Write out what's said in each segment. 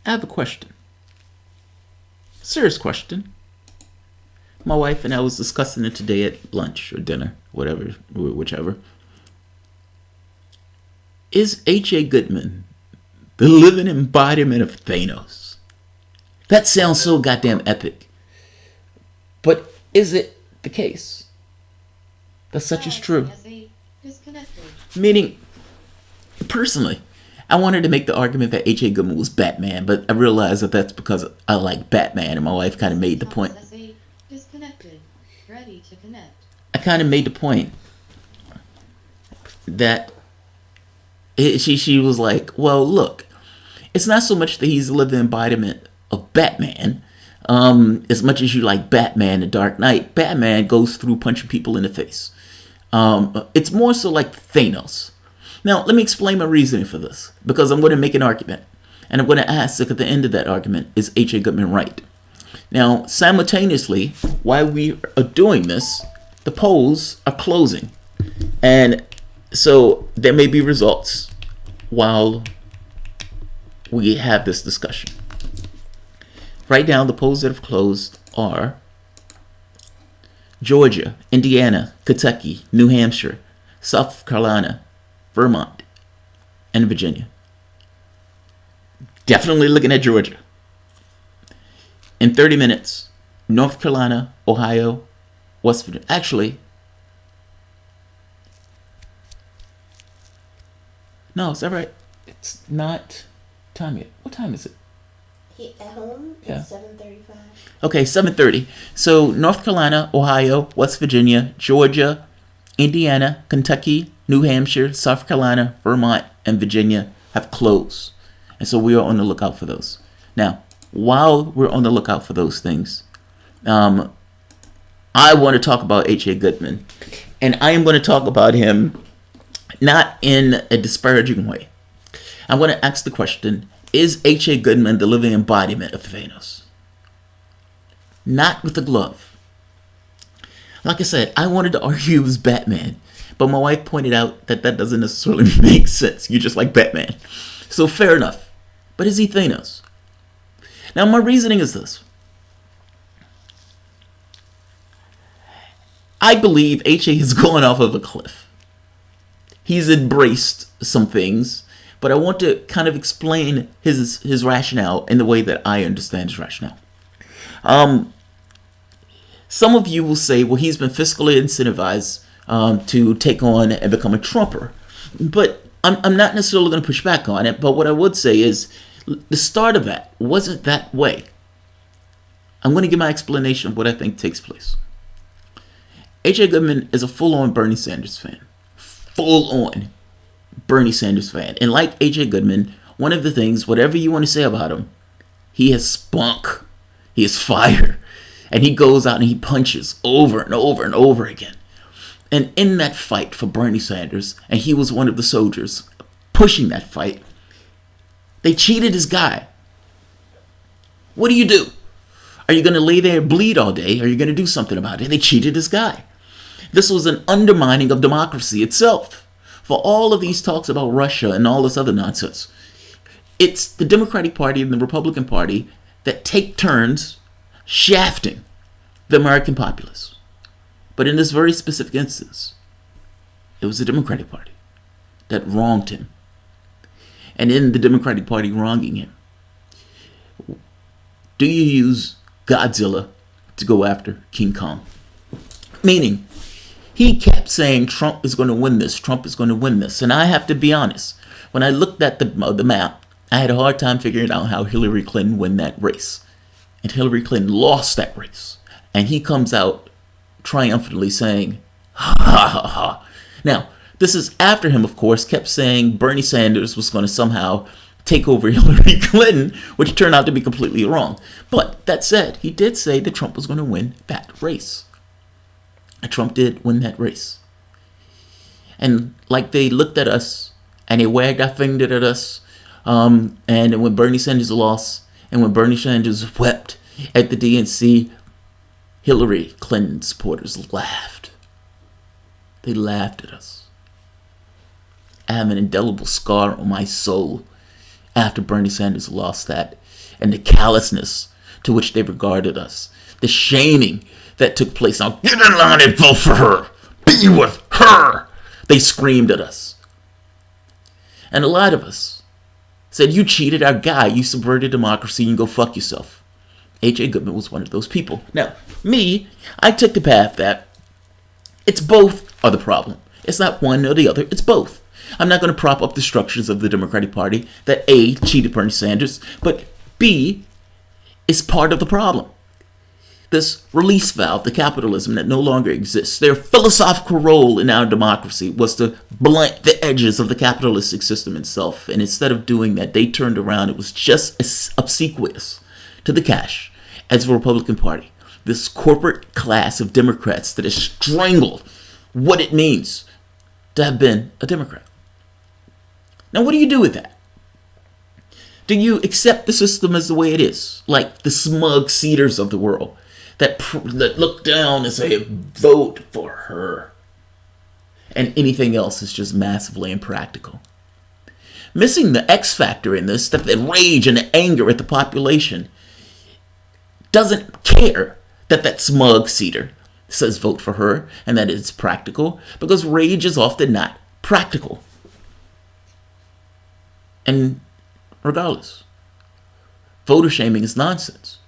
I have a question. Serious question. My wife and I was discussing it today at lunch or dinner, whatever, whichever. Is H.A. Goodman the living embodiment of Thanos? That sounds so goddamn epic. But is it the case that such is true? Meaning, personally, I wanted to make the argument that H.A. Goodman was Batman, but I realized that that's because I like Batman, and my wife kind of made the point. I kind of made the point that she was like, well, look, it's not so much that he's the living embodiment of Batman, as much as you like Batman the Dark Knight. Batman goes through punching people in the face. It's more so like Thanos. Now, let me explain my reasoning for this, because I'm going to make an argument, and I'm going to ask if at the end of that argument, is H.A. Goodman right? Now, simultaneously, while we are doing this, the polls are closing, and so there may be results while we have this discussion. Right now, the polls that have closed are Georgia, Indiana, Kentucky, New Hampshire, South Carolina, Vermont, and Virginia. Definitely looking at Georgia. In 30 minutes, North Carolina, Ohio, West Virginia. Actually, no, is that right? It's not time yet. What time is it? At home, yeah. It's 7:35. Okay, 7:30. So North Carolina, Ohio, West Virginia, Georgia, Indiana, Kentucky, New Hampshire, South Carolina, Vermont, and Virginia have closed. And so we are on the lookout for those. Now, while we're on the lookout for those things, I want to talk about H.A. Goodman. And I am going to talk about him not in a disparaging way. I'm going to ask the question, is H.A. Goodman the living embodiment of Thanos? Not with the glove. Like I said, I wanted to argue it was Batman, but my wife pointed out that that doesn't necessarily make sense. You just like Batman. So fair enough. But is he Thanos? Now my reasoning is this. I believe H.A. has gone off of a cliff. He's embraced some things, but I want to kind of explain his rationale in the way that I understand his rationale. Some of you will say, well, he's been fiscally incentivized to take on and become a Trumper. But I'm not necessarily going to push back on it, but what I would say is the start of that wasn't that way. I'm going to give my explanation of what I think takes place. H.A. Goodman is a full-on Bernie Sanders fan. Full-on Bernie Sanders fan. And like H.A. Goodman, one of the things, whatever you want to say about him, he has spunk. He has fire. And he goes out and he punches over and over and over again. And in that fight for Bernie Sanders, and he was one of the soldiers pushing that fight, they cheated his guy. What do you do? Are you going to lay there and bleed all day? Or are you going to do something about it? They cheated his guy. This was an undermining of democracy itself. For all of these talks about Russia and all this other nonsense, it's the Democratic Party and the Republican Party that take turns shafting the American populace. But in this very specific instance, it was the Democratic Party that wronged him. And in the Democratic Party wronging him, do you use Godzilla to go after King Kong? Meaning, he kept saying Trump is going to win this, Trump is going to win this. And I have to be honest, when I looked at the map, I had a hard time figuring out how Hillary Clinton won that race. And Hillary Clinton lost that race. And he comes out triumphantly saying, ha ha ha ha. Now, this is after him, of course, kept saying Bernie Sanders was going to somehow take over Hillary Clinton, which turned out to be completely wrong. But that said, he did say that Trump was going to win that race. And Trump did win that race. And like they looked at us and they wagged their finger at us. And when Bernie Sanders lost and when Bernie Sanders wept at the DNC, Hillary Clinton supporters laughed. They laughed at us. I have an indelible scar on my soul after Bernie Sanders lost that, and the callousness to which they regarded us, the shaming that took place. Now get in line and vote for her. Be with her. They screamed at us. And a lot of us said, you cheated our guy. You subverted democracy. You can go fuck yourself. H.A. Goodman was one of those people. Now, me, I took the path that it's both are the problem. It's not one or the other. It's both. I'm not going to prop up the structures of the Democratic Party that A, cheated Bernie Sanders, but B, is part of the problem. This release valve, the capitalism that no longer exists, their philosophical role in our democracy was to blunt the edges of the capitalistic system itself. And instead of doing that, they turned around. It was just as obsequious to the cash as the Republican Party. This corporate class of Democrats that has strangled what it means to have been a Democrat. Now, what do you do with that? Do you accept the system as the way it is? Like the smug Cedars of the world that look down and say, vote for her. And anything else is just massively impractical. Missing the X factor in this, that the rage and the anger at the population doesn't care that smug Cedar says vote for her and that it's practical, because rage is often not practical. And regardless, voter shaming is nonsense.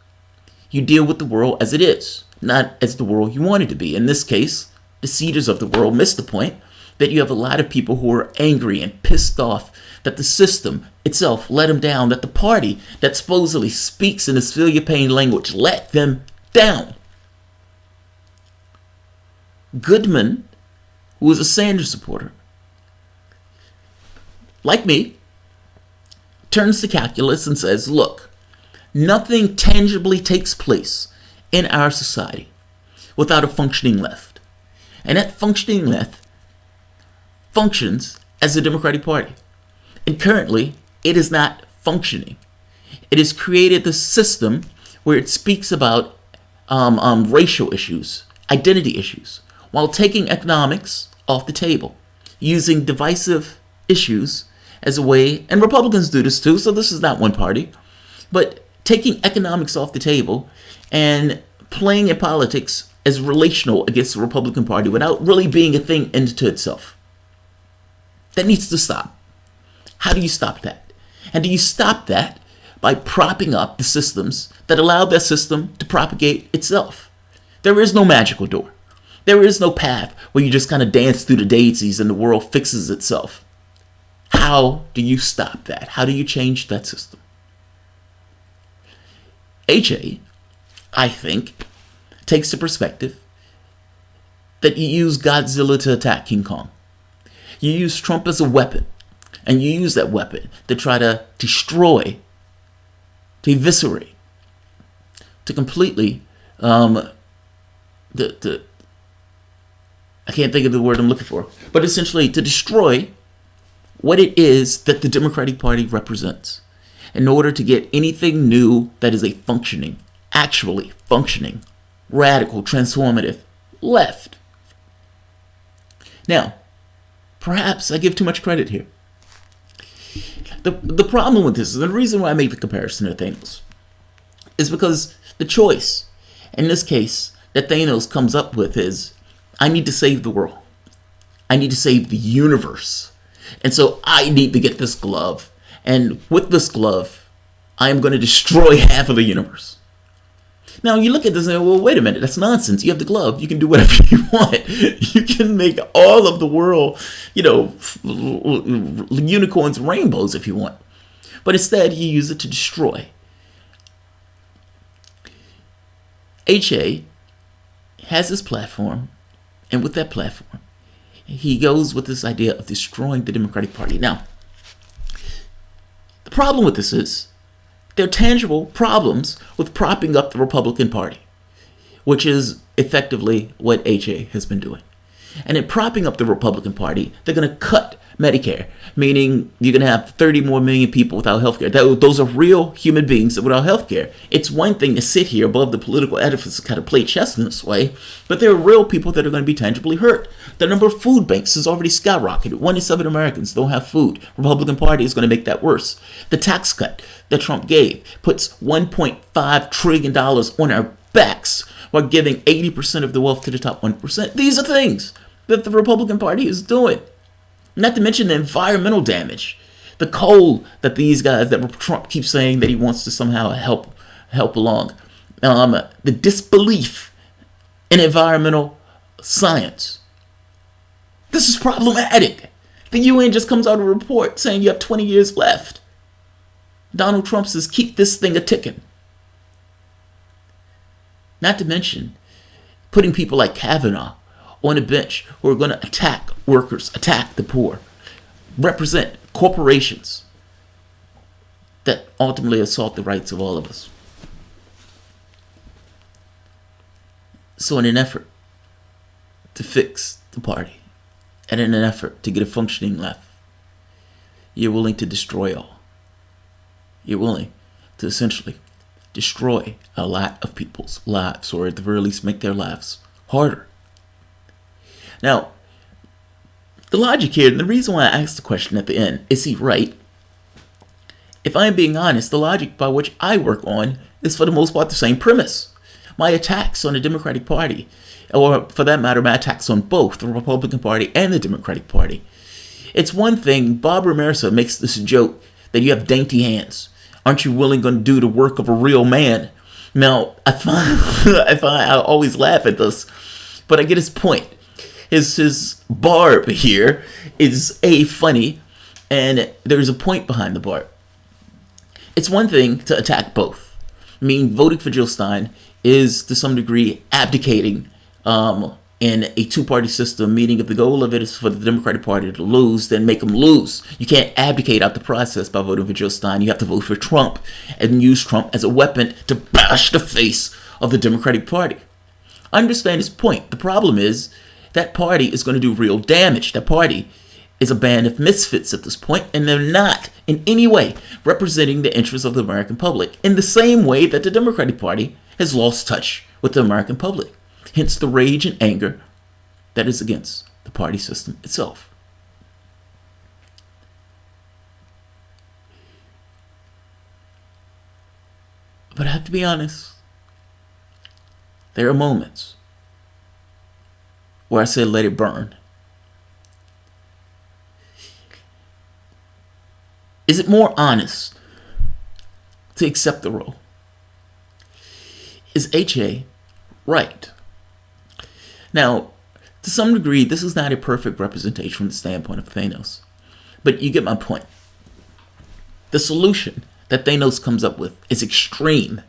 You deal with the world as it is, not as the world you want it to be. In this case, the Cedars of the world missed the point that you have a lot of people who are angry and pissed off that the system itself let them down, that the party that supposedly speaks in this feel your pain language let them down. Goodman, who was a Sanders supporter, like me, turns to calculus and says, look, nothing tangibly takes place in our society without a functioning left. And that functioning left functions as the Democratic Party. And currently, it is not functioning. It has created this system where it speaks about racial issues, identity issues, while taking economics off the table, using divisive issues as a way, and Republicans do this too, so this is not one party, but taking economics off the table and playing in politics as relational against the Republican Party without really being a thing into itself. That needs to stop. How do you stop that? And do you stop that by propping up the systems that allow that system to propagate itself? There is no magical door. There is no path where you just kind of dance through the daisies and the world fixes itself. How do you stop that? How do you change that system? HA, I think, takes the perspective that you use Godzilla to attack King Kong. You use Trump as a weapon, and you use that weapon to try to destroy, to eviscerate, to completely, I can't think of the word I'm looking for, but essentially to destroy what it is that the Democratic Party represents in order to get anything new that is a functioning, actually functioning, radical, transformative left. Now, perhaps I give too much credit here. The problem with this, and the reason why I make the comparison to Thanos, is because the choice, in this case, that Thanos comes up with is, I need to save the world. I need to save the universe. And so I need to get this glove. And with this glove, I am going to destroy half of the universe. Now, you look at this and say, well, wait a minute, that's nonsense. You have the glove. You can do whatever you want. You can make all of the world, unicorns, rainbows if you want. But instead, you use it to destroy. HA has this platform, and with that platform, he goes with this idea of destroying the Democratic Party. Now, the problem with this is there are tangible problems with propping up the Republican Party, which is effectively what HA has been doing. And in propping up the Republican Party, they're going to cut Medicare, meaning you're going to have 30 more million people without health care. Those are real human beings without health care. It's one thing to sit here above the political edifice and kind of play chess in this way, but there are real people that are going to be tangibly hurt. The number of food banks has already skyrocketed. 1 in 7 Americans don't have food. Republican Party is going to make that worse. The tax cut that Trump gave puts $1.5 trillion on our backs while giving 80% of the wealth to the top 1%. These are things that the Republican Party is doing. Not to mention the environmental damage. The coal that these guys, that Trump keeps saying that he wants to somehow help along. The disbelief in environmental science. This is problematic. The UN just comes out with a report saying you have 20 years left. Donald Trump says keep this thing a-ticking. Not to mention putting people like Kavanaugh on a bench who are going to attack workers, attack the poor, represent corporations that ultimately assault the rights of all of us. So in an effort to fix the party, and in an effort to get a functioning left, you're willing to destroy all. You're willing to essentially destroy a lot of people's lives, or at the very least make their lives harder. Now, the logic here, and the reason why I asked the question at the end, is he right? If I'm being honest, the logic by which I work on is for the most part the same premise. My attacks on the Democratic Party, or for that matter, my attacks on both the Republican Party and the Democratic Party. It's one thing, Bob Ramirez makes this joke that you have dainty hands. Aren't you willing to do the work of a real man? Now, I always laugh at this, but I get his point. His barb here is funny, and there's a point behind the barb. It's one thing to attack both. I mean, voting for Jill Stein is to some degree abdicating in a two-party system, meaning if the goal of it is for the Democratic Party to lose, then make them lose. You can't abdicate out the process by voting for Jill Stein. You have to vote for Trump and use Trump as a weapon to bash the face of the Democratic Party. I understand his point. The problem is that party is going to do real damage. That party is a band of misfits at this point, and they're not in any way representing the interests of the American public in the same way that the Democratic Party has lost touch with the American public. Hence the rage and anger that is against the party system itself. But I have to be honest, there are moments where I say let it burn. Is it more honest to accept the role? Is HA right? Now, to some degree, this is not a perfect representation from the standpoint of Thanos, but you get my point. The solution that Thanos comes up with is extreme.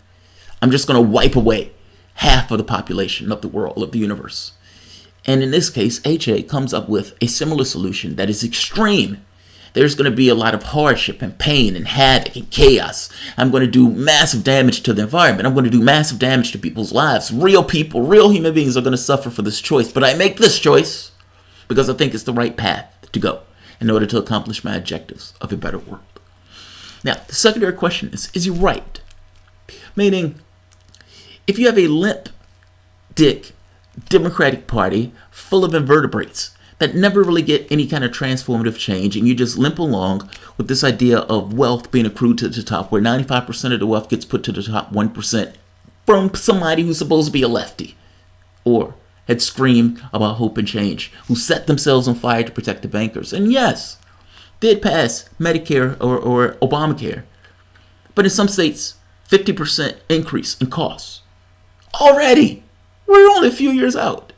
I'm just going to wipe away half of the population of the world, of the universe. And in this case, HA comes up with a similar solution that is extreme. There's going to be a lot of hardship and pain and havoc and chaos. I'm going to do massive damage to the environment. I'm going to do massive damage to people's lives. Real people, real human beings are going to suffer for this choice. But I make this choice because I think it's the right path to go in order to accomplish my objectives of a better world. Now, the secondary question is he right? Meaning, if you have a limp dick Democratic Party full of invertebrates that never really get any kind of transformative change, and you just limp along with this idea of wealth being accrued to the top, where 95% of the wealth gets put to the top 1% from somebody who's supposed to be a lefty, or had screamed about hope and change, who set themselves on fire to protect the bankers, and yes, did pass Medicare or Obamacare, but in some states, 50% increase in costs. Already, we're only a few years out.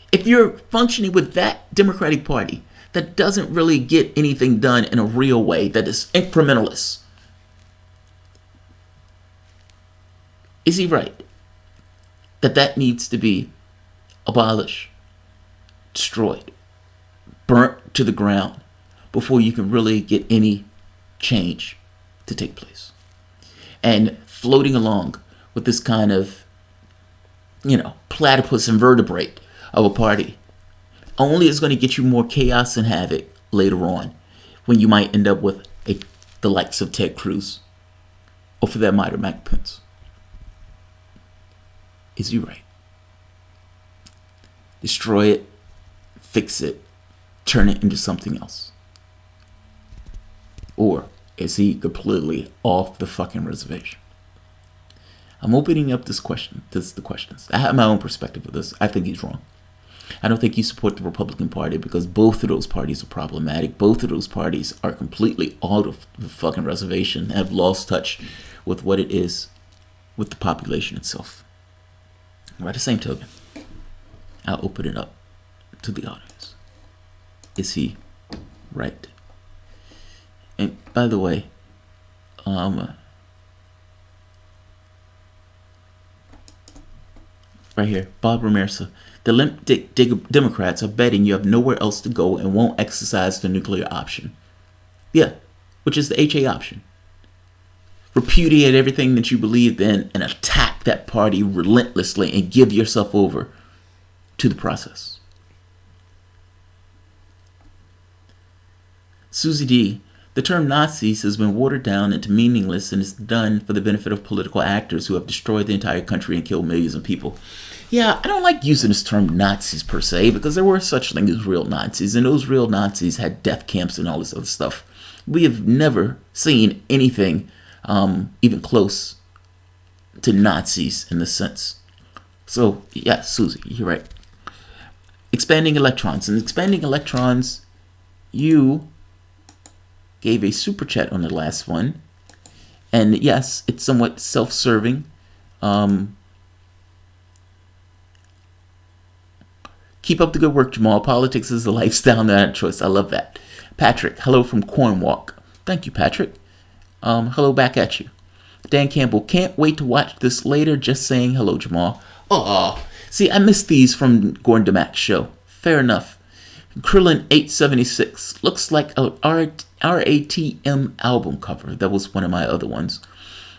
If you're functioning with that Democratic Party that doesn't really get anything done in a real way, that is incrementalist, is he right that needs to be abolished, destroyed, burnt to the ground before you can really get any change to take place? And floating along with this kind of, platypus invertebrate of a party only is going to get you more chaos and havoc later on, when you might end up with the likes of Ted Cruz, or for that matter, Mike Pence. Is he right? destroy it, fix it, turn it into something else? Or is he completely off the fucking reservation? I'm opening up this question. This is the questions. I have my own perspective of this. I think he's wrong. I don't think you support the Republican Party because both of those parties are problematic. Both of those parties are completely out of the fucking reservation, have lost touch with what it is with the population itself. By the same token, I'll open it up to the audience. Is he right? And by the way, right here, Bob Ramirez. The Democrats are betting you have nowhere else to go and won't exercise the nuclear option. Yeah, which is the HA option. Repudiate everything that you believed in and attack that party relentlessly and give yourself over to the process. Susie D. The term Nazis has been watered down into meaningless and is done for the benefit of political actors who have destroyed the entire country and killed millions of people. Yeah, I don't like using this term Nazis per se because there were such things as real Nazis, and those real Nazis had death camps and all this other stuff. We have never seen anything even close to Nazis in this sense. So, yeah, Susie, you're right. Expanding electrons. And expanding electrons, you gave a super chat on the last one. And yes, it's somewhat self-serving. Keep up the good work, Jamal. Politics is a lifestyle, not a choice. I love that. Patrick, hello from Cornwalk. Thank you, Patrick. Hello back at you. Dan Campbell, can't wait to watch this later. Just saying hello, Jamal. Oh, see, I missed these from Gordon DeMack's show. Fair enough. Krillin 876 looks like a RATM album cover. That was one of my other ones.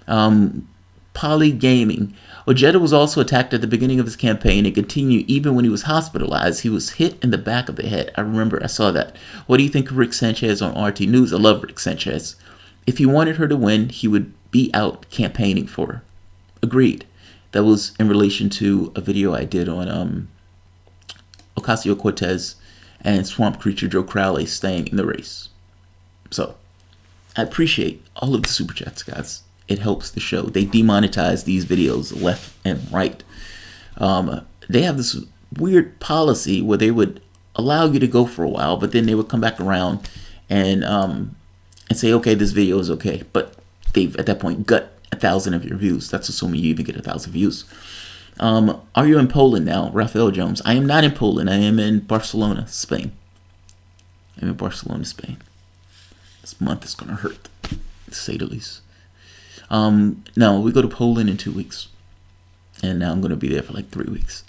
Poly Gaming. Ojeda was also attacked at the beginning of his campaign and continued even when he was hospitalized. He was hit in the back of the head. I remember, I saw that. What do you think of Rick Sanchez on RT News? I love Rick Sanchez. If he wanted her to win, he would be out campaigning for her. Agreed. That was in relation to a video I did on Ocasio-Cortez and Swamp Creature Joe Crowley staying in the race. So, I appreciate all of the super chats, guys. It helps the show. They demonetize these videos left and right. They have this weird policy where they would allow you to go for a while, but then they would come back around and say, okay, this video is okay. But they've, at that point, got 1,000 of your views. That's assuming you even get 1,000 views. Are you in Poland now? Rafael Jones. I am not in Poland. I am in Barcelona, Spain. I'm in Barcelona, Spain. This month is going to hurt, to say the least. No, we go to Poland in 2 weeks. And now I'm going to be there for like 3 weeks.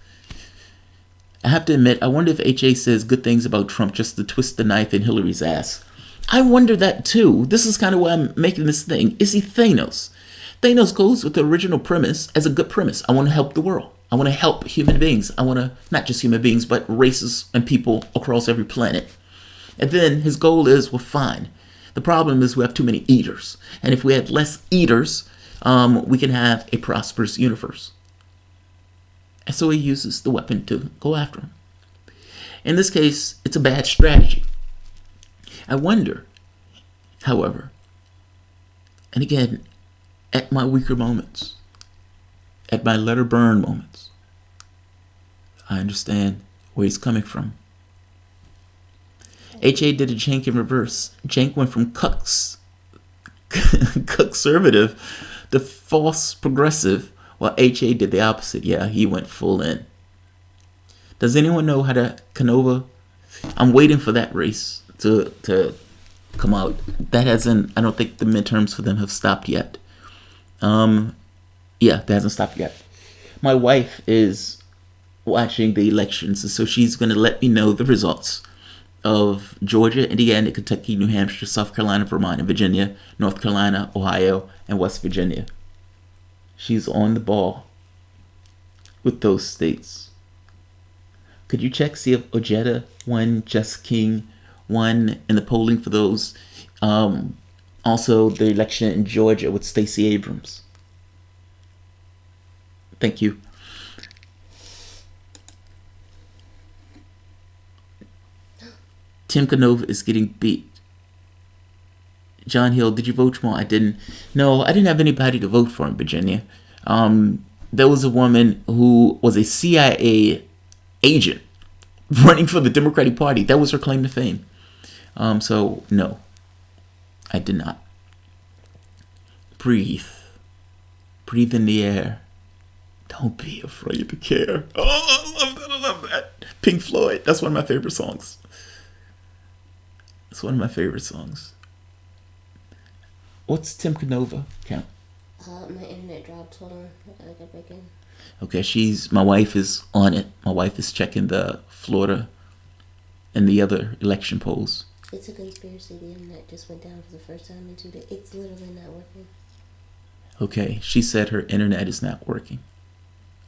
I have to admit, I wonder if HA says good things about Trump just to twist the knife in Hillary's ass. I wonder that too. This is kind of why I'm making this thing. Is he Thanos? Thanos goes with the original premise as a good premise. I want to help the world. I want to help human beings. I want to, not just human beings, but races and people across every planet. And then his goal is, well, fine. The problem is we have too many eaters. And if we had less eaters, we can have a prosperous universe. And so he uses the weapon to go after him. In this case, it's a bad strategy. I wonder, however, and again, at my weaker moments, at my let her burn moments, I understand where he's coming from. HA did a jank in reverse. Jank went from conservative to false progressive, while HA did the opposite. Yeah, he went full in. Does anyone know how to Canova? I'm waiting for that race to come out. That hasn't, I don't think the midterms for them have stopped yet. Yeah, that hasn't stopped yet. My wife is watching the elections, and so she's going to let me know the results of Georgia, Indiana, Kentucky, New Hampshire, South Carolina, Vermont, and Virginia, North Carolina, Ohio, and West Virginia. She's on the ball with those states. Could you check, see if Ojeda won, Jess King won in the polling for those? Also, the election in Georgia with Stacey Abrams. Thank you. Tim Canova is getting beat. John Hill, did you vote for him? I didn't. No, I didn't have anybody to vote for in Virginia. There was a woman who was a CIA agent running for the Democratic Party. That was her claim to fame. So, no, I did not. Breathe. Breathe in the air. Don't be afraid to care. Oh, I love that. I love that. Pink Floyd. That's one of my favorite songs. It's one of my favorite songs. What's Tim Canova count? My internet dropped. Hold on. I gotta get back in. Okay, my wife is on it. My wife is checking the Florida and the other election polls. It's a conspiracy. The internet just went down for the first time in 2 days. It's literally not working. Okay, she said her internet is not working.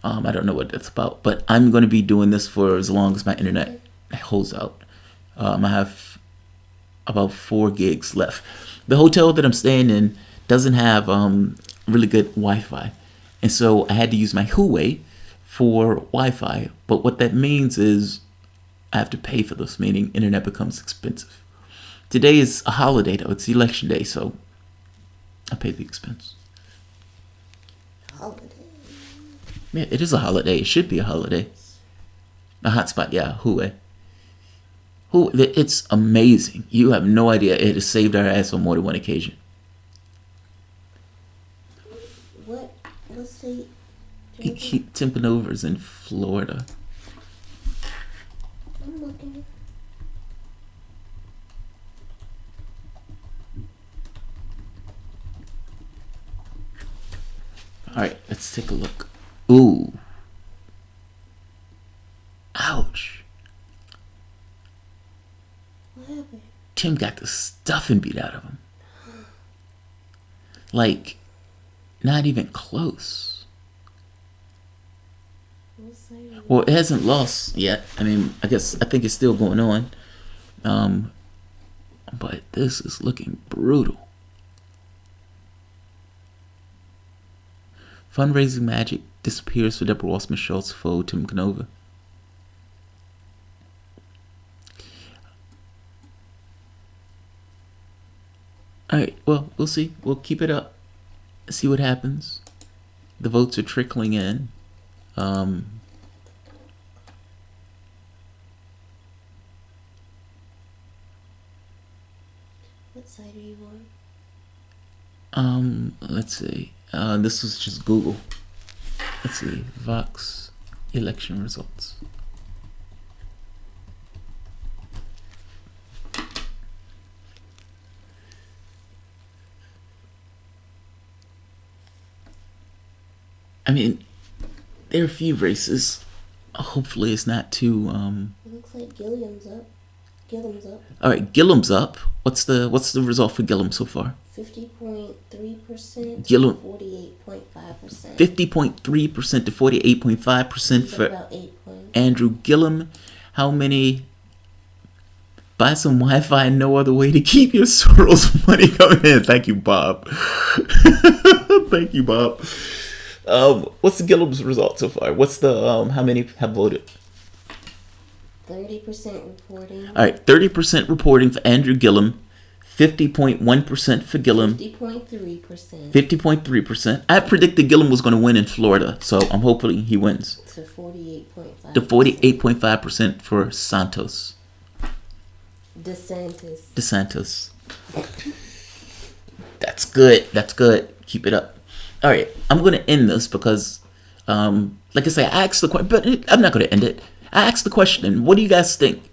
I don't know what that's about, but I'm going to be doing this for as long as my internet holds out. I have about 4 gigs left. The hotel that I'm staying in doesn't have really good Wi-Fi, and so I had to use my Huawei for Wi-Fi. But what that means is I have to pay for this, meaning internet becomes expensive. Today is a holiday, though. It's election day, so I pay the expense. Holiday. Yeah, it is a holiday. It should be a holiday. A hotspot, yeah, Huawei. It's amazing. You have no idea. It has saved our ass on more than one occasion. What state? Tim Canova's in Florida. I'm looking. Alright, let's take a look. Ooh. Ouch. What happened? Tim got the stuffing beat out of him. Like, not even close. Well, it hasn't lost yet. I mean, I think it's still going on. But this is looking brutal. Fundraising magic disappears for Deborah Wasserman-Schultz foe Tim Canova. Alright, well, we'll see. We'll keep it up. See what happens. The votes are trickling in. What site are you on? Let's see. This was just Google. Let's see. Vox election results. I mean, there are a few races. Hopefully it's not too It looks like Gillum's up. Alright, Gillum's up. What's the result for Gillum so far? 50.3% Gillum. 48.5%. 50.3% to 48.5% for about 8 points. Andrew Gillum. How many? Buy some Wi-Fi and no other way to keep your Soros money coming in. Thank you, Bob. Thank you, Bob. What's the Gillum's result so far? What's the how many have voted? 30% reporting. All right, 30% reporting for Andrew Gillum, 50.1% for Gillum, 50.3%. 50.3%. I predicted Gillum was going to win in Florida, so I'm hoping he wins. To 48.5%. To 48.5% for Santos. DeSantis. That's good. That's good. Keep it up. All right, I'm going to end this because, like I say, I asked the question, but I'm not going to end it. I asked the question, what do you guys think?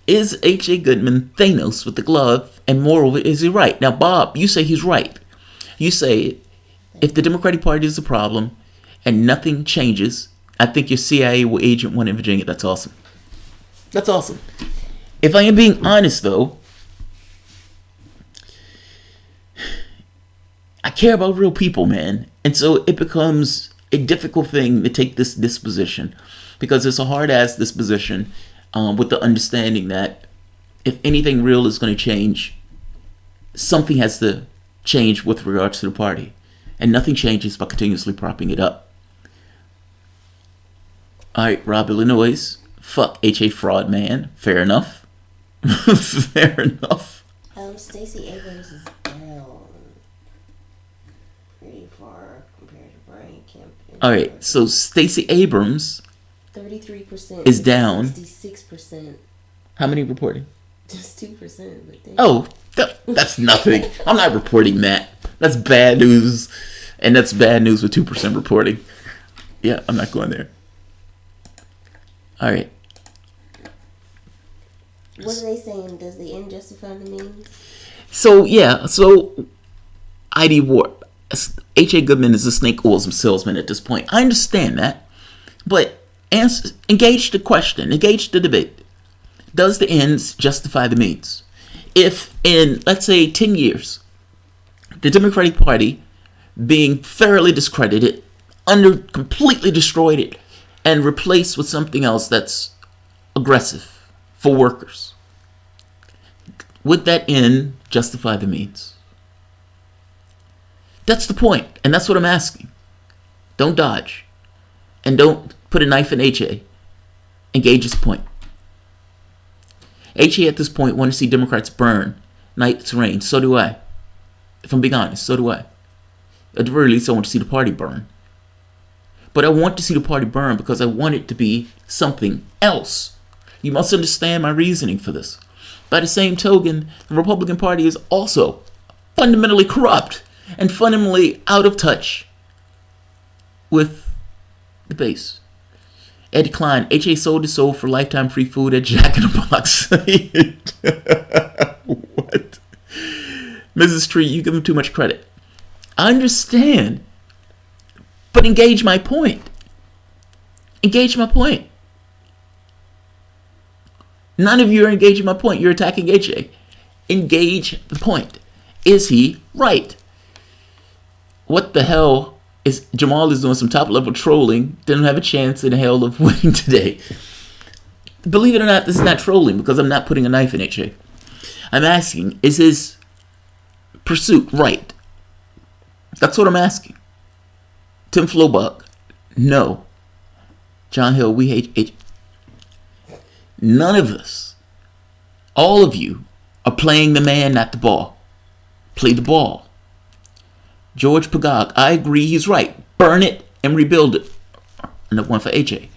Is H.A. Goodman Thanos with the glove? And moreover, is he right? Now, Bob, you say he's right. You say if the Democratic Party is a problem and nothing changes, I think your CIA agent won in Virginia. That's awesome. That's awesome. If I am being honest, though, I care about real people, man. And so it becomes a difficult thing to take this disposition. Because it's a hard-ass disposition with the understanding that if anything real is going to change, something has to change with regards to the party. And nothing changes by continuously propping it up. Alright, Rob Illinois. Fuck H.A. fraud, man. Fair enough. Fair enough. Stacey Abrams is down pretty far compared to Brian Kemp. All right, so Stacey Abrams 33% is down. 66%. How many reporting? Just 2%. But Oh, that's nothing. I'm not reporting that. That's bad news, and that's bad news with 2% reporting. Yeah, I'm not going there. All right. What are they saying? Does the end justify the means? So ID Warp. H.A. Goodman is a snake oil salesman at this point. I understand that, but engage the question, engage the debate. Does the ends justify the means? If in, let's say, 10 years, the Democratic Party being thoroughly discredited, completely destroyed it, and replaced with something else that's aggressive for workers, would that end justify the means? That's the point, and that's what I'm asking. Don't dodge, and don't put a knife in H.A. Engage his point. H.A. at this point want to see Democrats burn, night's reign. So do I. If I'm being honest, so do I. At the very least, I want to see the party burn. But I want to see the party burn because I want it to be something else. You must understand my reasoning for this. By the same token, the Republican Party is also fundamentally corrupt and fundamentally out of touch with the base. Eddie Klein, H.A. sold his soul for lifetime free food at Jack in the Box. What? Mrs. Tree, you give him too much credit. I understand. But engage my point. Engage my point. None of you are engaging my point. You're attacking H.A. Engage the point. Is he right? What the hell is Jamarl is doing some top level trolling? Didn't have a chance in hell of winning today. Believe it or not, this is not trolling because I'm not putting a knife in H.A. I'm asking, is his pursuit right? That's what I'm asking. Tim Flowbuck, no. John Hill, we hate H. None of us, all of you, are playing the man, not the ball. Play the ball. George Pagog, I agree, he's right. Burn it and rebuild it. Another one for AJ.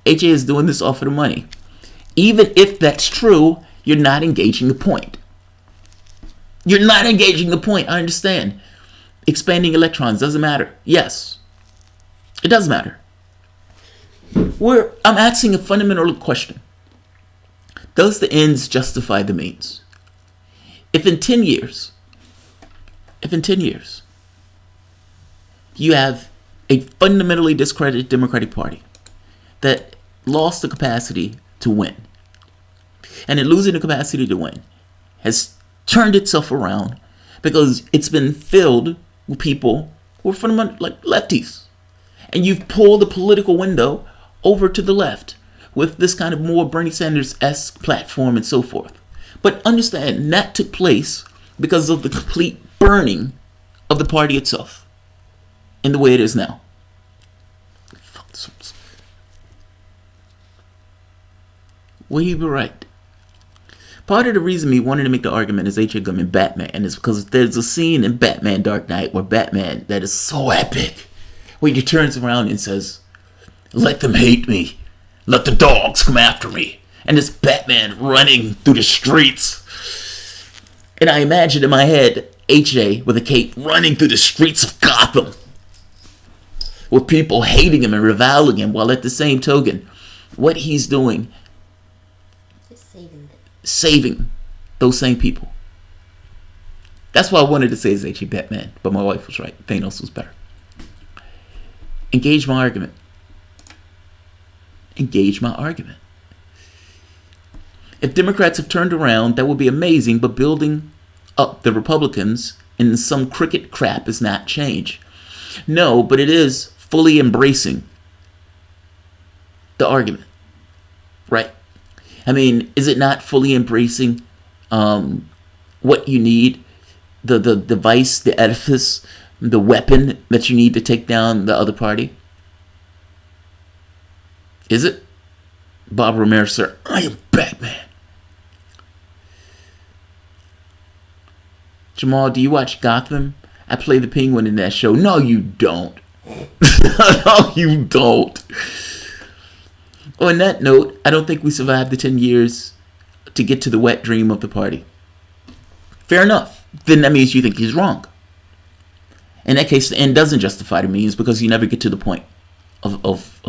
AJ is doing this off of the money. Even if that's true, you're not engaging the point. You're not engaging the point, I understand. Expanding electrons doesn't matter. Yes, it does matter. I'm asking a fundamental question. Does the ends justify the means? If in 10 years, you have a fundamentally discredited Democratic Party that lost the capacity to win, and in losing the capacity to win, has turned itself around because it's been filled with people who are fundamentally like lefties, and you've pulled the political window over to the left with this kind of more Bernie Sanders-esque platform and so forth. But understand, that took place because of the complete burning of the party itself in the way it is now. Well, he be right. Part of the reason he wanted to make the argument is H.A. Goodman Batman is because there's a scene in Batman Dark Knight where Batman that is so epic, where he turns around and says, "Let them hate me. Let the dogs come after me." And this Batman running through the streets. And I imagine in my head H.A. with a cape running through the streets of Gotham with people hating him and reviling him, while at the same token, what he's doing, saving those same people. That's why I wanted to say is H.A. Batman, but my wife was right. Thanos was better. Engage my argument. Engage my argument. If Democrats have turned around, that would be amazing, but building up the Republicans in some cricket crap is not change. No, but it is fully embracing the argument, right? I mean, is it not fully embracing what you need, the device, the edifice, the weapon that you need to take down the other party? Is it? Bob Romero, sir, I am Batman. Jamal, do you watch Gotham? I play the Penguin in that show. No, you don't. No, you don't. On that note, I don't think we survived the 10 years to get to the wet dream of the party. Fair enough. Then that means you think he's wrong. In that case, the end doesn't justify the means because you never get to the point of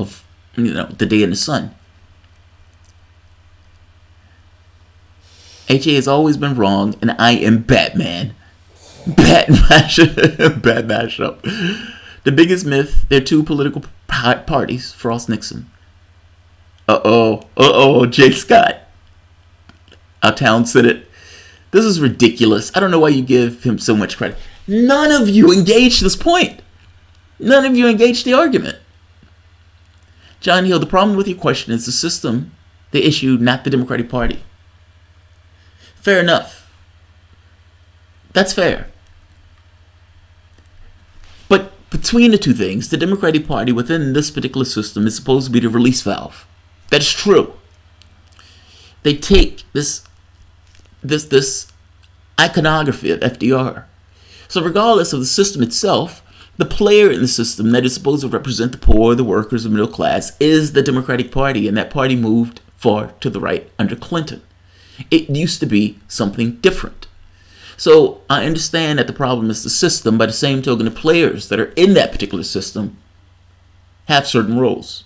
the day in the sun. HA has always been wrong, and I am Batman. Bad mashup. The biggest myth, there are two political parties, Frost Nixon. Jay Scott. Our town Senate. This is ridiculous. I don't know why you give him so much credit. None of you engaged this point. None of you engaged the argument. John Hill, the problem with your question is the system, the issue, not the Democratic Party. Fair enough. That's fair. But between the two things, the Democratic Party within this particular system is supposed to be the release valve. That is true. They take this iconography of FDR. So regardless of the system itself, the player in the system that is supposed to represent the poor, the workers, the middle class is the Democratic Party, and that party moved far to the right under Clinton. It used to be something different. So I understand that the problem is the system. By the same token, the players that are in that particular system have certain roles.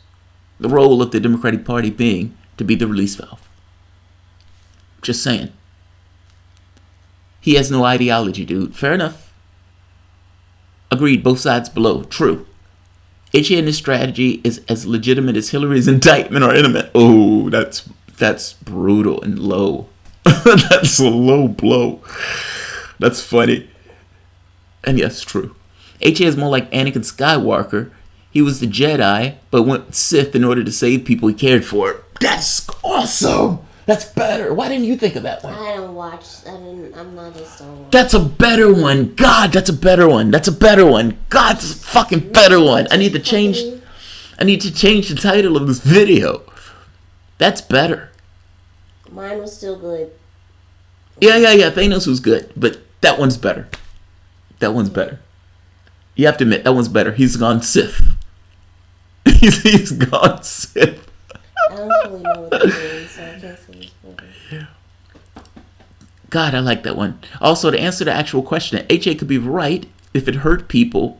The role of the Democratic Party being to be the release valve. Just saying. He has no ideology, dude. Fair enough. Agreed, both sides below. True. HA and his strategy is as legitimate as Hillary's indictment or intimate. Oh, that's brutal and low. That's a low blow. That's funny. And yes, true. HA is more like Anakin Skywalker. He was the Jedi, but went Sith in order to save people he cared for. That's awesome. That's better. Why didn't you think of that one? I'm not a Star Wars. That's a better one. God, that's a better one. That's a better one. God, that's a fucking better one. I need to change the title of this video. That's better. Mine was still good. Yeah. Thanos was good, but that one's better. That one's better. You have to admit, that one's better. He's gone Sith. He's gone Sith. I don't really know what they're doing, so I can't say it's better. God, I like that one. Also, to answer the actual question, HA could be right if it hurt people.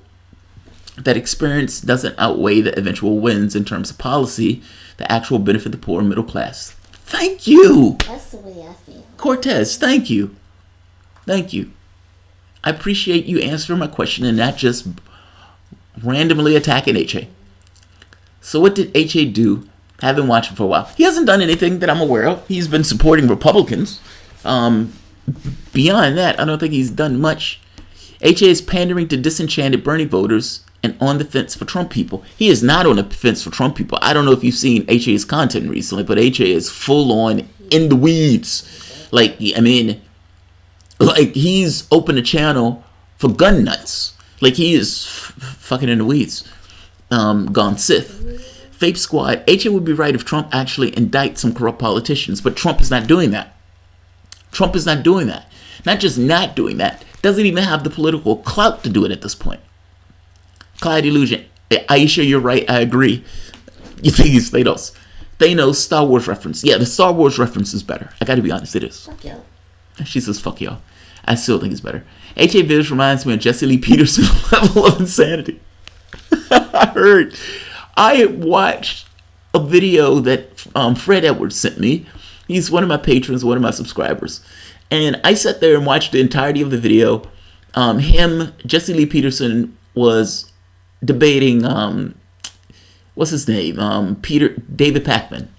That experience doesn't outweigh the eventual wins in terms of policy, the actual benefit the poor and middle class. Thank you. That's the way I feel. Cortez, thank you. Thank you. I appreciate you answering my question and not just randomly attacking HA. So what did HA do? I haven't watched him for a while. He hasn't done anything that I'm aware of. He's been supporting Republicans. Beyond that, I don't think he's done much. HA is pandering to disenchanted Bernie voters and on the fence for Trump people. He is not on the fence for Trump people. I don't know if you've seen HA's content recently, but HA is full on in the weeds. Like he's opened a channel for gun nuts. Like he is fucking in the weeds. Gone Sith. Fape Squad. HA would be right if Trump actually indicts some corrupt politicians, but Trump is not doing that. Trump is not doing that. Not just not doing that, doesn't even have the political clout to do it at this point. Clyde Illusion. Aisha, you're right. I agree. You think he's Thanos. Thanos, Star Wars reference. Yeah, the Star Wars reference is better. I gotta be honest, it is. Fuck y'all. She says, fuck y'all. I still think it's better. HA Viz reminds me of Jesse Lee Peterson level of insanity. I watched a video that Fred Edwards sent me. He's one of my patrons, one of my subscribers. And I sat there and watched the entirety of the video. Jesse Lee Peterson was debating, what's his name? David Pakman.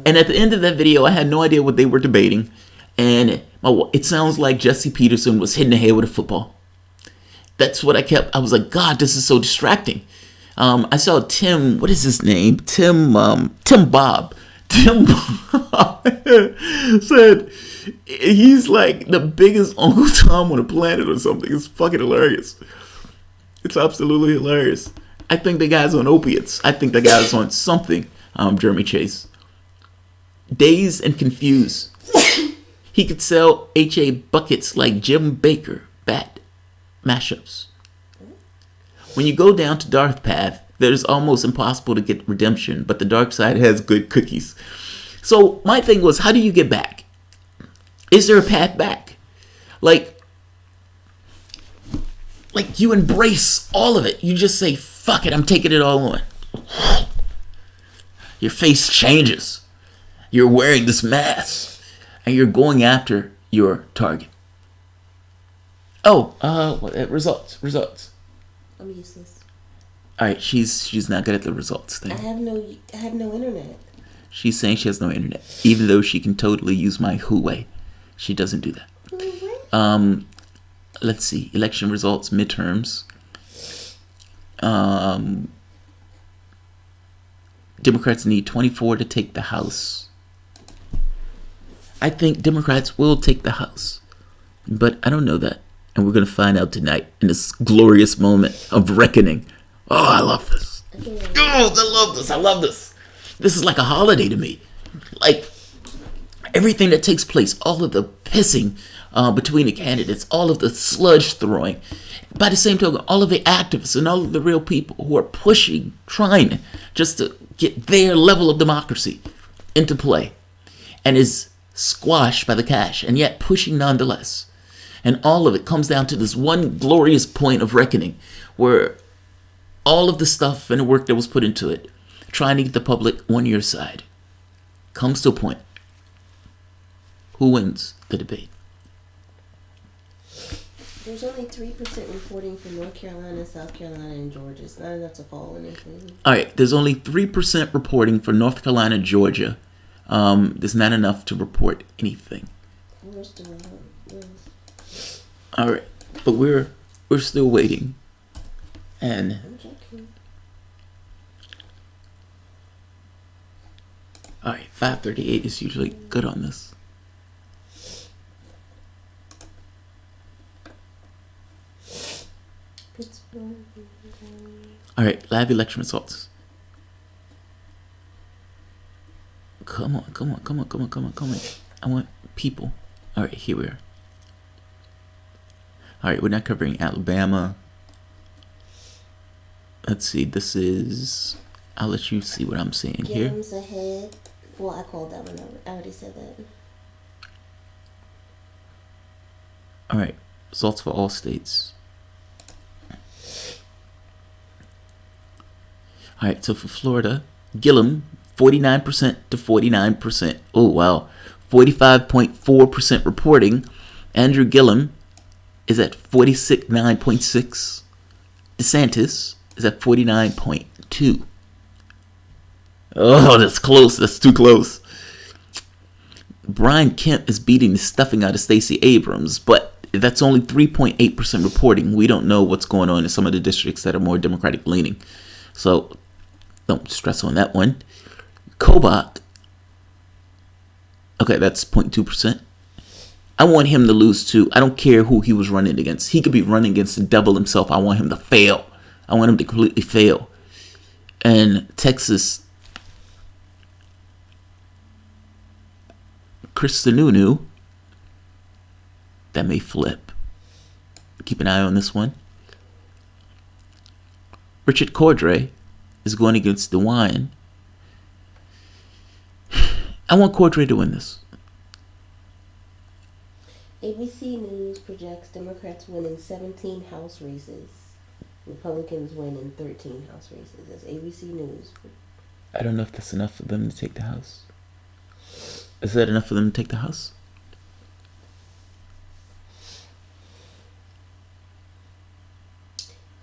And at the end of that video, I had no idea what they were debating. And it sounds like Jesse Peterson was hitting the head with a football. That's what I was like, God, this is so distracting. I saw Tim, what is his name? Tim Bob. Tim Bob said he's like the biggest Uncle Tom on the planet or something. It's fucking hilarious. It's absolutely hilarious. I think the guy's on opiates. I think the guy's on something. Jeremy Chase. Dazed and confused. He could sell HA buckets like Jim Baker bat mashups. When you go down to Darth Path, there's almost impossible to get redemption, but the dark side has good cookies. So my thing was, how do you get back? Is there a path back? Like you embrace all of it. You just say, fuck it, I'm taking it all on. Your face changes. You're wearing this mask. And you're going after your target. Oh, results. I'm useless. All right, she's not good at the results thing. I have no internet. She's saying she has no internet, even though she can totally use my Huawei. She doesn't do that. Huawei? Let's see. Election results, midterms. Democrats need 24 to take the House. I think Democrats will take the House, but I don't know that. And we're going to find out tonight in this glorious moment of reckoning. Oh, I love this. I love this. This is like a holiday to me. Like, everything that takes place, all of the pissing between the candidates, all of the sludge throwing. By the same token, all of the activists and all of the real people who are pushing, trying just to get their level of democracy into play, and is squashed by the cash, and yet pushing nonetheless. And all of it comes down to this one glorious point of reckoning where all of the stuff and the work that was put into it, trying to get the public on your side, comes to a point. Who wins the debate? There's only 3% reporting from North Carolina, South Carolina, and Georgia. It's not enough to call anything. All right, there's only 3% reporting for North Carolina, Georgia. There's not enough to report anything. Where's the all right, but we're still waiting, and I'm joking. all right, 5:38 is usually good on this. All right, live election results. Come on. I want people. All right, here we are. All right, we're not covering Alabama. Let's see, this is... I'll let you see what I'm seeing here. Gillum's ahead. Well, I called that one out. I already said that. All right, results for all states. All right, so for Florida, Gillum, 49% to 49%. Oh, wow. 45.4% reporting. Andrew Gillum is at 49.6. DeSantis is at 49.2. Oh, that's close. That's too close. Brian Kemp is beating the stuffing out of Stacey Abrams, but that's only 3.8% reporting. We don't know what's going on in some of the districts that are more Democratic leaning. So don't stress on that one. Kobach. Okay, that's 0.2%. I want him to lose too. I don't care who he was running against. He could be running against the devil himself. I want him to fail. I want him to completely fail. And Texas, Chris Sununu, that may flip. Keep an eye on this one. Richard Cordray is going against DeWine. I want Cordray to win this. ABC News projects Democrats win in 17 House races. Republicans win in 13 House races. That's ABC News. I don't know if that's enough for them to take the House. Is that enough for them to take the House?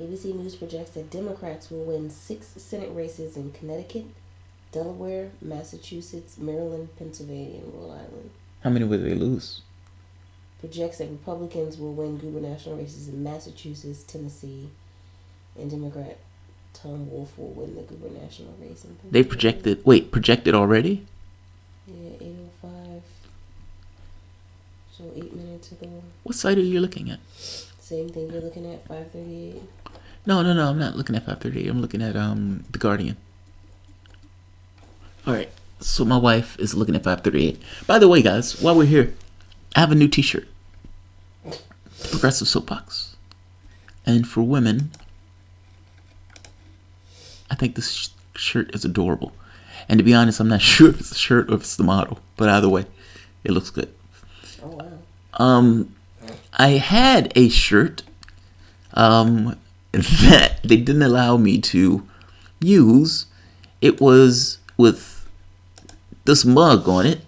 ABC News projects that Democrats will win 6 Senate races in Connecticut, Delaware, Massachusetts, Maryland, Pennsylvania, and Rhode Island. How many will they lose? Projects that Republicans will win gubernatorial races in Massachusetts, Tennessee, and Democrat Tom Wolf will win the gubernatorial race in Pennsylvania. They projected already? Yeah, 8:05. So 8 minutes ago. What site are you looking at? Same thing you're looking at, 5:38. No, I'm not looking at 538. I'm looking at The Guardian. All right, so my wife is looking at 538. By the way, guys, while we're here, I have a new T-shirt, Progressive Soapbox, and for women, I think this shirt is adorable. And to be honest, I'm not sure if it's a shirt or if it's the model, but either way, it looks good. Oh wow. I had a shirt that they didn't allow me to use. It was with this mug on it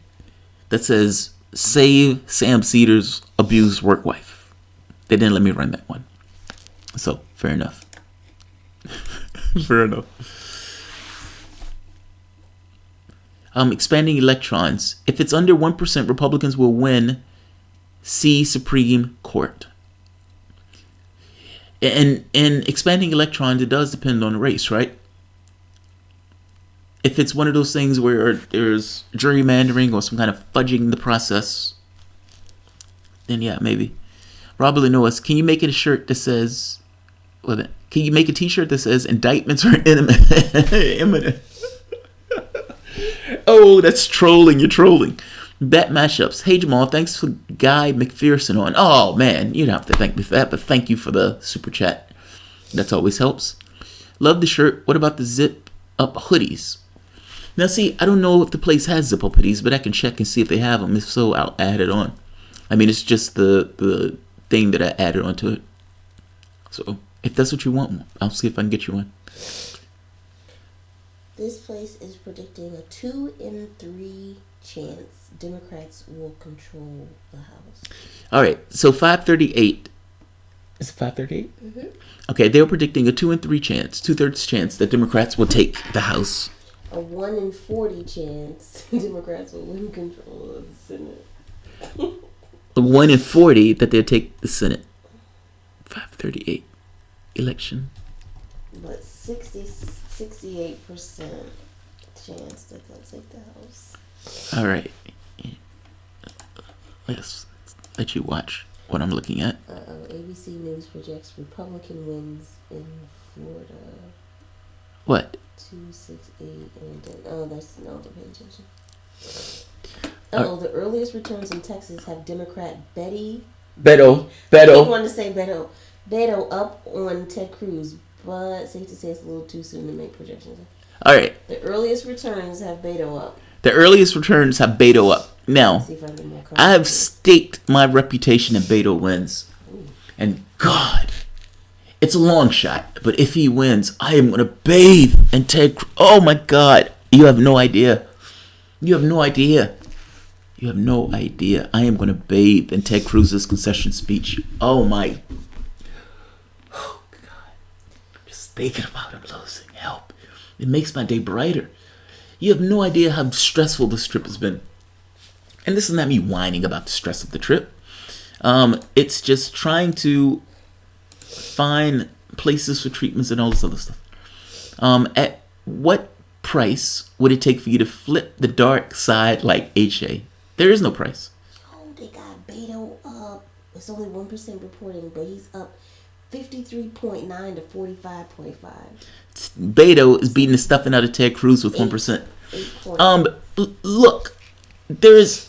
that says "Save Sam Cedar's abused work wife." They didn't let me run that one, so fair enough. Fair enough. Expanding electrons. If it's under 1%, Republicans will win. See Supreme Court. And expanding electrons, it does depend on the race, right? If it's one of those things where there's gerrymandering or some kind of fudging the process, then yeah, maybe. Robert Lenois, can you make it a shirt that says, can you make a T-shirt that says indictments are imminent? Oh, that's trolling. You're trolling. Bet mashups. Hey, Jamal, thanks for Guy McPherson on. Oh, man, you don't have to thank me for that, but thank you for the super chat. That's always helps. Love the shirt. What about the zip up hoodies? Now, see, I don't know if the place has zip up hoodies, but I can check and see if they have them. If so, I'll add it on. I mean, it's just the thing that I added onto it. So, if that's what you want, I'll see if I can get you one. This place is predicting a 2 in 3 chance Democrats will control the House. All right, so 538. Is it 538? Mm-hmm. Okay, they were predicting a 2 in 3 chance, 2/3 chance that Democrats will take the House. A 1 in 40 chance Democrats will win control of the Senate. A 1 in 40 that they'll take the Senate. 538 election. But 68% chance that they'll take the House. All right. Let's let you watch what I'm looking at. ABC News projects Republican wins in Florida. What? 268 and that's no paying attention. The earliest returns in Texas have Democrat Beto. I keep wanting to say Beto up on Ted Cruz, but safe to say it's a little too soon to make projections. All right. The earliest returns have Beto up. Now, I have staked my reputation that Beto wins. Ooh. And God, it's a long shot, but if he wins, I am going to bathe in Ted Cruz. Oh my God. You have no idea. I am going to bathe in Ted Cruz's concession speech. Oh my. Oh God. Just thinking about him losing help. It makes my day brighter. You have no idea how stressful this trip has been. And this is not me whining about the stress of the trip. It's just trying to find places for treatments and all this other stuff. At what price would it take for you to flip the dark side like H.A.? There is no price. Oh, they got Beto up. It's only 1% reporting, but he's up 53.9 to 45.5. Beto is beating the stuffing out of Ted Cruz with 1%. Look, there's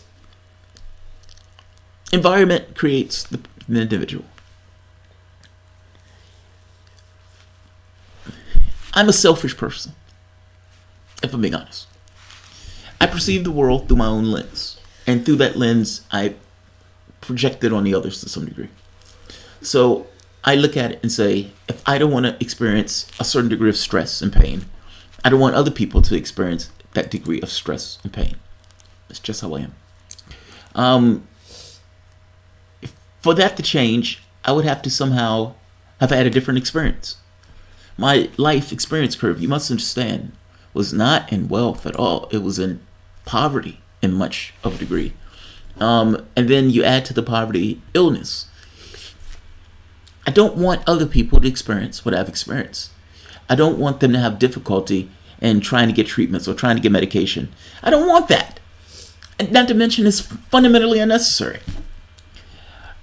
environment creates the individual. I'm a selfish person, if I'm being honest. I perceive the world through my own lens, and through that lens, I project it on the others to some degree. So I look at it and say, if I don't want to experience a certain degree of stress and pain, I don't want other people to experience that degree of stress and pain. That's just how I am. For that to change, I would have to somehow have had a different experience. My life experience curve, you must understand, was not in wealth at all. It was in poverty in much of a degree. And then you add to the poverty illness. I don't want other people to experience what I've experienced. I don't want them to have difficulty in trying to get treatments or trying to get medication. I don't want that. And not to mention, it's fundamentally unnecessary.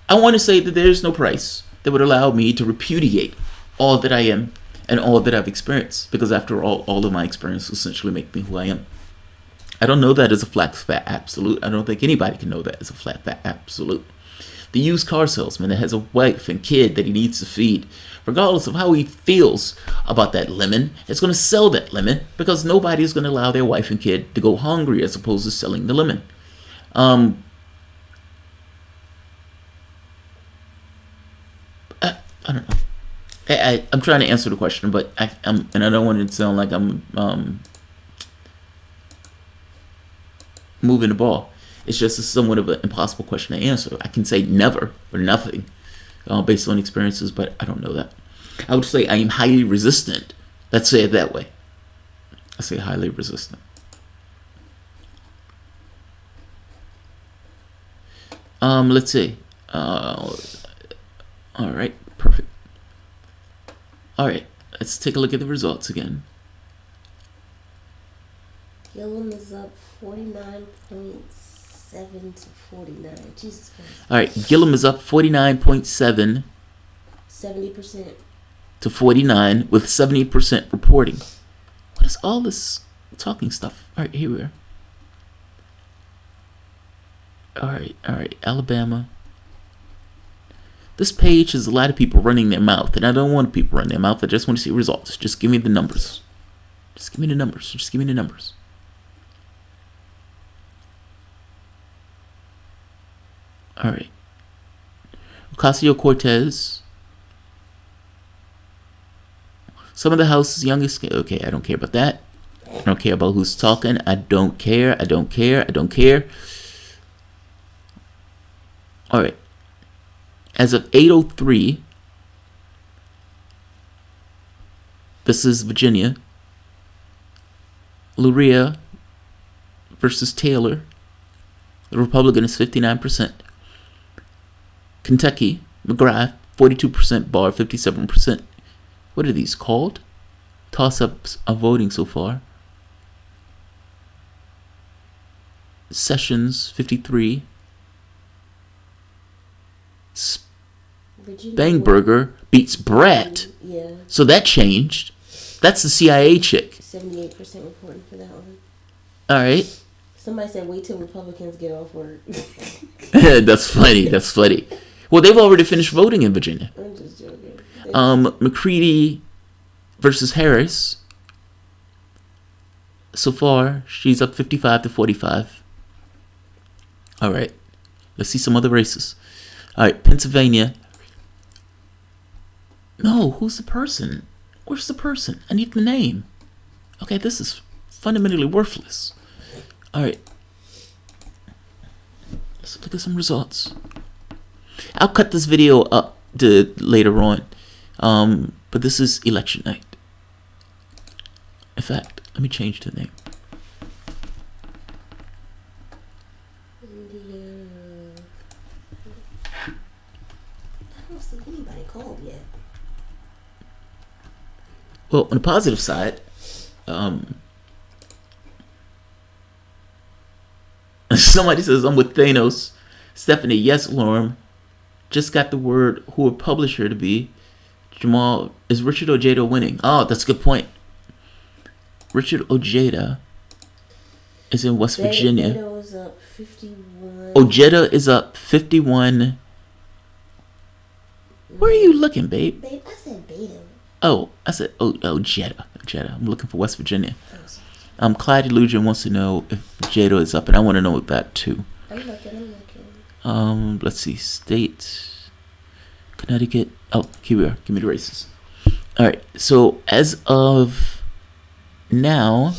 I want to say that there's no price that would allow me to repudiate all that I am and all that I've experienced, because after all of my experience essentially make me who I am. I don't know that as a flat fat absolute. I don't think anybody can know that as a flat fat absolute. The used car salesman that has a wife and kid that he needs to feed, regardless of how he feels about that lemon, is going to sell that lemon because nobody is going to allow their wife and kid to go hungry as opposed to selling the lemon. I don't know. I'm trying to answer the question, but and I don't want it to sound like I'm moving the ball. It's just a somewhat of an impossible question to answer. I can say never or nothing based on experiences, but I don't know that. I would say I am highly resistant. Let's say it that way. I say highly resistant. Let's see. All right, perfect. All right, let's take a look at the results again. Gillum is up 49.7 to 49. Jesus Christ. All right, Gillum is up 49.7 70% to 49 with 70% reporting. What is all this talking stuff? All right, here we are. All right, Alabama. This page has a lot of people running their mouth, and I don't want people running their mouth. I just want to see results. Just give me the numbers. Just give me the numbers. Just give me the numbers. All right. Ocasio-Cortez. Some of the House's youngest. Okay, I don't care about that. I don't care about who's talking. I don't care. I don't care. I don't care. All right. As of 8:03, this is Virginia. Luria versus Taylor. The Republican is 59%. Kentucky, McGrath, 42%, Barr, 57%. What are these called? Toss-ups of voting so far. Sessions, 53. Bangberger beats Brett. Yeah. So that changed. That's the CIA chick. 78% reporting for that one. All right. Somebody said wait till Republicans get off work. That's funny. That's funny. Well, they've already finished voting in Virginia. I'm just joking. McCready versus Harris. So far, she's up 55 to 45. All right. Let's see some other races. All right, Pennsylvania. No, who's the person? Where's the person? I need the name. Okay, this is fundamentally worthless. All right. Let's look at some results. I'll cut this video up to later on. But this is election night. In fact, let me change the name. I don't see anybody called yet. Well, on the positive side, somebody says, I'm with Thanos. Stephanie, yes, Lorem. Just got the word who a publisher to be. Jamal, is Richard Ojeda winning? Oh, that's a good point. Richard Ojeda is in West Virginia. Beto is up 51. Ojeda is up 51. Where are you looking, babe? Babe, I said Beto. Oh, I said Ojeda. I'm looking for West Virginia. Clyde Illusion wants to know if Jado is up, and I want to know that too. I'm looking. Let's see. State. Connecticut. Oh, here we are. Give me the races. All right. So as of now,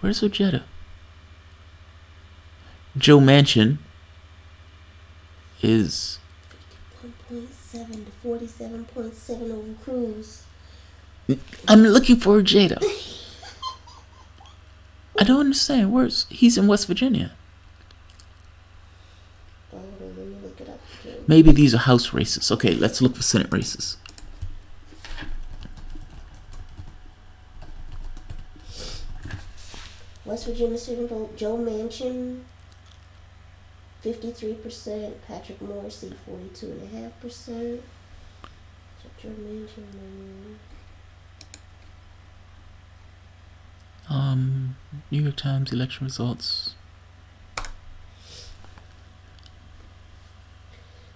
where's Ojeda? Joe Manchin is 1.7 to 47.7 over Cruz. I'm looking for Ojeda. I don't understand. Where's he's in West Virginia? Oh, let me look it up again. Maybe these are House races. Okay, let's look for Senate races. West Virginia student vote, Joe Manchin, 53%. Patrick Morrissey, 42.5%. Joe Manchin. New York Times election results.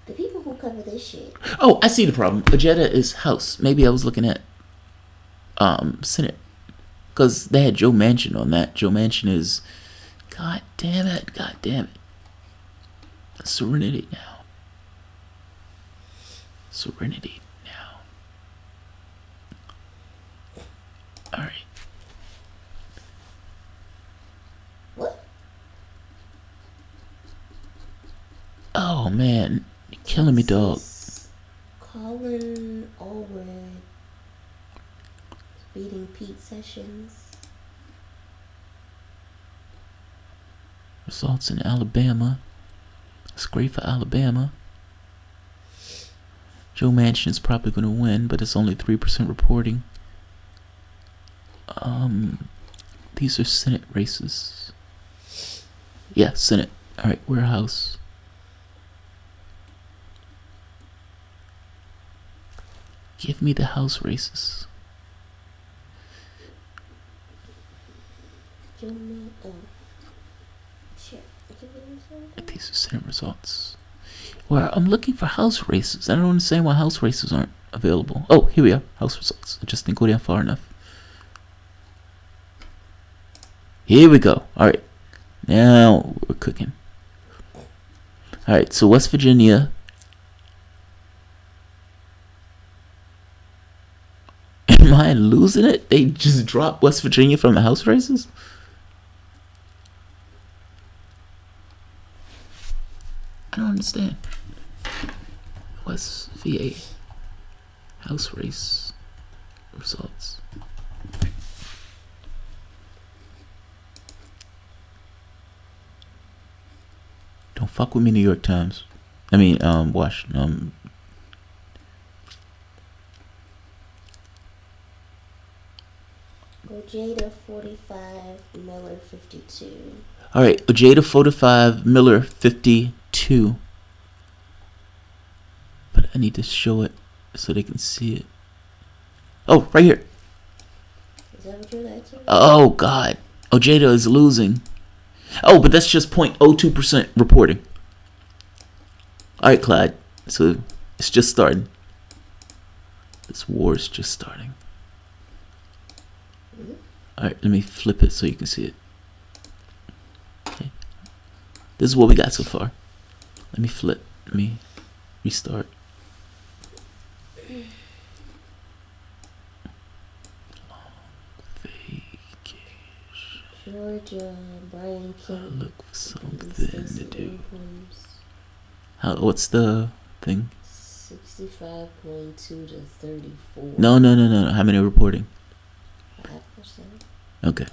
The people who cover this shit. Oh, I see the problem. Ojeda is House. Maybe I was looking at Senate, because they had Joe Manchin on that. Joe Manchin is, God damn it, Serenity now. All right. What? Oh man, you're killing me, dog. Colin Allred beating Pete Sessions. Results in Alabama. It's great for Alabama. Joe Manchin is probably going to win, but it's only 3% reporting. These are Senate races. Yeah, Senate. All right, we're House. Give me the House races. These are Senate results. Well, I'm looking for House races. I don't understand why House races aren't available. Oh, here we are. House results. I just didn't go down far enough. Here we go. All right. Now we're cooking. All right. So West Virginia. Am I losing it? They just dropped West Virginia from the House races? I don't understand. West VA House race results. Don't fuck with me, New York Times. I mean, Washington. Ojeda 45, Miller 52. All right, Ojeda 45, Miller 52. But I need to show it so they can see it. Oh, right here. Is that what you're at? Oh God, Ojeda is losing. Oh, but that's just 0.02% reporting. All right, Clyde. So it's just starting. This war is just starting. All right, let me flip it so you can see it. Okay. This is what we got so far. Let me flip. Let me restart. Georgia, Brian Kemp. Look for something to do. What's the thing? 65.2 to 34. No. How many are reporting? 5%. Okay.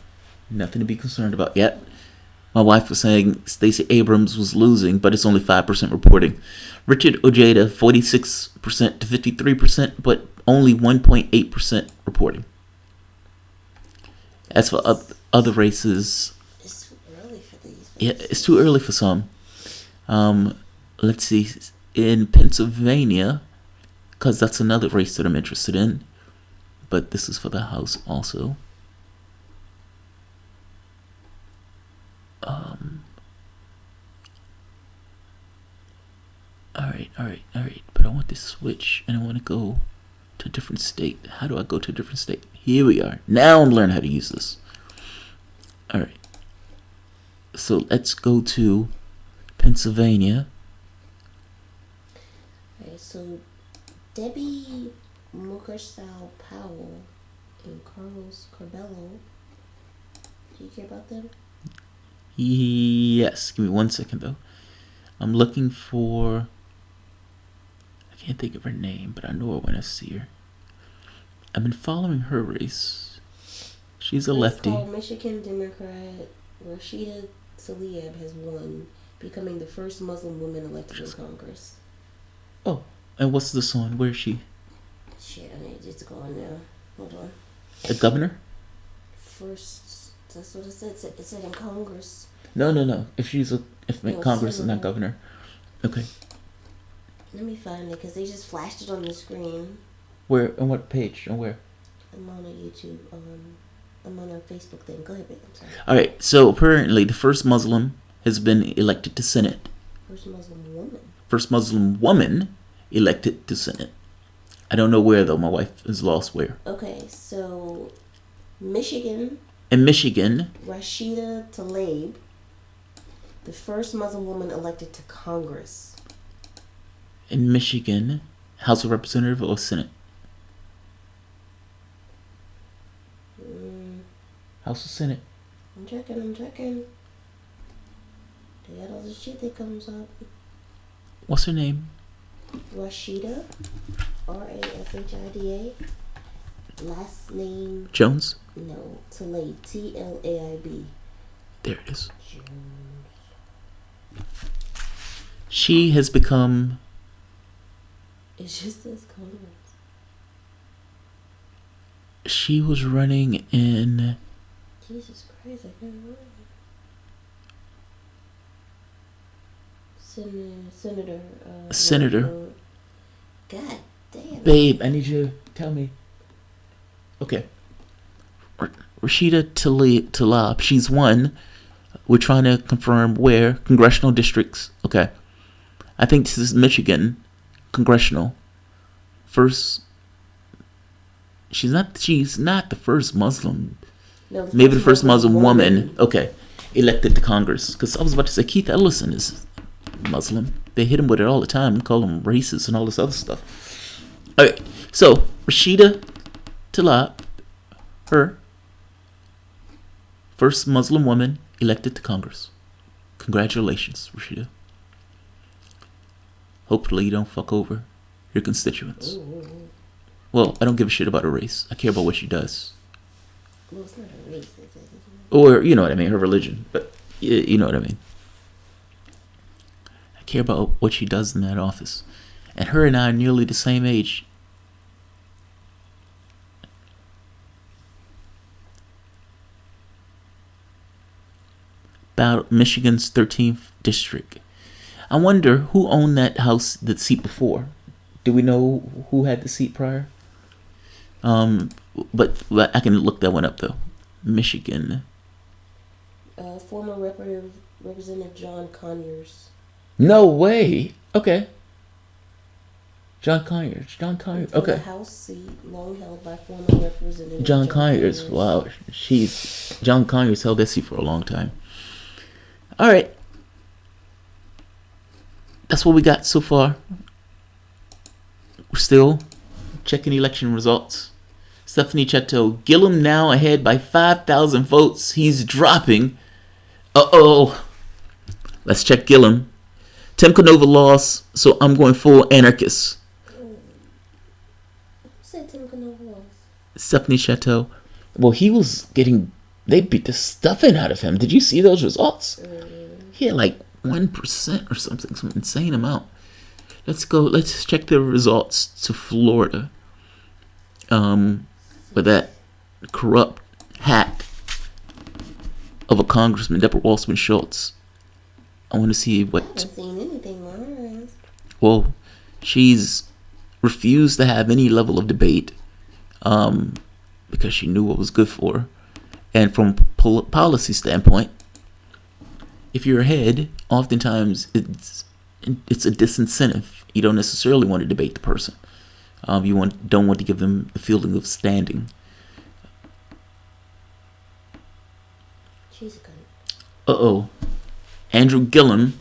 Nothing to be concerned about yet. My wife was saying Stacey Abrams was losing, but it's only 5% reporting. Richard Ojeda, 46% to 53%, but only 1.8% reporting. As for other races, it's too early for these. Yeah, it's too early for some. Let's see. In Pennsylvania, because that's another race that I'm interested in, but this is for the House also. All right. But I want to switch, and I want to go to a different state. How do I go to a different state? Here we are. Now I'm learning how to use this. All right. So let's go to Pennsylvania. All right. So Debbie Mukersau Powell and Carlos Corbello. Do you care about them? Yes. Give me 1 second though. I'm looking for. I can't think of her name, but I know her when I see her. I've been following her race. She's a lefty. Called Michigan Democrat Rashida Tlaib has won, becoming the first Muslim woman elected to Congress. Oh, and what's this on? Where is she? Shit, I need it's going now. Hold on. A governor? First, that's what it said. It said in Congress. No. If Congress is not governor. Okay. Let me find it because they just flashed it on the screen. Where? On what page? On where? I'm on a YouTube. I'm on a Facebook thing. Go ahead, babe. I'm sorry. All right. So apparently, the first Muslim has been elected to Senate. First Muslim woman. First Muslim woman elected to Senate. I don't know where though. My wife is lost where. Okay, so Michigan. In Michigan, Rashida Tlaib, the first Muslim woman elected to Congress. In Michigan, House of Representatives or Senate? House or Senate? I'm checking. They got all this shit that comes up. What's her name? Rashida, Rashida. Last name Jones? No, Tlaib, Tlaib. There it is. Jones. She has become... It just says Congress. She was running in... Jesus Christ, I can't remember. Senator. God damn. Babe, I need you to tell me. Okay. Rashida Tlaib. She's won. We're trying to confirm where. Congressional districts. Okay. I think this is Michigan. Congressional. First. She's not the first Muslim. No, maybe the first Muslim woman. Okay. Elected to Congress. Because I was about to say Keith Ellison is Muslim. They hit him with it all the time. Call him racist and all this other stuff. All right. So Rashida Tlaib, her first Muslim woman elected to Congress. Congratulations, Rashida. Hopefully you don't fuck over your constituents. Ooh. Well, I don't give a shit about her race. I care about what she does. Well, it's not a race. Or, you know what I mean, her religion. But, you know what I mean. I care about what she does in that office. And her and I are nearly the same age. About Michigan's 13th district. I wonder who owned that house, that seat before. Do we know who had the seat prior? But I can look that one up though. Michigan. Former Representative John Conyers. No way. Okay. John Conyers. Okay. The House seat long held by former Representative John Conyers. Wow. John Conyers held that seat for a long time. All right. That's what we got so far. We're still checking election results. Stephanie Cheto, Gillum now ahead by 5,000 votes. He's dropping. Uh-oh. Let's check Gillum. Tim Canova lost, so I'm going full anarchist. Who said Tim Canova lost? Stephanie Cheto. Well, he was getting... They beat the stuffing out of him. Did you see those results? He had like 1% or something. Some insane amount. Let's check the results to Florida. With that corrupt hack of a congressman, Deborah Walsman Schultz. I want to see what... I haven't seen anything on her ass. Well, she's refused to have any level of debate because she knew what was good for her. And from policy standpoint, if you're ahead, oftentimes it's a disincentive. You don't necessarily want to debate the person. You don't want to give them the feeling of standing. She's a cunt. Uh-oh. Andrew Gillum,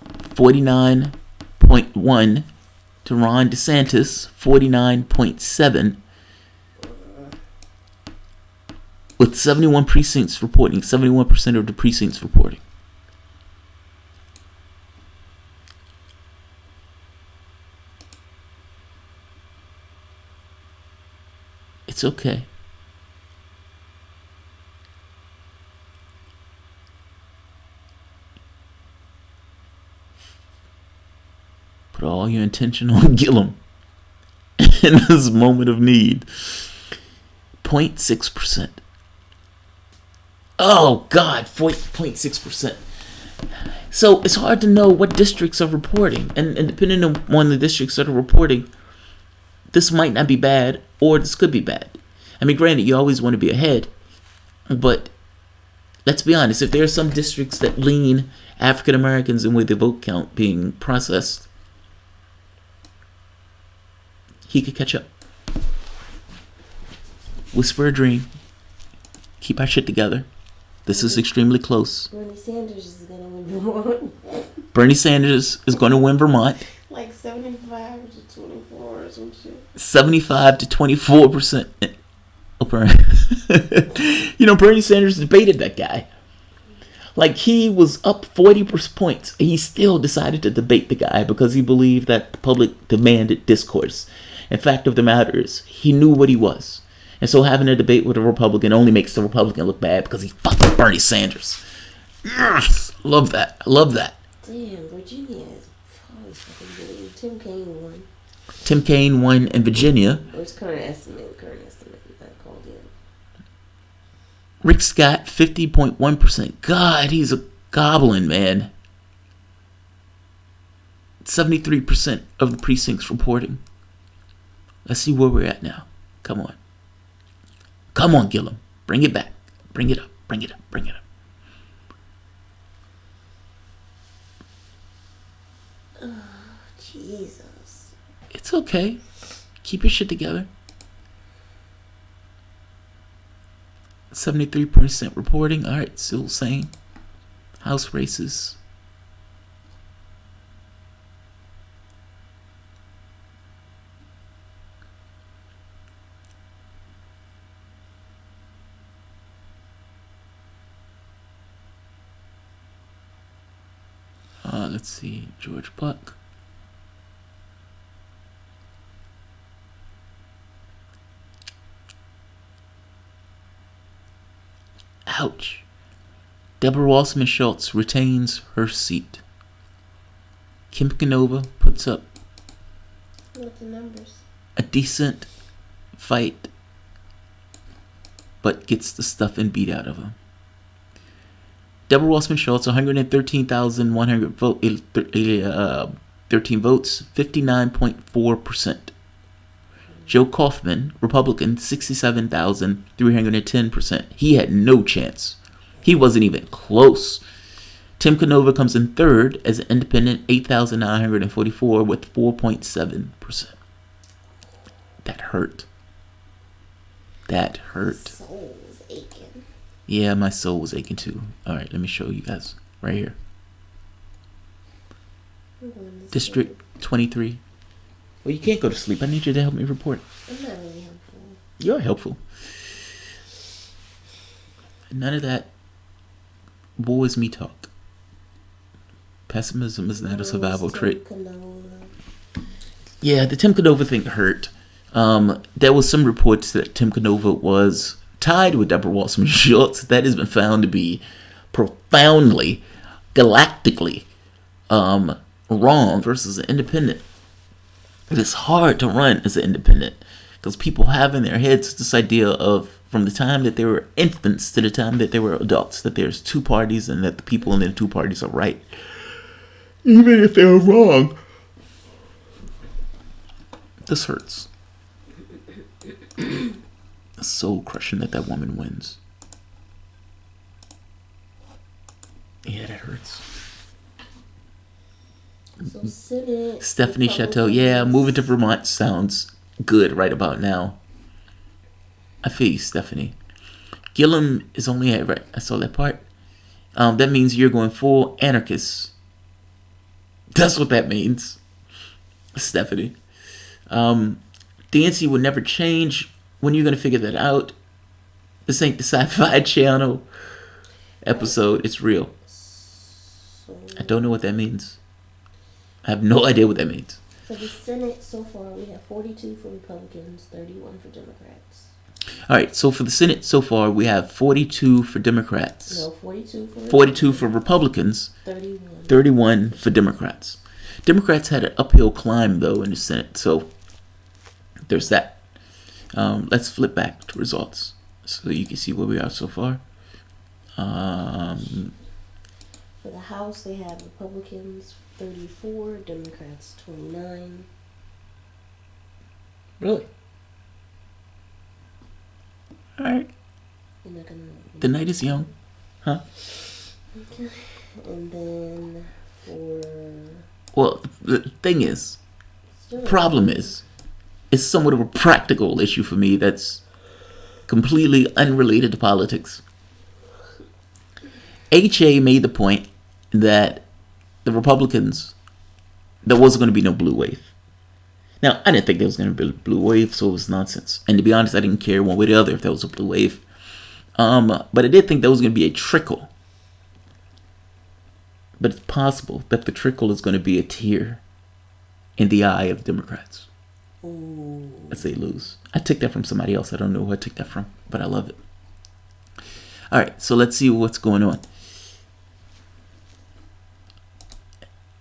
49.1 to Ron DeSantis, 49.7. With 71 precincts reporting, 71% of the precincts reporting. It's okay. Put all your intention on Gillum in this moment of need. 0.6%. Oh, God, 0.6%. So it's hard to know what districts are reporting. And depending on the districts that are reporting, this might not be bad, or this could be bad. I mean, granted, you always want to be ahead, But let's be honest, if there are some districts that lean African Americans in with the vote count being processed, he could catch up. Whisper a dream. Keep our shit together. This is extremely close. Bernie Sanders is going to win Vermont. Bernie Sanders is going to win Vermont. Like 75 to 24 or some shit. 75 to 24%. You know, Bernie Sanders debated that guy. Like, he was up 40 points. He still decided to debate the guy because he believed that the public demanded discourse. And fact of the matter is, he knew what he was. And so having a debate with a Republican only makes the Republican look bad because he fucking Bernie Sanders. Yes! Love that. I love that. Damn, Virginia is probably fucking good. Tim Kaine won. Tim Kaine won in Virginia. It's current estimate. I called it. Rick Scott, 50.1%. God, he's a goblin, man. 73% of the precincts reporting. Let's see where we're at now. Come on. Come on, Gillum. Bring it back. Bring it up. Bring it up. Bring it up. Oh, Jesus. It's okay. Keep your shit together. 73% reporting. All right, still same. House races. Let's see, George Buck. Ouch. Deborah Wasserman Schultz retains her seat. Kim Canova puts up What the numbers? a decent fight, but gets the stuffing beat out of him. Deborah Wasserman Schultz, 113,100 vote, 13 votes, 59.4%. Joe Kaufman, Republican, 67,310%. He had no chance. He wasn't even close. Tim Canova comes in third as an independent, 8,944 with 4.7%. That hurt. That hurt. Soul was aching. Yeah, my soul was aching too. All right, let me show you guys right here. District 23. Well, you can't go to sleep. I need you to help me report. I'm not really helpful. You're helpful. None of that boys me talk. Pessimism is not a survival trait. Yeah, the Tim Canova thing hurt. There was some reports that Tim Canova was tied with Deborah Wasserman Schultz. That has been found to be profoundly, galactically wrong versus an independent. It is hard to run as an independent because people have in their heads this idea of from the time that they were infants to the time that they were adults that there's two parties and that the people in the two parties are right, even if they're wrong. This hurts. It's soul crushing that woman wins. Yeah, that hurts. So Senate, Stephanie Chateau, yeah, moving to Vermont sounds good right about now. I feel you, Stephanie. Gillum is only at, right, I saw that part. That means you're going full anarchist. That's what that means, Stephanie. DNC will never change. When are you going to figure that out? This ain't the Sci-Fi Channel episode. It's real. I don't know what that means. I have no idea what that means. For the Senate, so far, we have 42 for Republicans, 31 for Democrats. All right, so for the Senate, so far, we have 42 for Democrats. No, 42 for 42 for Republicans. 31. 31 for Democrats. Democrats had an uphill climb, though, in the Senate, so there's that. Let's flip back to results so you can see where we are so far. For the House, they have Republicans 34, Democrats 29. Really? All right. You're not gonna. The night is young. Huh? Okay. And then for. Well, the thing is, problem is, it's somewhat of a practical issue for me that's completely unrelated to politics. HA made the point that the Republicans, there wasn't going to be no blue wave. Now, I didn't think there was going to be a blue wave, so it was nonsense. And to be honest, I didn't care one way or the other if there was a blue wave. But I did think there was going to be a trickle. But it's possible that the trickle is going to be a tear in the eye of Democrats. Ooh. As they lose. I took that from somebody else. I don't know who I took that from, but I love it. All right, so let's see what's going on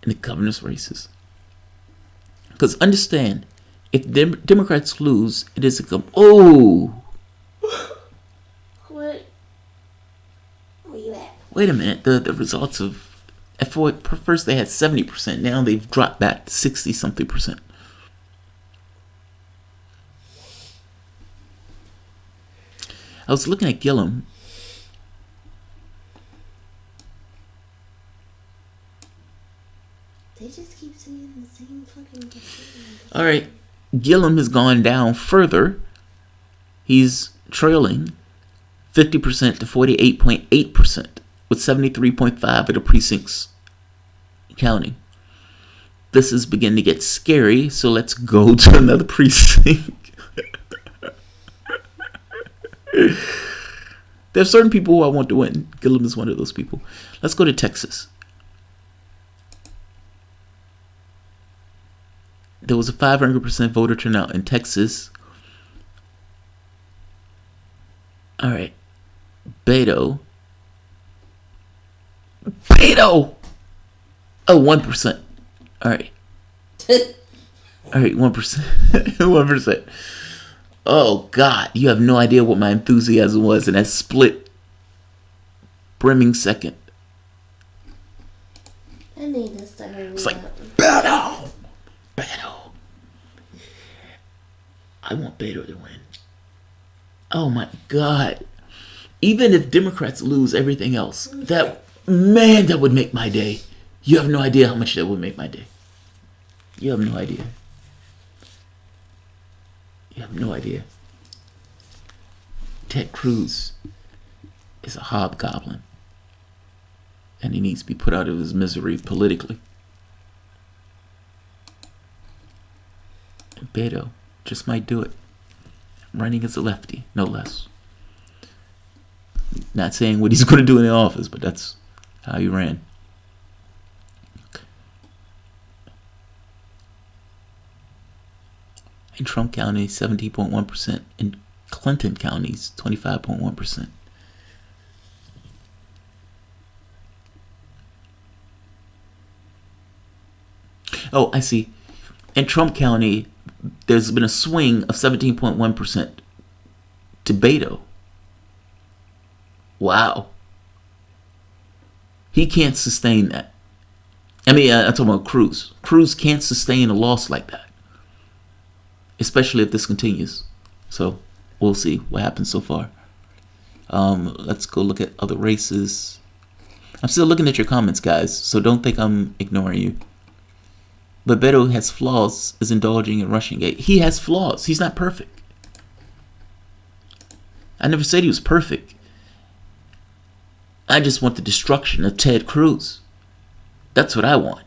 in the governor's races. Because understand, if Democrats lose, it is a oh. What? Where you at? Wait a minute. The results of first they had 70%. Now they've dropped back to 60-something%. I was looking at Gillum. They just keep saying the same fucking thing. All right, Gillum has gone down further. He's trailing 50% to 48.8%, with 73.5 of the precincts counting. This is beginning to get scary, so let's go to another precinct. There are certain people who I want to win. Gillum is one of those people. Let's go to Texas. There was a 500% voter turnout in Texas. All right. Beto. Oh, 1%. All right. All right, 1%. 1%. Oh, God. You have no idea what my enthusiasm was in that split brimming second. I need this to hurry It's like, up. Beto. I want Beto to win. Oh, my God. Even if Democrats lose everything else, that would make my day. You have no idea how much that would make my day. You have no idea. You have no idea. Ted Cruz is a hobgoblin. And he needs to be put out of his misery politically. And Beto just might do it. Running as a lefty, no less. Not saying what he's going to do in the office, but that's how he ran. In Trump County, 17.1%. In Clinton counties, 25.1%. Oh, I see. In Trump County, there's been a swing of 17.1% to Beto. Wow. He can't sustain that. I mean, I'm talking about Cruz. Cruz can't sustain a loss like that. Especially if this continues. So, we'll see what happens so far. Let's go look at other races. I'm still looking at your comments, guys, so don't think I'm ignoring you. But Beto has flaws, is indulging in Russiagate. He has flaws. He's not perfect. I never said he was perfect. I just want the destruction of Ted Cruz. That's what I want.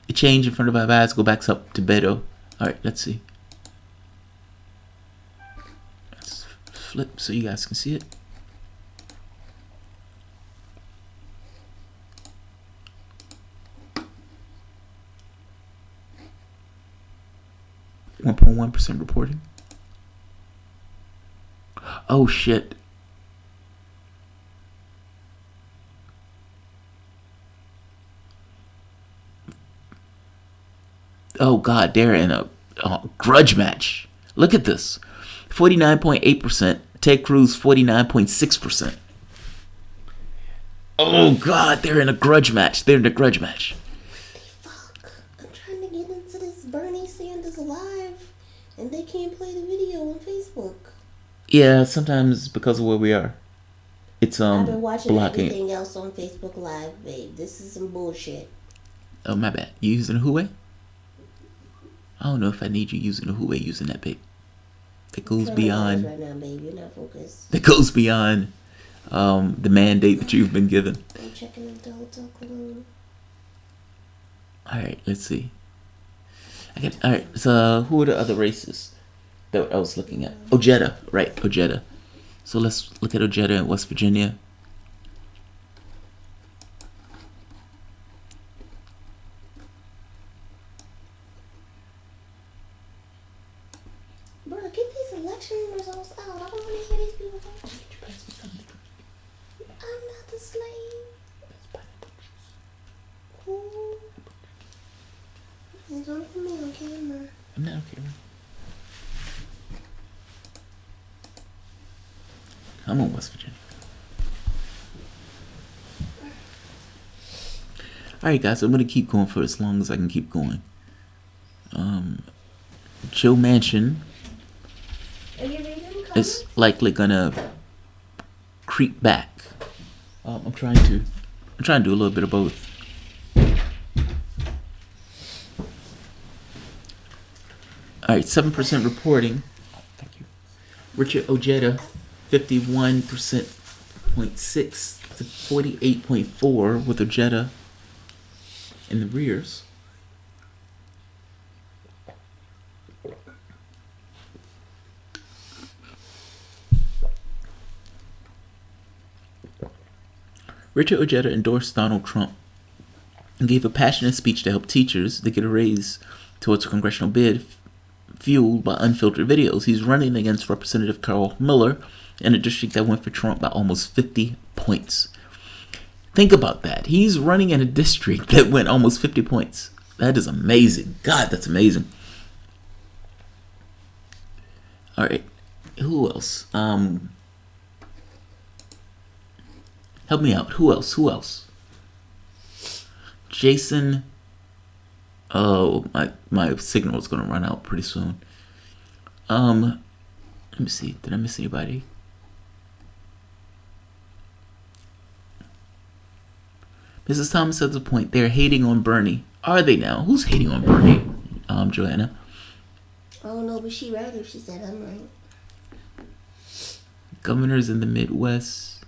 A change in front of our eyes. Go back up to Beto. Alright, let's see. Let's flip so you guys can see it. .1% reporting. Oh shit. Oh God, they're in a grudge match. Look at this. 49.8%. Ted Cruz 49.6%. Oh God, they're in a grudge match. Fuck. I'm trying to get into this Bernie Sanders live and they can't play the video on Facebook. Yeah, sometimes because of where we are, it's I've been watching blocking it. everything else on Facebook Live, babe. This is some bullshit. Oh, my bad. You using a Huawei? I don't know if I need you using a Huawei using that, babe. That goes beyond. Right now, babe. You're not focused. That goes beyond the mandate that you've been given. I'm checking into the hotel cologne. All right, let's see. All right. So who are the other races that I was looking at? Ojeda, right? Ojeda. So let's look at Ojeda in West Virginia. Bro, get these election results out. I don't want to hear these people talk. I'm not the slave. Ooh. Don't put me on camera. I'm not on camera. I'm in West Virginia. Alright guys, I'm gonna keep going for as long as I can keep going. Joe Manchin is likely gonna creep back. I'm trying to do a little bit of both. Alright, 7% reporting. Thank you. Richard Ojeda, 51.6 to 48.4 with Ojeda in the rears. Richard Ojeda endorsed Donald Trump and gave a passionate speech to help teachers to get a raise towards a congressional bid fueled by unfiltered videos. He's running against Representative Carl Miller in a district that went for Trump by almost 50 points. Think about that. He's running in a district that went almost 50 points. That is amazing. God, that's amazing. All right. Who else? Help me out. Who else? Jason. Oh, my signal is going to run out pretty soon. Let me see. Did I miss anybody? Mrs. Thomas has a point. They're hating on Bernie. Are they now? Who's hating on Bernie? Joanna. I don't know, but she right if she said I'm right. Governors in the Midwest.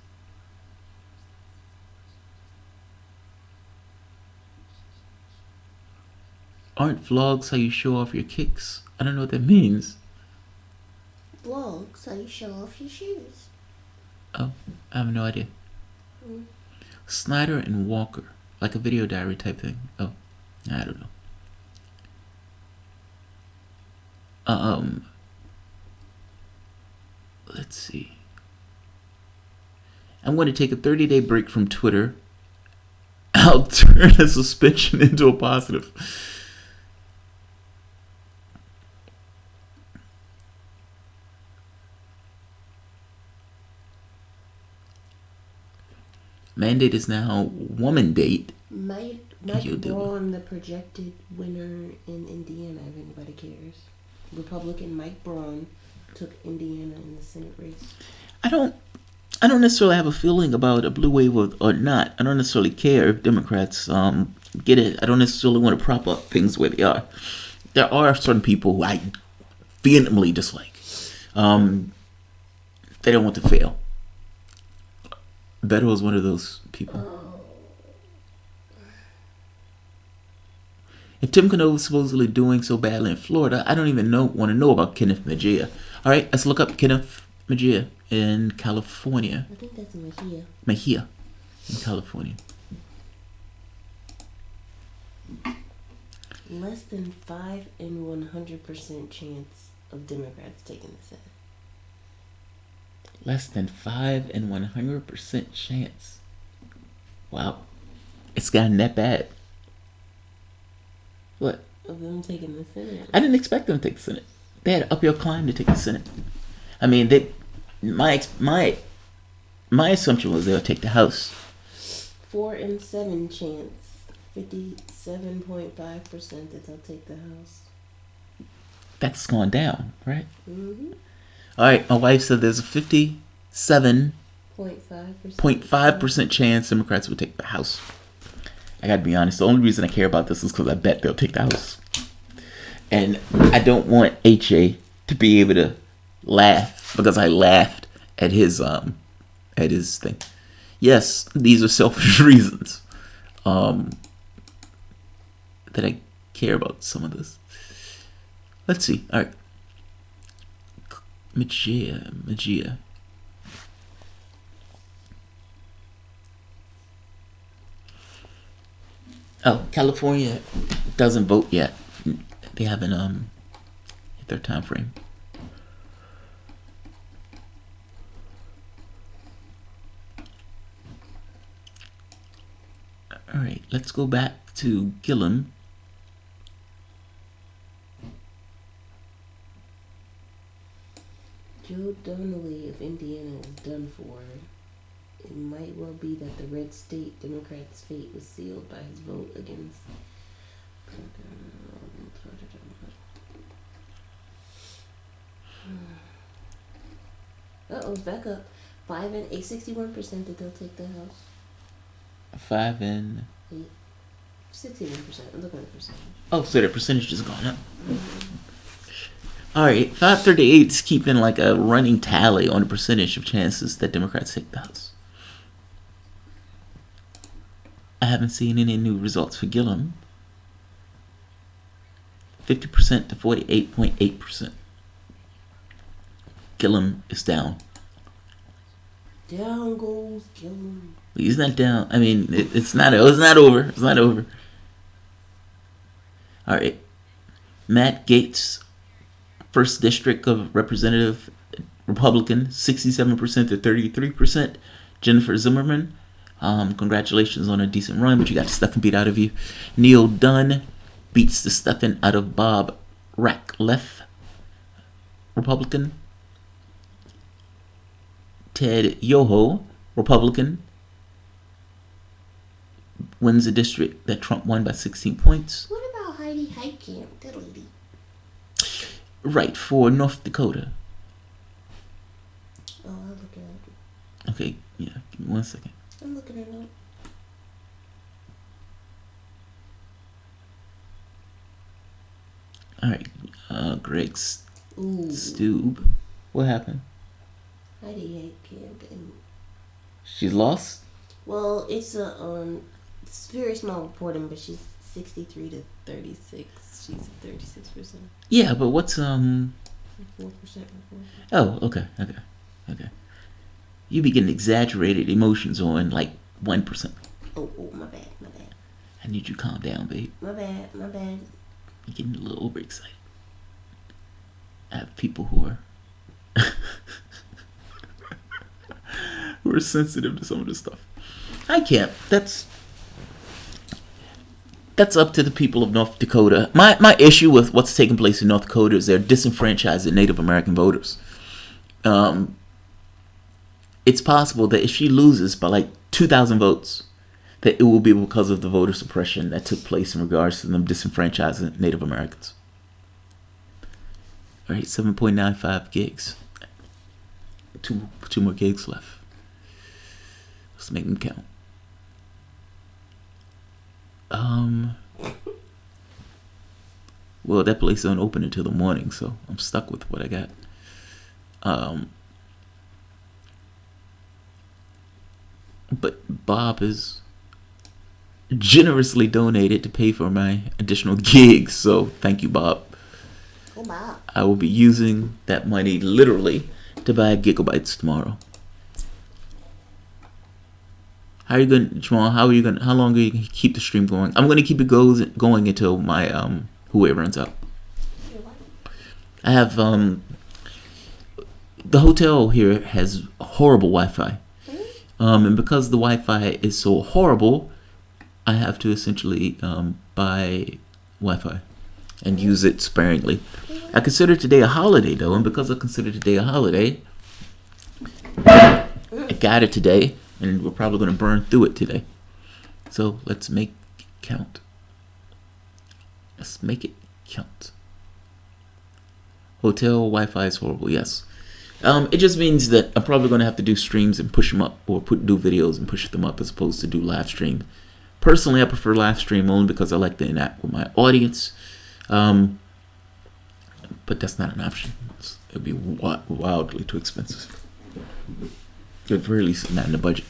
Aren't vlogs how you show off your kicks? I don't know what that means. Vlogs how you show off your shoes. Oh, I have no idea. Snyder and Walker, like a video diary type thing. Oh, I don't know. Let's see. I'm going to take a 30-day break from Twitter. I'll turn a suspension into a positive. Mandate is now woman date. Mike Braun, the projected winner in Indiana, if anybody cares. Republican Mike Braun took Indiana in the Senate race. I don't necessarily have a feeling about a blue wave or not. I don't necessarily care if Democrats get it. I don't necessarily want to prop up things where they are. There are certain people who I vehemently dislike. They don't want to fail. Beto is one of those people. If Tim Cano was supposedly doing so badly in Florida, I don't even want to know about Kenneth Mejia. All right, let's look up Kenneth Mejia in California. I think that's Mejia. Mejia in California. Less than 5 in 100% chance of Democrats taking the Senate. Less than 5 in 100% chance. Wow. It's gotten that bad. What? Of them taking the Senate. I didn't expect them to take the Senate. They had an uphill climb to take the Senate. I mean, my assumption was they would take the House. 4 in 7 chance. 57.5% that they'll take the House. That's gone down, right? Mm-hmm. All right, my wife said there's a 57.5% 0.5%. chance Democrats will take the House. I gotta be honest, the only reason I care about this is because I bet they'll take the House. And I don't want HA to be able to laugh because I laughed at his thing. Yes, these are selfish reasons that I care about some of this. Let's see. All right. Magia. Oh, California doesn't vote yet. They haven't hit their time frame. All right, let's go back to Gillum. Joe Donnelly of Indiana was done for. It might well be that the red state Democrats' fate was sealed by his vote against. It's back up. 61% that they'll take the House. 61%. I'm looking at the percentage. Oh, so the percentage has gone up. All right, 538 is keeping like a running tally on the percentage of chances that Democrats take the House. I haven't seen any new results for Gillum. 50% to 48.8%. Gillum is down. Down goes Gillum. He's not down. I mean, it's not over. It's not over. All right. Matt Gaetz, 1st District of Representative, Republican, 67% to 33%. Jennifer Zimmerman, congratulations on a decent run, but you got the stuffing beat out of you. Neil Dunn beats the stuffing out of Bob Ratcliffe, Republican. Ted Yoho, Republican, wins a district that Trump won by 16 points. What about Heidi Heitkamp, that lady? Right, for North Dakota. Oh, I'll look it up. Okay, yeah, give me 1 second. I'm looking it up. All right, Greg Stube. What happened? Heidi Heitkamp. She's lost? Well, it's it's very small reporting, but she's 63 to 36. She's 36%. Yeah, but what's 4% report. Oh, okay. You be getting exaggerated emotions on like 1%. Oh, my bad. I need you to calm down, babe. My bad. You're getting a little overexcited. I have people who are who are sensitive to some of this stuff. I can't. That's up to the people of North Dakota. My issue with what's taking place in North Dakota is they're disenfranchising Native American voters. It's possible that if she loses by like 2,000 votes, that it will be because of the voter suppression that took place in regards to them disenfranchising Native Americans. All right, 7.95 gigs. Two more gigs left. Let's make them count. Well, that place don't open until the morning, so I'm stuck with what I got. But Bob is generously donated to pay for my additional gigs, so thank you, Bob. Oh, Bob. I will be using that money literally to buy gigabytes tomorrow. How long are you gonna keep the stream going? I'm gonna keep it going until my Huawei runs out. I have the hotel here has horrible Wi-Fi. And because the Wi-Fi is so horrible, I have to essentially buy Wi-Fi and use it sparingly. I consider today a holiday, though, and because I consider today a holiday, I got it today, and we're probably going to burn through it today. So let's make it count. Let's make it count. Hotel Wi-Fi is horrible, yes. It just means that I'm probably going to have to do streams and push them up, or do videos and push them up, as opposed to do live stream. Personally, I prefer live stream only because I like to interact with my audience. But that's not an option. It would be wildly too expensive. At the very least, not in the budget.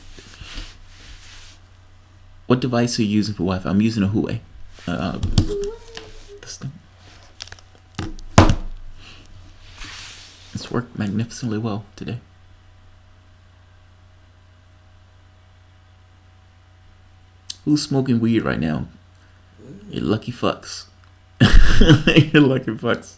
What device are you using for Wi-Fi? I'm using a Huawei. This thing. It's worked magnificently well today. Who's smoking weed right now? You lucky fucks. You lucky fucks.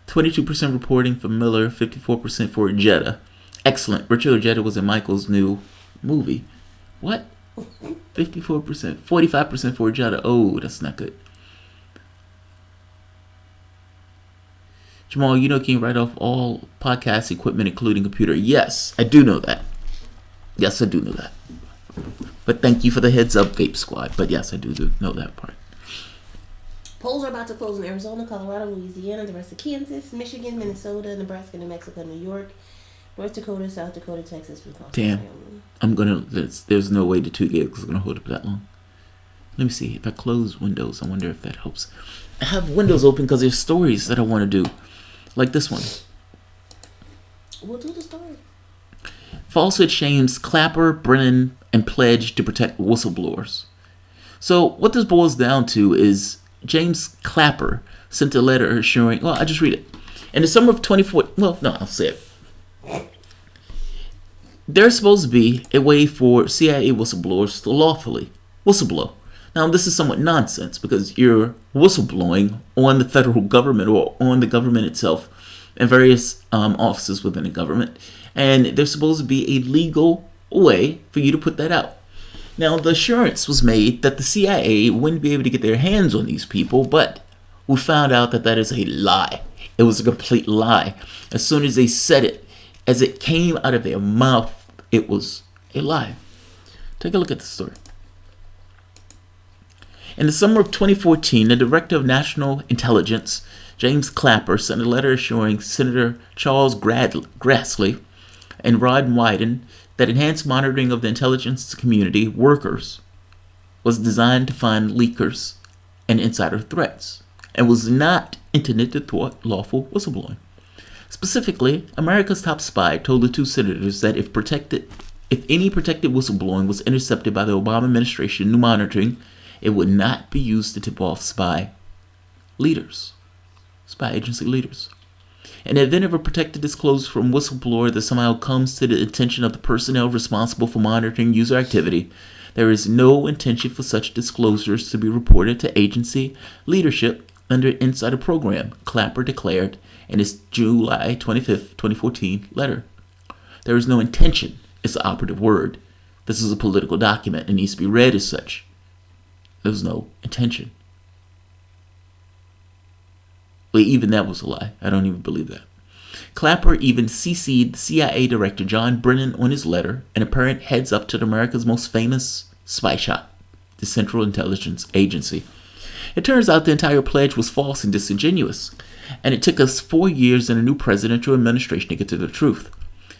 22% reporting for Miller, 54% for Jetta. Excellent. Richard Jetta was in Michael's new movie. What? 54%. 45% for Jetta. Oh, that's not good. Jamal, you know you can write off all podcast equipment, including computer. Yes, I do know that. Yes, I do know that. But thank you for the heads up, Vape Squad. But yes, I do know that part. Polls are about to close in Arizona, Colorado, Louisiana, the rest of Kansas, Michigan, Minnesota, Nebraska, New Mexico, New York, North Dakota, South Dakota, Texas, Wisconsin. Damn. I'm gonna. There's no way the 2 gigs is gonna hold up that long. Let me see. If I close Windows, I wonder if that helps. I have Windows open because there's stories that I want to do, like this one. We'll do the story. Falsehood shames Clapper, Brennan, and pledge to protect whistleblowers. So what this boils down to is James Clapper sent a letter assuring. Well, I just read it. In the summer of 24. Well, no, I'll say it. There's supposed to be a way for CIA whistleblowers to lawfully whistleblow. Now, this is somewhat nonsense because you're whistleblowing on the federal government or on the government itself and various offices within the government. And there's supposed to be a legal way for you to put that out. Now, the assurance was made that the CIA wouldn't be able to get their hands on these people, but we found out that that is a lie. It was a complete lie. As soon as they said it, as it came out of their mouth, it was a lie. Take a look at the story. In the summer of 2014, the Director of National Intelligence, James Clapper, sent a letter assuring Senator Charles Grassley and Rod Wyden that enhanced monitoring of the intelligence community workers was designed to find leakers and insider threats and was not intended to thwart lawful whistleblowing. Specifically, America's top spy told the two senators that if any protected whistleblowing was intercepted by the Obama administration new monitoring, it would not be used to tip off spy agency leaders. In the event of a protected disclosure from whistleblower that somehow comes to the attention of the personnel responsible for monitoring user activity, there is no intention for such disclosures to be reported to agency leadership under insider program, Clapper declared in his July 25, 2014 letter. There is no intention, is the operative word. This is a political document and needs to be read as such. There was no intention. Well, even that was a lie. I don't even believe that. Clapper even CC'd CIA Director John Brennan on his letter, an apparent heads up to America's most famous spy shop, the Central Intelligence Agency. It turns out the entire pledge was false and disingenuous, and it took us 4 years and a new presidential administration to get to the truth.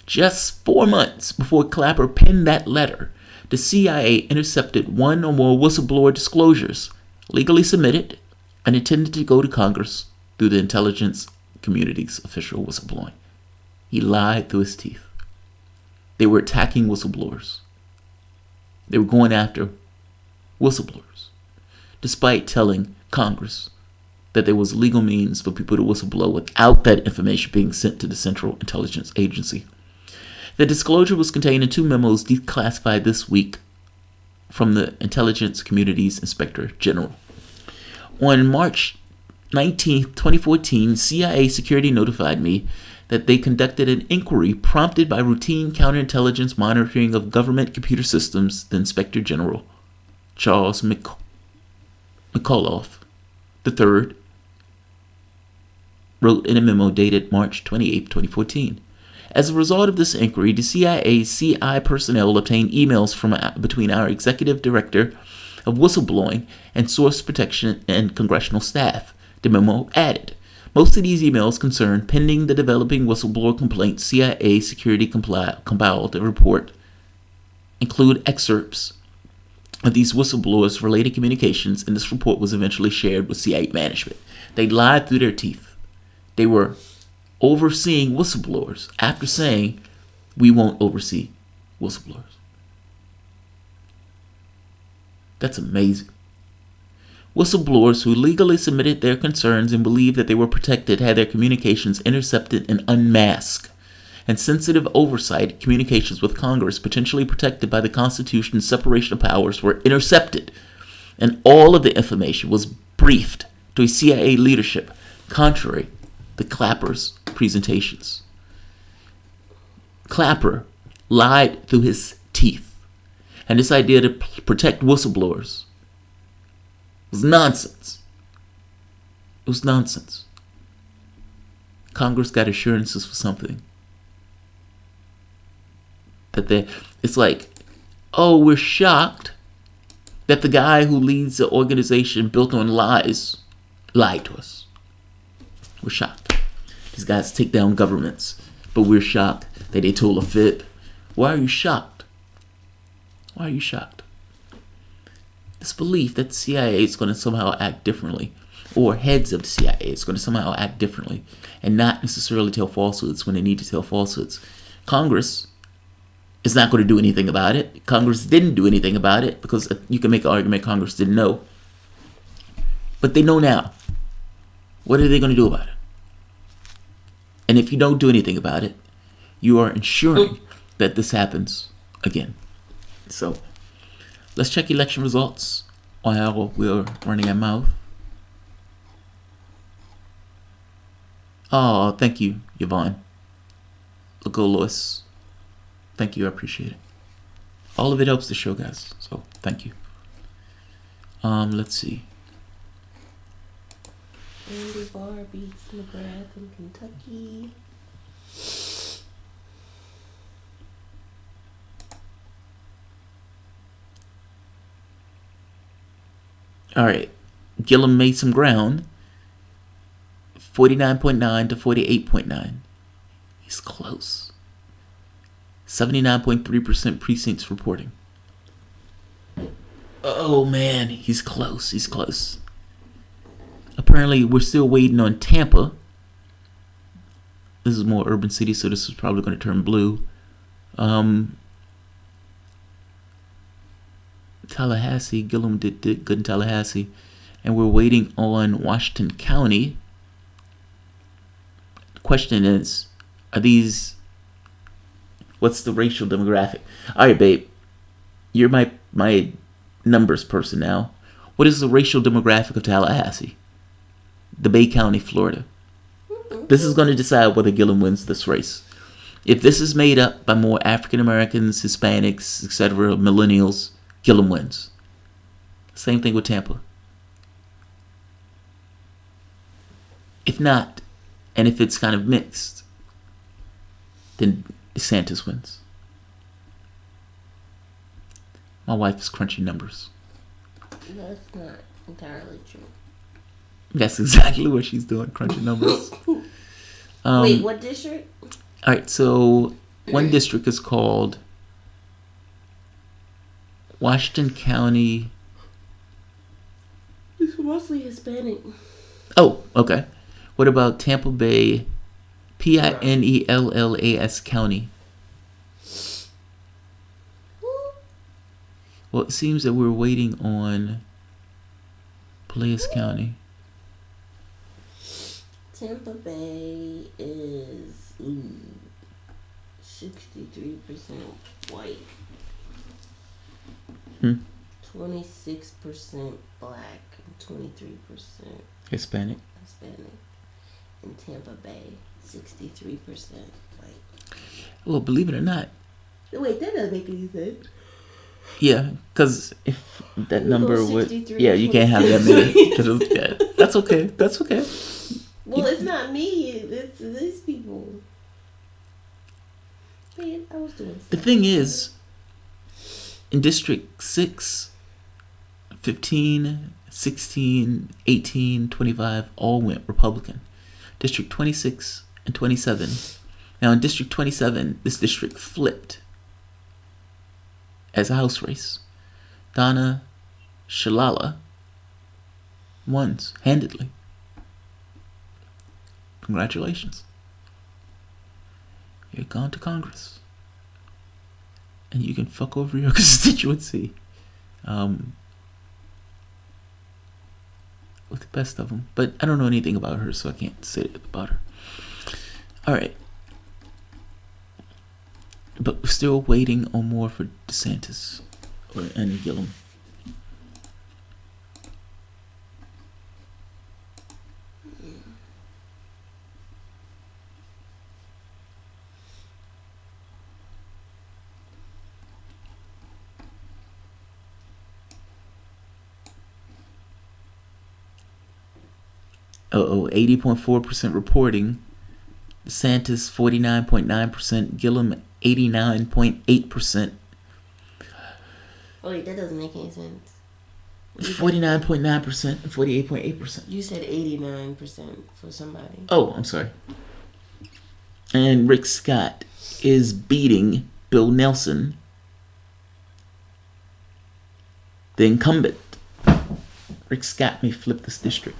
Just 4 months before Clapper penned that letter, the CIA intercepted one or more whistleblower disclosures, legally submitted and intended to go to Congress through the intelligence community's official whistleblowing. He lied through his teeth. They were attacking whistleblowers. They were going after whistleblowers, despite telling Congress that there was legal means for people to whistleblow without that information being sent to the Central Intelligence Agency. The disclosure was contained in 2 memos declassified this week from the Intelligence Community's Inspector General. On March 19, 2014, CIA security notified me that they conducted an inquiry prompted by routine counterintelligence monitoring of government computer systems. The Inspector General, Charles McAuliffe III, wrote in a memo dated March 28, 2014. As a result of this inquiry, the CIA CI personnel obtained emails between our executive director of whistleblowing and source protection and congressional staff. The memo added, Most of these emails concern pending the developing whistleblower complaint CIA security compiled a report, include excerpts of these whistleblowers' related communications, and this report was eventually shared with CIA management. They lied through their teeth. They were overseeing whistleblowers after saying, we won't oversee whistleblowers. That's amazing. Whistleblowers who legally submitted their concerns and believed that they were protected had their communications intercepted and unmasked. And sensitive oversight communications with Congress, potentially protected by the Constitution's separation of powers, were intercepted. And all of the information was briefed to a CIA leadership, contrary to Clapper's presentations. Clapper lied through his teeth. And this idea to protect whistleblowers was nonsense. It was nonsense. Congress got assurances for something. It's like, oh, we're shocked that the guy who leads the organization built on lies lied to us. We're shocked. These guys take down governments, but we're shocked that they told a fib. Why are you shocked? Why are you shocked? This belief that the CIA is going to somehow act differently, or heads of the CIA is going to somehow act differently, and not necessarily tell falsehoods when they need to tell falsehoods. Congress is not going to do anything about it. Congress didn't do anything about it because you can make an argument Congress didn't know. But they know now. What are they going to do about it? And if you don't do anything about it, you are ensuring that this happens again. So, let's check election results while we're running our mouth. Oh, thank you, Yvonne. Look, go, Lois. Thank you, I appreciate it. All of it helps the show, guys. So, thank you. Let's see. Andy Barr beats McGrath in Kentucky. All right. Gillum made some ground. 49.9 to 48.9. He's close. 79.3% precincts reporting. Oh man, he's close. He's close. Apparently, we're still waiting on Tampa. This is more urban city, so this is probably going to turn blue. Tallahassee, Gillum did good in Tallahassee. And we're waiting on Washington County. The question is, what's the racial demographic? All right, babe, you're my numbers person now. What is the racial demographic of Tallahassee? The Bay County, Florida. This is going to decide whether Gillum wins this race. If this is made up by more African Americans, Hispanics, etc., millennials, Gillum wins. Same thing with Tampa. If not, and if it's kind of mixed, then DeSantis wins. My wife is crunching numbers. That's not entirely true. That's exactly what she's doing, crunching numbers. Wait, what district? All right, so one district is called Washington County. It's mostly Hispanic. Oh, okay. What about Tampa Bay, Pinellas County? Well, it seems that we're waiting on Pulaski County. Tampa Bay is 63% white. 26% black and 23% Hispanic. In Tampa Bay, 63% white. Well, believe it or not. Wait, that doesn't make any sense. Yeah, because if that number would... 63, Yeah, you can't have that many. Yeah, that's okay. That's okay. Well, it's not me. It's these people. Man, I was doing something. The thing is, in District 6, 15, 16, 18, 25 all went Republican. District 26 and 27. Now in District 27, this district flipped as a House race. Donna Shalala won handedly. Congratulations. You're gone to Congress. And you can fuck over your constituency. With the best of them. But I don't know anything about her, so I can't say it about her. Alright. But we're still waiting on more for DeSantis and Gillum. Uh-oh, 80.4% reporting. DeSantis 49.9%. Gillum 89.8%. Oh wait, that doesn't make any sense. 49.9% and 48.8%. You said 89% for somebody. Oh, I'm sorry. And Rick Scott is beating Bill Nelson, the incumbent. Rick Scott may flip this district.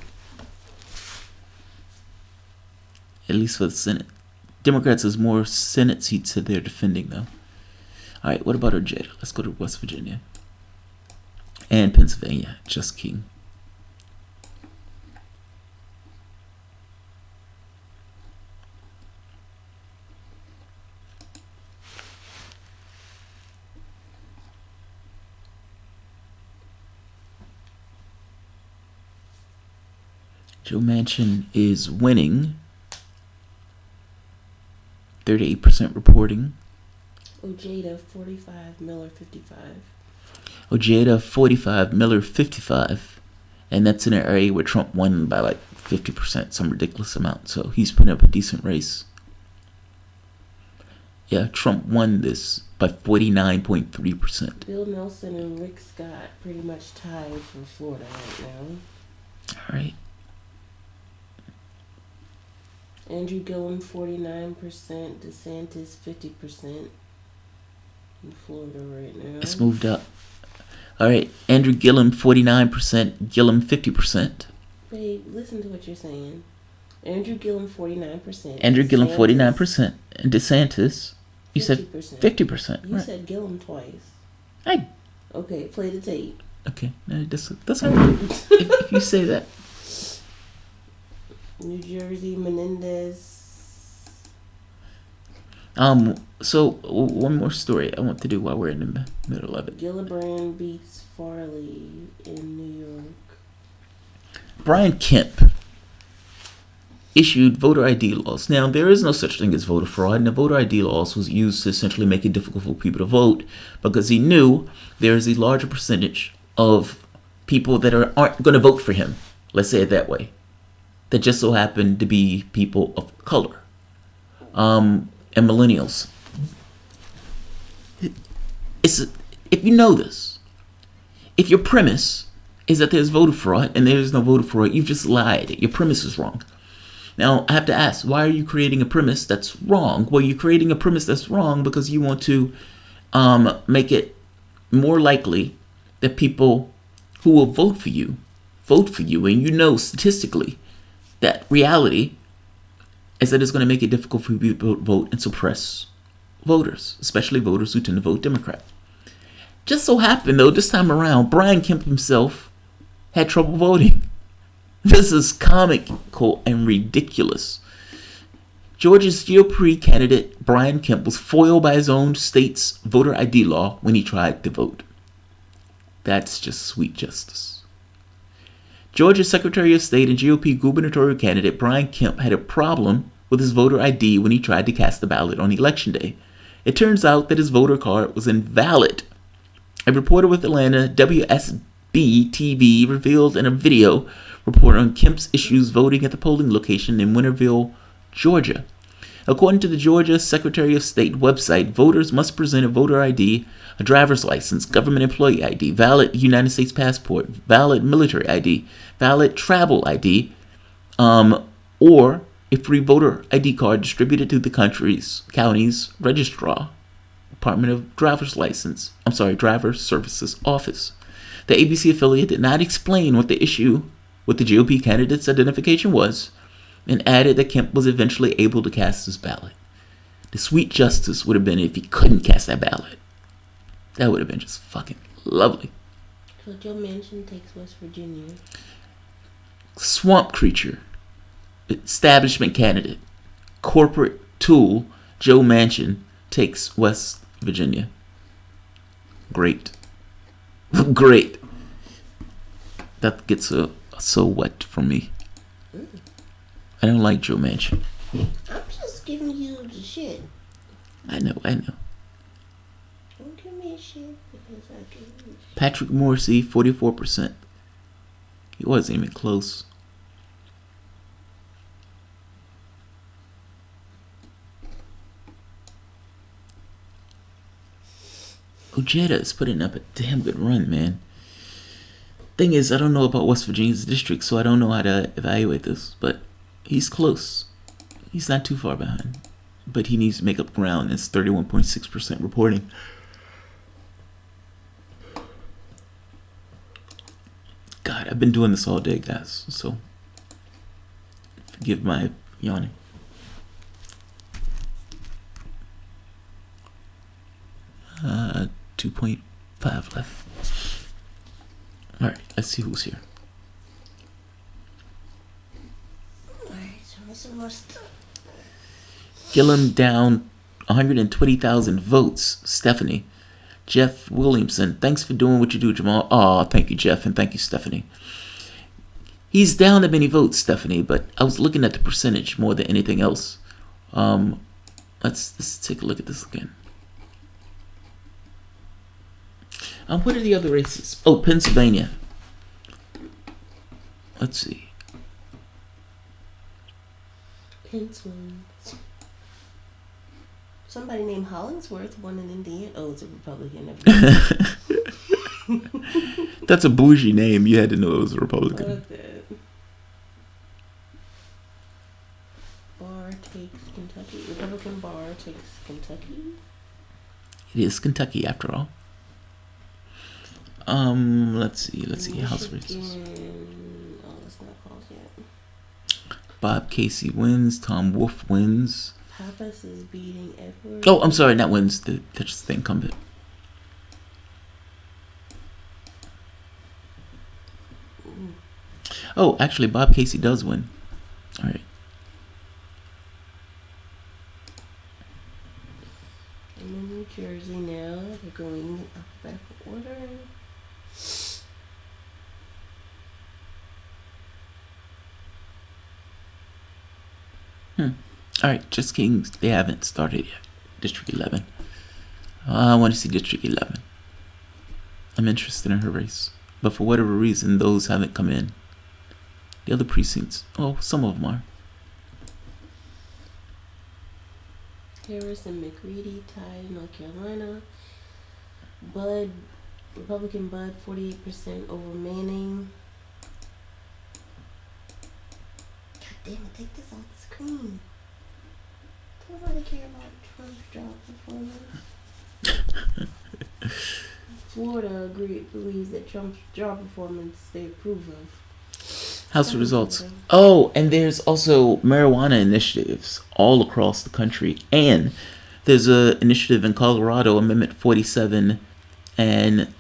At least for the Senate. Democrats has more Senate seats that they're defending, though. All right, what about Ojeda? Let's go to West Virginia. And Pennsylvania. Just King. Joe Manchin is winning. 38% reporting. Ojeda 45, Miller 55. Ojeda 45, Miller 55. And that's in an area where Trump won by like 50%, some ridiculous amount. So he's putting up a decent race. Yeah, Trump won this by 49.3%. Bill Nelson and Rick Scott pretty much tied for Florida right now. All right. Andrew Gillum 49%, DeSantis 50% in Florida right now. It's moved up. All right, Andrew Gillum 49%, Gillum 50%. Babe, listen to what you're saying. Andrew Gillum 49%. Andrew Gillum 49%, and DeSantis, you 50%. said 50%. You right. said Gillum twice. Hey. Okay, play the tape. Okay, no, that's all right. if you say that. New Jersey, Menendez. So one more story I want to do while we're in the middle of it. Gillibrand beats Farley in New York. Brian Kemp issued voter ID laws. Now, there is no such thing as voter fraud, and the voter ID laws was used to essentially make it difficult for people to vote because he knew there is a larger percentage of people that aren't going to vote for him. Let's say it that way. That just so happen to be people of color and millennials. If you know this, if your premise is that there's voter fraud and there's no voter fraud, you've just lied. Your premise is wrong. Now, I have to ask, why are you creating a premise that's wrong? Well, you're creating a premise that's wrong because you want to make it more likely that people who will vote for you, and you know statistically that reality is that it's going to make it difficult for people to vote and suppress voters, especially voters who tend to vote Democrat. Just so happened, though, this time around, Brian Kemp himself had trouble voting. This is comical and ridiculous. Georgia's GOP candidate Brian Kemp was foiled by his own state's voter ID law when he tried to vote. That's just sweet justice. Georgia's Secretary of State and GOP gubernatorial candidate Brian Kemp had a problem with his voter ID when he tried to cast a ballot on Election Day. It turns out that his voter card was invalid. A reporter with Atlanta WSB-TV revealed in a video report on Kemp's issues voting at the polling location in Winterville, Georgia. According to the Georgia Secretary of State website, voters must present a voter ID, a driver's license, government employee ID, valid United States passport, valid military ID, valid travel ID, or a free voter ID card distributed to the county's registrar, Department of Driver's Services Office. The ABC affiliate did not explain what the issue with the GOP candidate's identification was, and added that Kemp was eventually able to cast his ballot. The sweet justice would have been if he couldn't cast that ballot. That would have been just fucking lovely. So Joe Manchin takes West Virginia. Swamp creature, establishment candidate, corporate tool, Joe Manchin takes West Virginia. Great. Great. That gets a so what for me. I don't like Joe Manchin. I'm just giving you the shit. I know. Don't give me shit because I give you shit. Patrick Morrissey, 44%. He wasn't even close. Ojeda is putting up a damn good run, man. Thing is, I don't know about West Virginia's district, so I don't know how to evaluate this, but he's close. He's not too far behind. But he needs to make up ground. It's 31.6% reporting. God, I've been doing this all day, guys, so forgive my yawning. Uh, 2.5 left. Alright, let's see who's here. Alright, so some more stuff. Gillum down 120,000 votes. Stephanie. Jeff Williamson. Thanks for doing what you do, Jamal. Oh, thank you, Jeff, and thank you, Stephanie. He's down that many votes, Stephanie, but I was looking at the percentage more than anything else. Let's take a look at this again. What are the other races? Oh, Pennsylvania. Let's see. Pennsylvania. Somebody named Hollingsworth won in Indiana. Oh, it's a Republican. That's a bougie name. You had to know it was a Republican. Fuck that. Barr takes Kentucky. Republican Barr takes Kentucky. It is Kentucky, after all. Let's see. Michigan. House races. Oh, it's not called yet. Bob Casey wins. Tom Wolf wins. Pappas is beating Edward. Oh, I'm sorry, not wins. That's the incumbent. Oh, actually, Bob Casey does win. All right. I'm in New Jersey now. They're going in alphabetical order. All right, just kidding. They haven't started yet. District 11. I want to see District 11. I'm interested in her race, but for whatever reason, those haven't come in. The other precincts, oh, some of them are. Harris and McCready tied in North Carolina. Bud, Republican Bud, 48% over Manning. God damn it, take this off the screen. Don't nobody care about Trump's job performance. Florida believes that Trump's job performance they approve of. House results. Oh, and there's also marijuana initiatives all across the country. And there's a initiative in Colorado, Amendment 47 and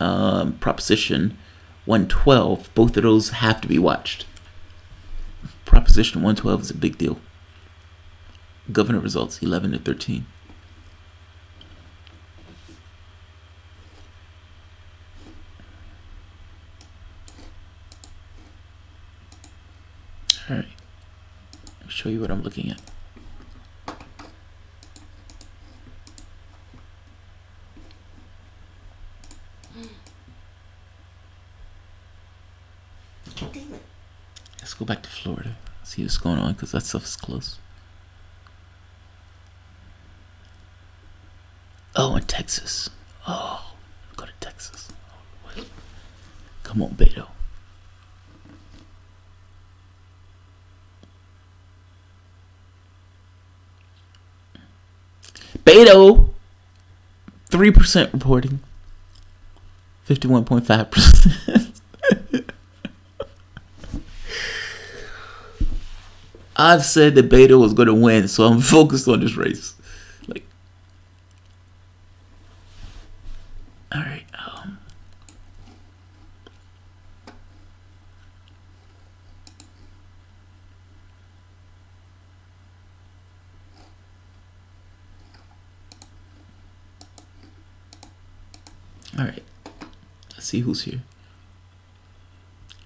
Proposition 112. Both of those have to be watched. Proposition 112 is a big deal. Governor results 11-13. All right. I'll show you what I'm looking at. Damn it. Let's go back to Florida. See what's going on, because that stuff is close. Oh, and Texas. Oh, go to Texas. Oh, wait. Come on, Beto. Beto, 3% reporting. 51.5%. I've said that Beto was going to win, so I'm focused on this race. Like, all right. All right. Let's see who's here.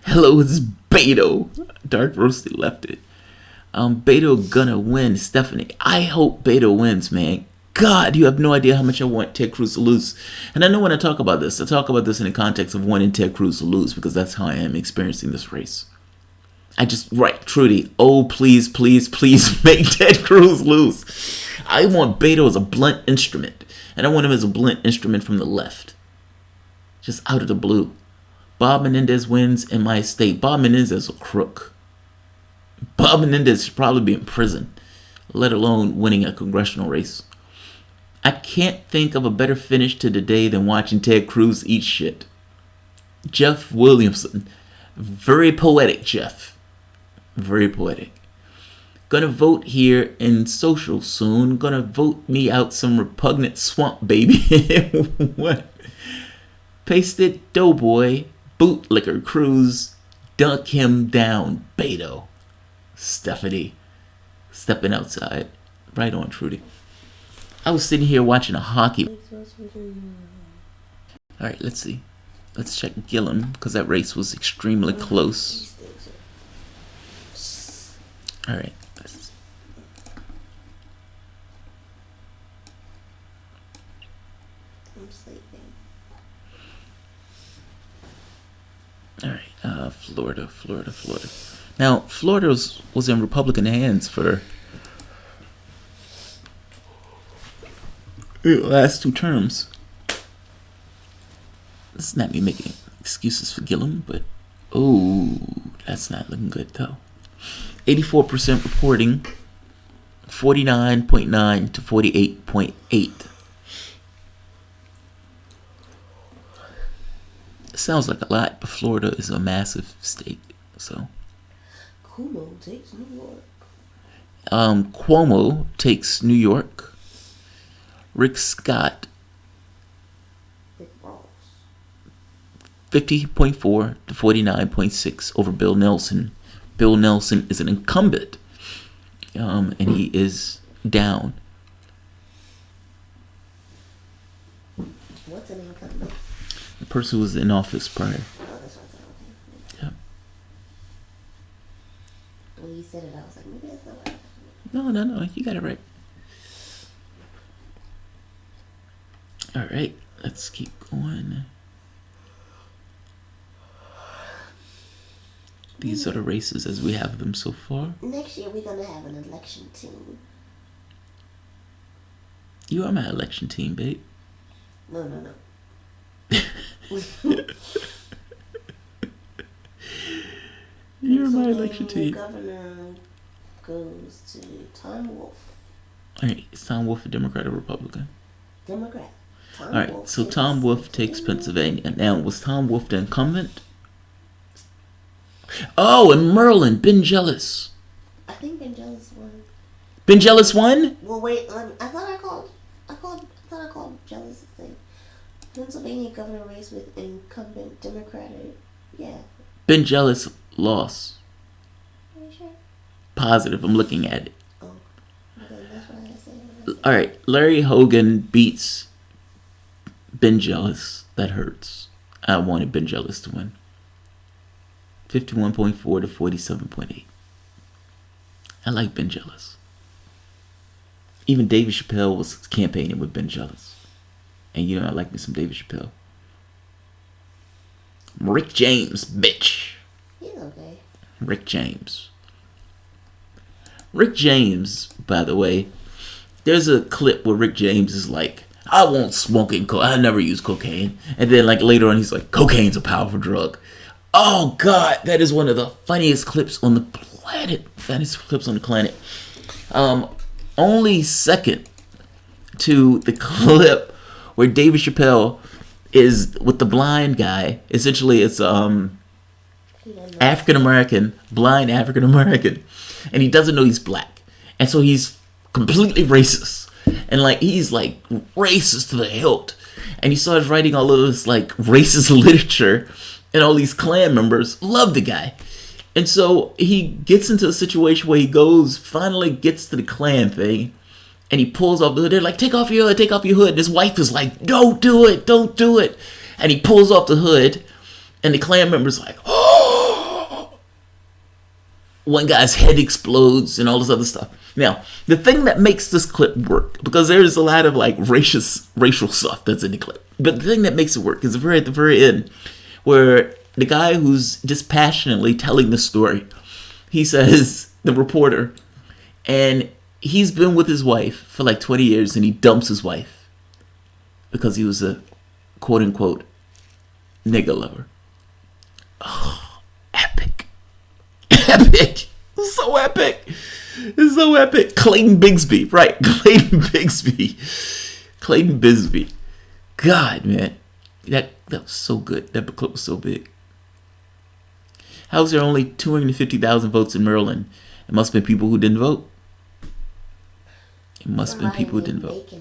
Hello, it's Beto. Dark Roasted left it. Beto gonna win, Stephanie. I hope Beto wins, man. God, you have no idea how much I want Ted Cruz to lose. And I know when I talk about this, I talk about this in the context of wanting Ted Cruz to lose because that's how I am experiencing this race. Right, Trudy. Oh, please, please, please make Ted Cruz lose. I want Beto as a blunt instrument. And I want him as a blunt instrument from the left. Just out of the blue. Bob Menendez wins in my state. Bob Menendez is a crook. Bob Menendez should probably be in prison, let alone winning a congressional race. I can't think of a better finish to the day than watching Ted Cruz eat shit. Jeff Williamson. Very poetic, Jeff. Very poetic. Gonna vote here in social soon. Gonna vote me out some repugnant swamp baby. What? Pasted Doughboy. Bootlicker Cruz. Dunk him down, Beto. Stephanie. Stepping outside. Right on, Trudy. I was sitting here watching a hockey. Alright, let's see. Let's check Gillum, because that race was extremely close. Alright. I'm sleeping. Alright, Florida. Now, Florida was in Republican hands for the last 2 terms. This is not me making excuses for Gillum, but oh, that's not looking good though. 84% reporting, 49.9 to 48.8. Sounds like a lot, but Florida is a massive state, so. Cuomo takes New York. Cuomo takes New York. Rick Scott, 50.4 to 49.6 over Bill Nelson. Bill Nelson is an incumbent, and he is down. What's an incumbent? The person who was in office prior. Oh, that's what's okay. Yeah. When you said it, I was like, maybe that's not right. No, you got it right. All right, let's keep going. These are the races as we have them so far. Next year, we're going to have an election team. You are my election team, babe. No. You're my election team. The governor goes to Tom Wolf. All right, is Tom Wolf a Democrat or Republican? Democrat. All right, so Tom Wolf takes Pennsylvania. Now, was Tom Wolf the incumbent? Oh, and Merlin, Ben Jealous. I think Ben Jealous won. Ben Jealous won? Well, wait. I thought I called Jealous the thing. Pennsylvania governor race with incumbent Democratic. Yeah. Ben Jealous lost. Are you sure? Positive. I'm looking at it. Oh, okay, that's what I said. All right, Larry Hogan beats Ben Jealous. That hurts. I wanted Ben Jealous to win. 51.4 to 47.8. I like Ben Jealous. Even David Chappelle was campaigning with Ben Jealous. And you know I like me some David Chappelle. Rick James, bitch. He's okay. Rick James. Rick James, by the way, there's a clip where Rick James is like, I won't smoke I never use cocaine. And then like later on he's like, cocaine's a powerful drug. Oh God, that is one of the funniest clips on the planet. Funniest clips on the planet. Only second to the clip where David Chappelle is with the blind guy. Essentially, it's African American, blind African American, and he doesn't know he's black, and so he's completely racist, and like he's like racist to the hilt, and he starts writing all of this like racist literature, and all these Klan members love the guy, and so he gets into a situation where he finally gets to the Klan thing, and he pulls off the hood. They're like, take off your hood. And his wife is like, don't do it, and he pulls off the hood, and the Klan member's like, oh. One guy's head explodes and all this other stuff. Now, the thing that makes this clip work, because there's a lot of like racial stuff that's in the clip, but the thing that makes it work is at the very end, where the guy who's dispassionately telling the story, he says, the reporter, and he's been with his wife for like 20 years, and he dumps his wife because he was a quote unquote nigga lover. Oh, epic. Epic. So epic. It's so epic. Clayton Bigsby. Right. Clayton Bigsby. God, man. That was so good. That clip was so big. How is there only 250,000 votes in Maryland? It must have been people who didn't vote. It must have been people who didn't vote.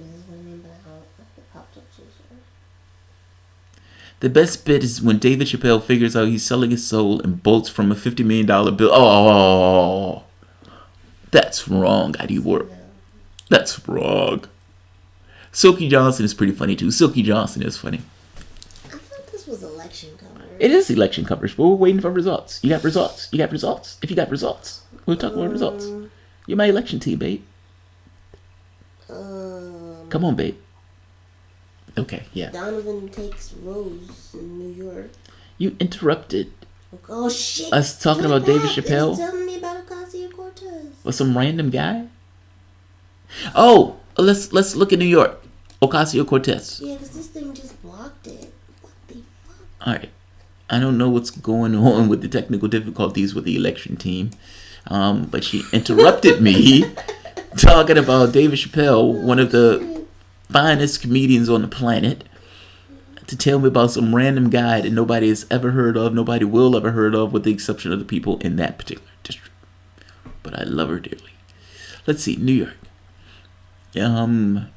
The best bit is when David Chappelle figures out he's selling his soul and bolts from a $50 million bill. Oh, that's wrong, ID Warp. That's wrong. Silky Johnson is pretty funny too. Silky Johnson is funny. I thought this was election coverage. It is election coverage, but we're waiting for results. You got results. If you got results, we'll talk about results. You're my election team, babe. Come on, babe. Okay, yeah. Donovan takes Rose in New York. You interrupted. Oh shit! Us talking about David Chappelle. It's telling me about Ocasio-Cortez. Or some random guy. Oh, let's look at New York. Ocasio-Cortez. Yeah, because this thing just blocked it. What the fuck? All right. I don't know what's going on with the technical difficulties with the election team, but she interrupted me talking about David Chappelle, one of the finest comedians on the planet, to tell me about some random guy that nobody has ever heard of, nobody will ever heard of, with the exception of the people in that particular district. But I love her dearly. Let's see, New York. Now,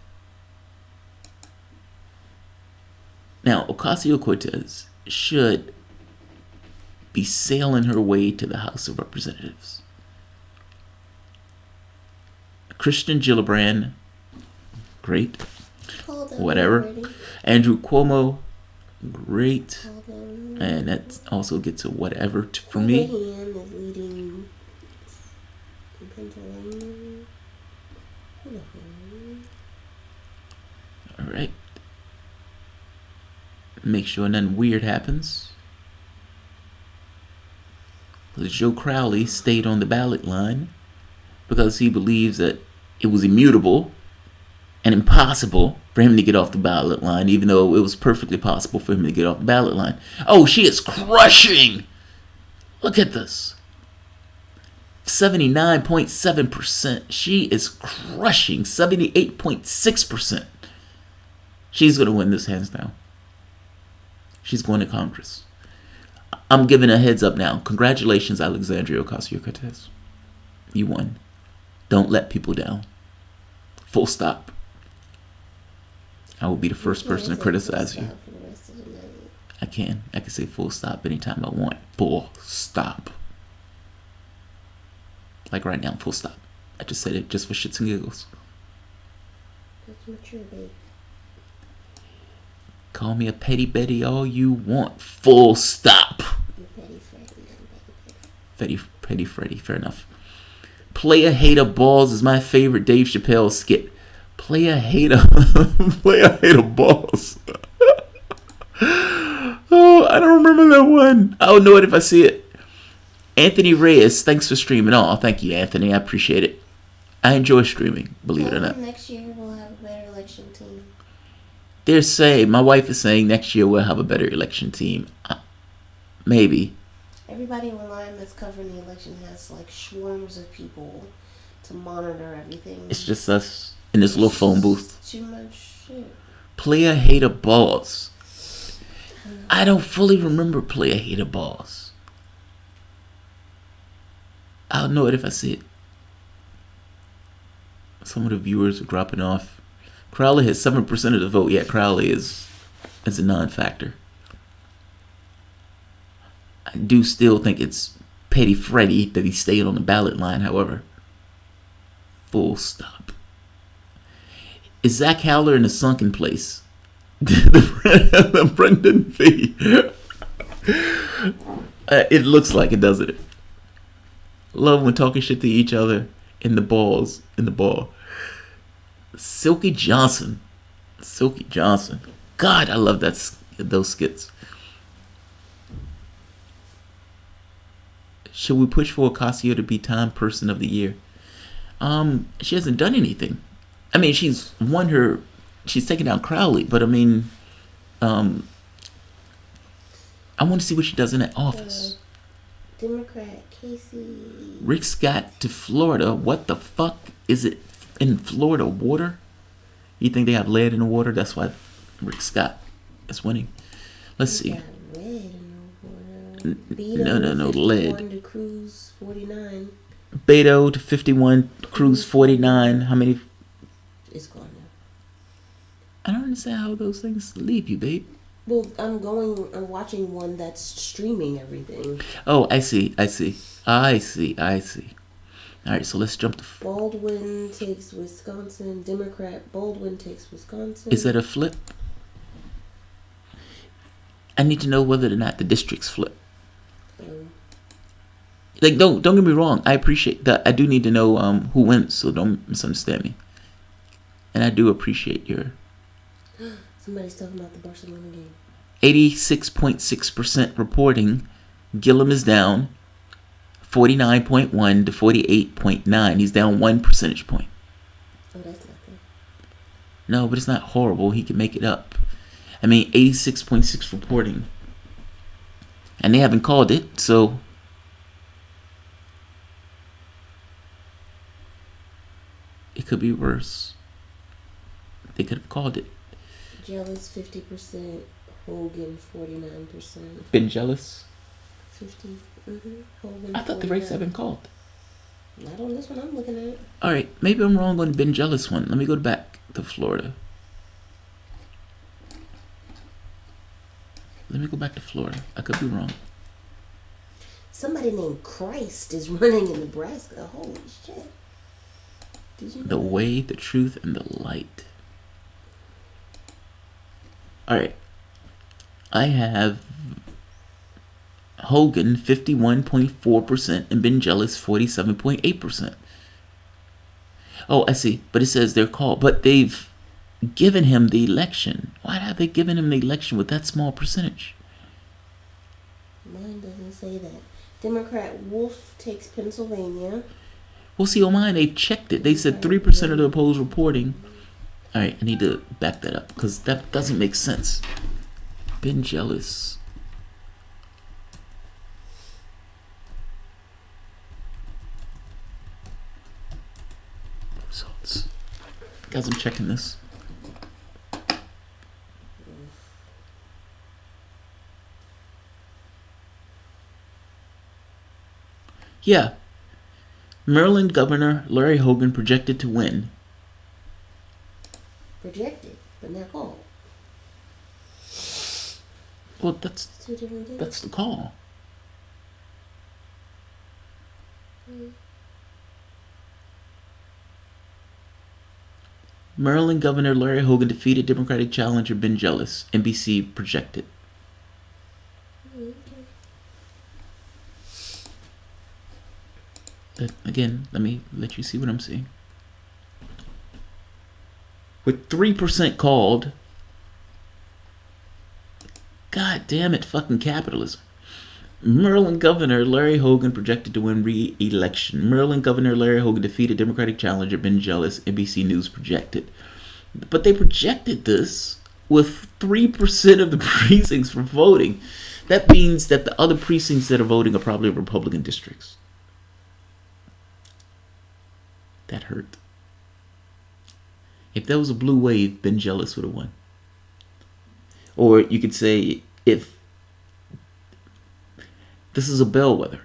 Ocasio-Cortez should be sailing her way to the House of Representatives. Christian Gillibrand, great. Whatever. Andrew Cuomo, great. And that also gets a whatever for me. Alright. Make sure nothing weird happens. Joe Crowley stayed on the ballot line because he believes that it was immutable and impossible for him to get off the ballot line, even though it was perfectly possible for him to get off the ballot line. Oh, she is crushing! Look at this. 79.7%. She is crushing. 78.6%. She's going to win this hands down. She's going to Congress. I'm giving a heads up now. Congratulations, Alexandria Ocasio-Cortez. You won. Don't let people down. Full stop. I will be the first person to criticize you. I can say full stop anytime I want. Full stop. Like right now, full stop. I just said it just for shits and giggles. That's mature, babe. Call me a petty Betty all you want. Full stop. Petty Freddy. Fair enough. Player Hater Balls is my favorite Dave Chappelle skit. Player Hater Balls. Oh, I don't remember that one. I'll know it if I see it. Anthony Reyes, thanks for streaming. Oh, thank you, Anthony. I appreciate it. I enjoy streaming, believe it or not. Next year we'll have a better election team. They're saying, my wife is saying next year we'll have a better election team. Maybe. Everybody online that's covering the election has like swarms of people to monitor everything. It's just us. in this little phone booth. Too much shit. Player hater balls. I don't fully remember player hater balls. I'll know it if I see it. Some of the viewers are dropping off. Crowley has 7% of the vote. Yeah, Crowley is a non-factor. I do still think it's Petty Freddy that he stayed on the ballot line, however. Full stop. Is Zach Howler in a sunken place? the Brendan V. It looks like it, doesn't it? Love when talking shit to each other in the ball. Silky Johnson. God, I love those skits. Should we push for Ocasio to be Time Person of the Year? She hasn't done anything. I mean, she's taken down Crowley, but I mean, I want to see what she does in that office. Democrat Casey. Rick Scott to Florida. What the fuck is it in Florida? Water? You think they have lead in the water? That's why Rick Scott is winning. Let's see. Got red in the water. No, lead. To Cruz 49. Beto to 51. Cruz 49. How many? It's gone now. I don't understand how those things leave you, babe. Well, I'm watching one that's streaming everything. Oh, I see. All right, so let's jump to... Baldwin takes Wisconsin. Democrat Baldwin takes Wisconsin. Is that a flip? I need to know whether or not the districts flip. Like, don't get me wrong. I appreciate that. I do need to know who wins, so don't misunderstand me. And I do appreciate your... Somebody's talking about the Barcelona game. 86.6% reporting. Gillum is down 49.1 to 48.9. He's down 1 percentage point. Oh, that's nothing. No, but it's not horrible. He can make it up. I mean, 86.6 reporting. And they haven't called it, so... it could be worse. They could have called it. Jealous 50%, Hogan 49%. Been jealous? 50. Hogan. I thought the race had been called. Not on this one I'm looking at. All right, maybe I'm wrong on Ben Jealous one. Let me go back to Florida. I could be wrong. Somebody named Christ is running in Nebraska. Holy shit. Did you know The way, the truth, and the light. All right. I have Hogan 51.4% and Ben Jealous 47.8%. Oh, I see. But it says they're called. But they've given him the election. Why have they given him the election with that small percentage? Mine doesn't say that. Democrat Wolf takes Pennsylvania. Well, see, on mine, they checked it. They said 3% of the opposed reporting. All right, I need to back that up because that doesn't make sense. Ben Jealous. Results. Guys, I'm checking this. Yeah. Maryland Governor Larry Hogan projected to win. Projected, but not called. Well, that's the call. Maryland Governor Larry Hogan defeated Democratic challenger Ben Jealous. NBC projected. Again, let me let you see what I'm seeing. With 3% called. God damn it, fucking capitalism. Maryland Governor Larry Hogan projected to win re-election. Maryland Governor Larry Hogan defeated Democratic challenger Ben Jealous. NBC News projected. But they projected this with 3% of the precincts for voting. That means that the other precincts that are voting are probably Republican districts. That hurt. If there was a blue wave, Ben Jealous would have won. Or you could say, if this is a bellwether,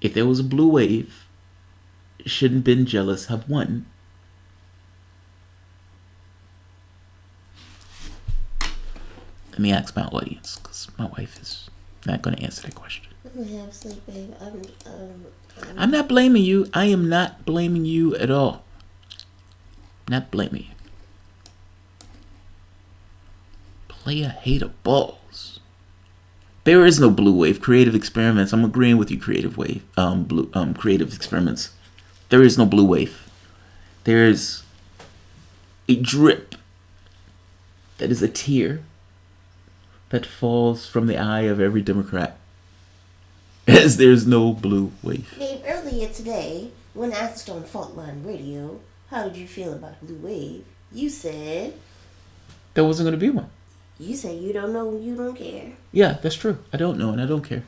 if there was a blue wave, shouldn't Ben Jealous have won? Let me ask my audience, because my wife is not going to answer that question. I'm gonna have sleep, babe. I'm not blaming you. I am not blaming you at all. Not blaming you. Player hater balls. There is no blue wave. Creative experiments. I'm agreeing with you. Creative wave. Creative experiments. There is no blue wave. There is a drip. That is a tear that falls from the eye of every Democrat. As there's no blue wave. Babe, earlier today, when asked on Faultline Radio, how did you feel about blue wave? You said there wasn't going to be one. You say you don't know, you don't care. Yeah, that's true. I don't know and I don't care.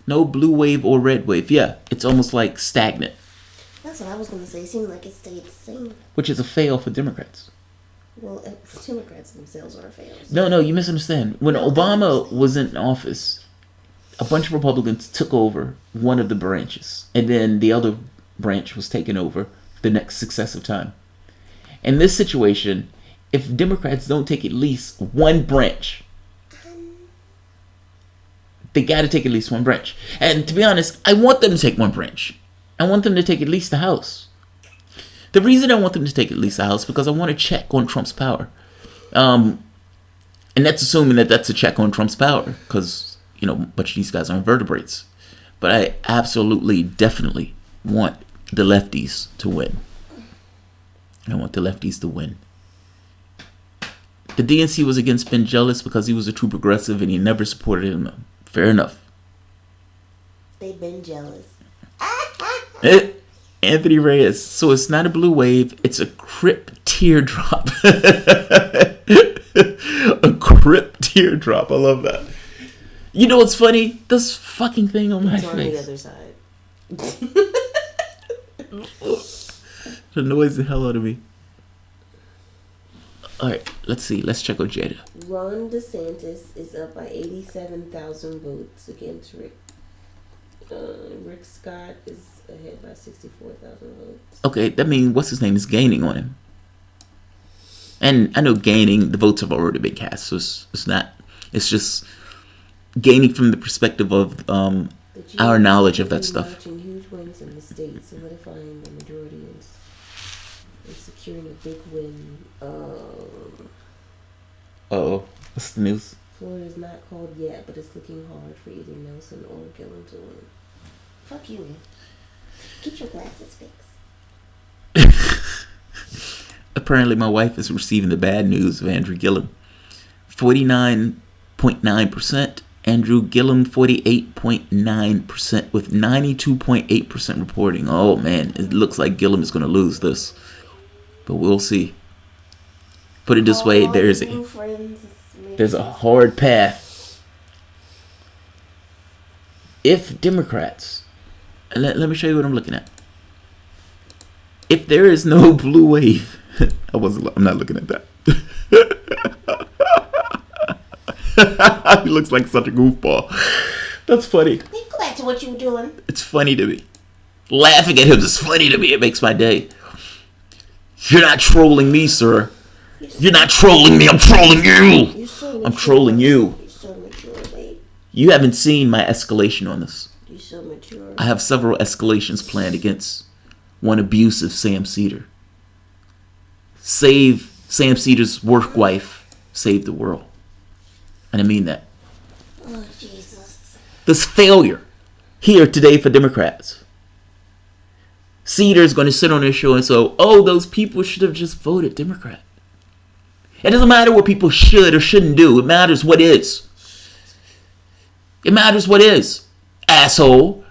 No blue wave or red wave. Yeah, it's almost like stagnant. That's what I was going to say. It seemed like it stayed the same. Which is a fail for Democrats. Well, Democrats themselves are a fail. So. No, you misunderstand. When Obama was in office, a bunch of Republicans took over one of the branches. And then the other branch was taken over the next successive time. In this situation, if Democrats don't take at least one branch, they got to take at least one branch. And to be honest, I want them to take one branch. I want them to take at least the House. The reason I want them to take at least the House is because I want to check on Trump's power. And that's assuming that that's a check on Trump's power, because, you know, a bunch of these guys are invertebrates. But I absolutely, definitely want the lefties to win. I want the lefties to win. The DNC was against Ben Jealous because he was a true progressive and he never supported him. Fair enough. They've been jealous. Anthony Reyes. So it's not a blue wave. It's a Crip teardrop. A Crip teardrop. I love that. You know what's funny? This fucking thing on my face. On the other side. It annoys the hell out of me. Alright, let's see. Let's check on Jada. Ron DeSantis is up by 87,000 votes against Rick. Rick Scott is ahead by 64,000 votes. Okay, that means what's his name is gaining on him. And I know gaining, the votes have already been cast, so it's not, it's just gaining from the perspective of our knowledge of that stuff. Marching huge wins in the state, solidifying the majority and securing a big win. What's the news? Florida is not called yet, but it's looking hard for either Nelson or Gillum to win. Fuck you. Get your glasses fixed. Apparently my wife is receiving the bad news of Andrew Gillum. 49.9%. Andrew Gillum 48.9% with 92.8% reporting. Oh man, it looks like Gillum is going to lose this. But we'll see. Put it this way, there's a hard path. If Democrats, and let me show you what I'm looking at. If there is no blue wave, I'm not looking at that. He looks like such a goofball. That's funny. Go back to what you were doing. It's funny to me. Laughing at him is funny to me. It makes my day. You're not trolling me, sir. You're not trolling me. I'm trolling you. I'm trolling you. You're so mature, babe. You haven't seen my escalation on this. You're so mature. I have several escalations planned against one abusive Sam Cedar. Save Sam Cedar's work wife. Save the world. And I mean that. Oh, Jesus. This failure here today for Democrats. Cedar's going to sit on his show and say, oh, those people should have just voted Democrat. It doesn't matter what people should or shouldn't do. It matters what is. It matters what is, asshole.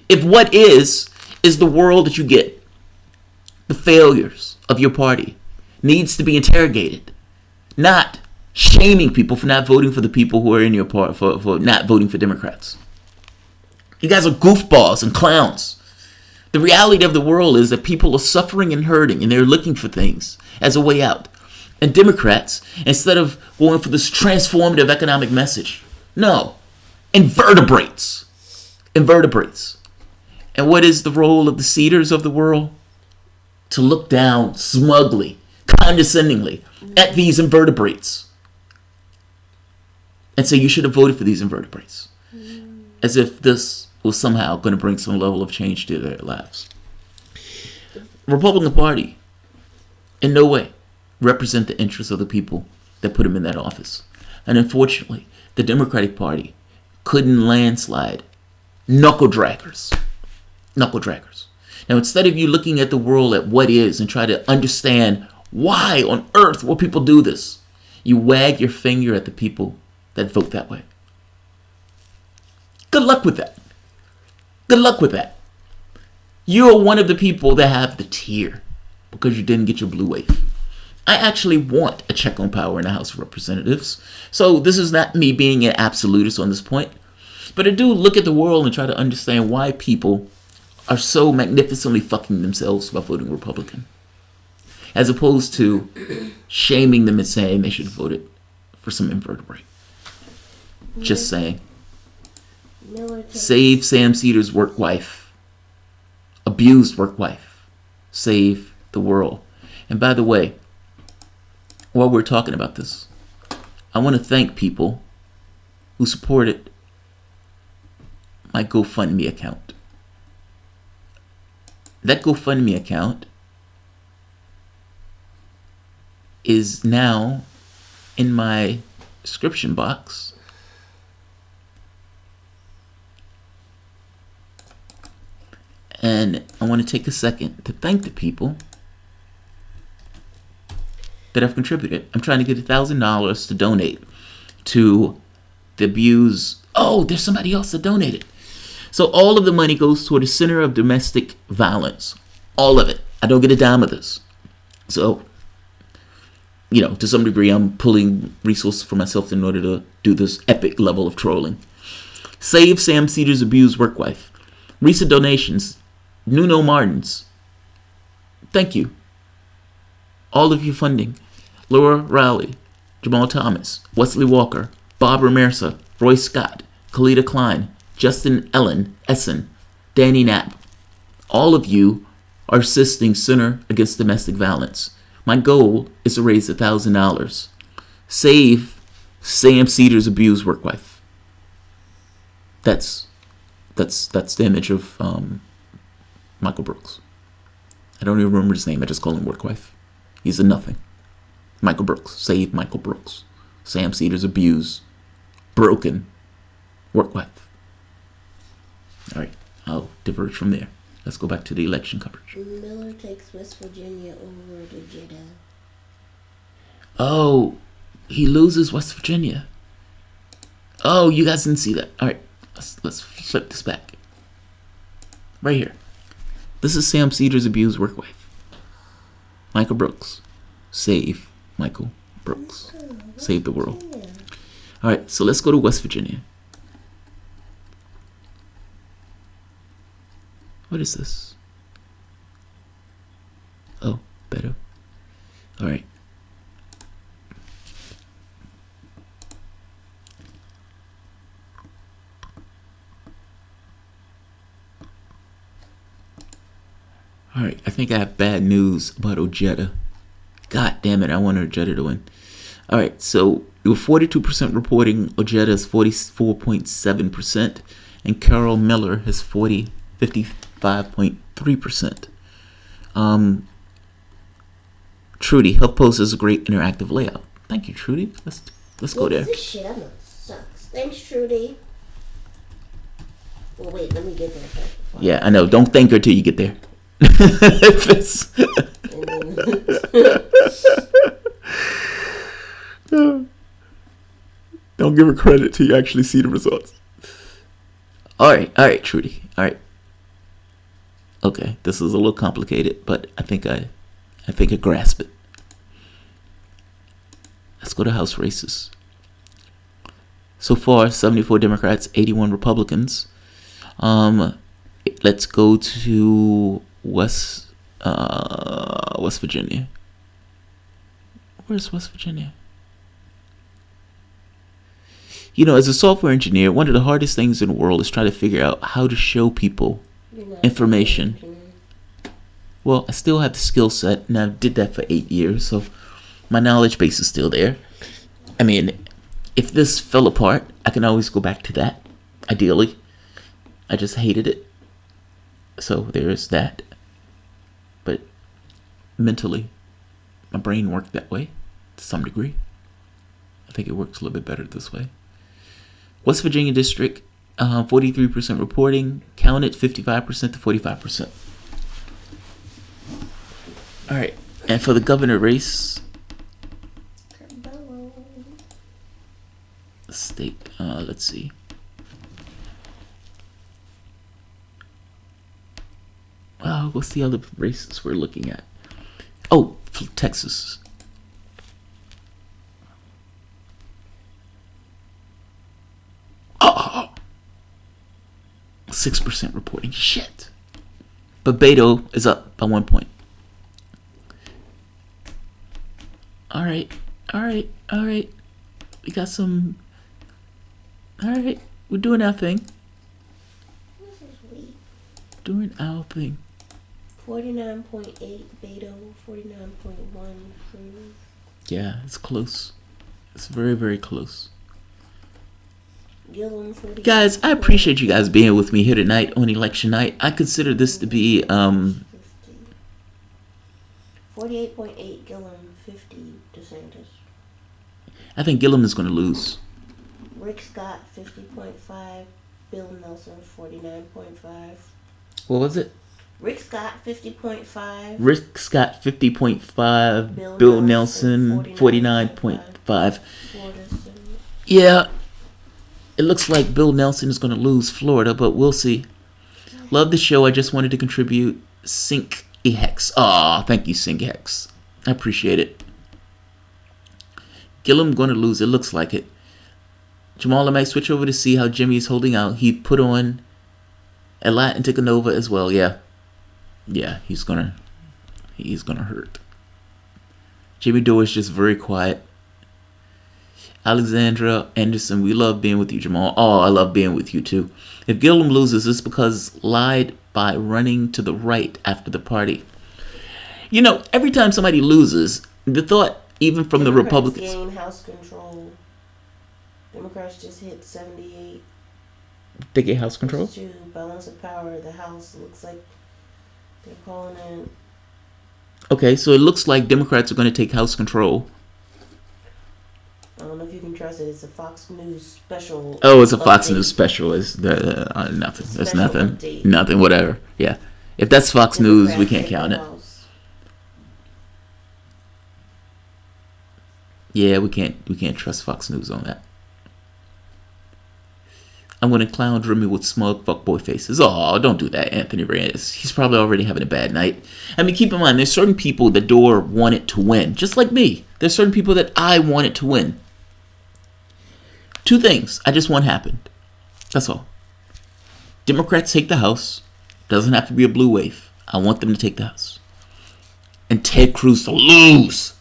If what is the world that you get, the failures of your party, needs to be interrogated. Not shaming people for not voting for the people who are in your party, for not voting for Democrats. You guys are goofballs and clowns. The reality of the world is that people are suffering and hurting, and they're looking for things as a way out. And Democrats, instead of going for this transformative economic message, no, invertebrates. Invertebrates. And what is the role of the Cedars of the world? To look down smugly, condescendingly at these invertebrates and say you should have voted for these invertebrates. As if this was somehow going to bring some level of change to their lives. Republican Party, in no way, represent the interests of the people that put them in that office. And unfortunately, the Democratic Party couldn't landslide knuckle draggers. Knuckle draggers. Now, instead of you looking at the world at what is and try to understand why on earth will people do this, you wag your finger at the people that vote that way. Good luck with that. Good luck with that. You are one of the people that have the tear because you didn't get your blue wave. I actually want a check on power in the House of Representatives. So this is not me being an absolutist on this point. But I do look at the world and try to understand why people are so magnificently fucking themselves by voting Republican. As opposed to shaming them and saying they should have voted for some invertebrate. Just saying. Save Sam Cedar's work wife. Abused work wife. Save the world. And by the way, while we're talking about this, I want to thank people who supported my GoFundMe account. That GoFundMe account is now in my description box. And I want to take a second to thank the people that have contributed. I'm trying to get $1,000 to donate to the abuse. Oh, there's somebody else that donated. So all of the money goes toward the Center of Domestic Violence. All of it. I don't get a dime of this. So, to some degree, I'm pulling resources for myself in order to do this epic level of trolling. Save Sam Cedar's abused work wife. Recent donations. Nuno Martins. Thank you. All of your funding. Laura Rowley, Jamarl Thomas, Wesley Walker, Barbara Mercer, Roy Scott, Kalita Klein, Justin Ellen Essen, Danny Knapp. All of you are assisting Center Against Domestic Violence. My goal is to raise $1,000. Save Sam Cedar's abused work wife. That's the image of Michael Brooks. I don't even remember his name. I just call him work wife. He's a nothing. Michael Brooks. Save Michael Brooks. Sam Cedar's abused, broken work wife. All right, I'll diverge from there. Let's go back to the election coverage. Miller takes West Virginia over to Jeddah. Oh, he loses West Virginia. Oh, you guys didn't see that. All right, let's flip this back. Right here. This is Sam Cedar's abused work wife. Michael Brooks. Save Michael Brooks. Save the world. All right, so let's go to West Virginia. What is this? Oh, Beto. All right. All right, I think I have bad news about Ojeda. God damn it, I want Ojeda to win. All right, so you were 42% reporting Ojeda is 44.7%, and Carol Miller has 55.3%. Trudy, HuffPost is a great interactive layout. Thank you, Trudy. Let's go there. This shit, I'm gonna sucks. Thanks, Trudy. Well, wait, let me get there first. Yeah, I know. Don't thank her till you get there. Don't give her credit till you actually see the results. All right, Trudy. All right. Okay, this is a little complicated, but I think I grasp it. Let's go to House races. So far, 74 Democrats, 81 Republicans. let's go to West Virginia. Where's West Virginia? You know, as a software engineer, one of the hardest things in the world is trying to figure out how to show people information. Well, I still have the skill set, and I did that for 8 years, so my knowledge base is still there. I mean, if this fell apart, I can always go back to that, ideally. I just hated it. So there is that. But mentally, my brain worked that way to some degree. I think it works a little bit better this way. West Virginia District, 43% reporting, counted 55% to 45%. All right, and for the governor race, state, let's see. What's the other races we're looking at? Oh, Texas. Oh, 6% reporting. Shit. But Beto is up by 1 point. All right. We got some. All right, we're doing our thing. This is weak. Doing our thing. 49.8 Beto, 49.1 Cruz. Yeah, it's close. It's very, very close. Gillum, 40. Guys, I appreciate you guys being with me here tonight on election night. I consider this to be 48.8 Gillum, 50 DeSantis. I think Gillum is going to lose. Rick Scott, 50.5. Bill Nelson, 49.5. What was it? Rick Scott, 50.5. Rick Scott, 50.5. Bill Nelson, 49.5. Yeah, it looks like Bill Nelson is going to lose Florida, but we'll see. Love the show. I just wanted to contribute. Sync Hex. Aw, thank you, Sync Hex. I appreciate it. Gillum going to lose. It looks like it. Jamal, I might switch over to see how Jimmy is holding out. He put on a lot and took a Nova as well. Yeah, he's gonna hurt. Jimmy Dore is just very quiet. Alexandra Anderson, we love being with you, Jamal. Oh, I love being with you too. If Gillum loses, it's because lied by running to the right after the party. You know, every time somebody loses, the thought, even from the Republicans, gain House control. Democrats just hit 78. They get House control? To balance of power, the House looks like they're calling it. Okay, so it looks like Democrats are going to take House control. I don't know if you can trust it. It's a Fox News special. Oh, it's a Fox News special. It's nothing. It's nothing. Update. Nothing. Whatever. Yeah. If that's Fox News, we can't count it. Yeah, we can't trust Fox News on that. I'm going to clown Jimmy with smug fuckboy faces. Oh, don't do that, Anthony Reyes. He's probably already having a bad night. I mean, keep in mind, there's certain people that Dore wanted to win. Just like me. There's certain people that I wanted to win. Two things I just want happened. That's all. Democrats take the House. Doesn't have to be a blue wave. I want them to take the House. And Ted Cruz to lose.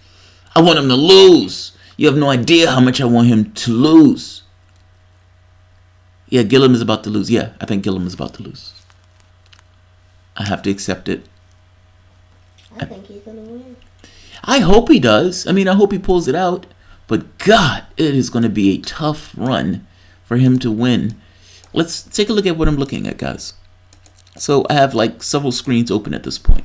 I want him to lose. You have no idea how much I want him to lose. Yeah, Gillum is about to lose. Yeah, I think Gillum is about to lose. I have to accept it. I think he's going to win. I hope he does. I mean, I hope he pulls it out. But God, it is going to be a tough run for him to win. Let's take a look at what I'm looking at, guys. So I have like several screens open at this point.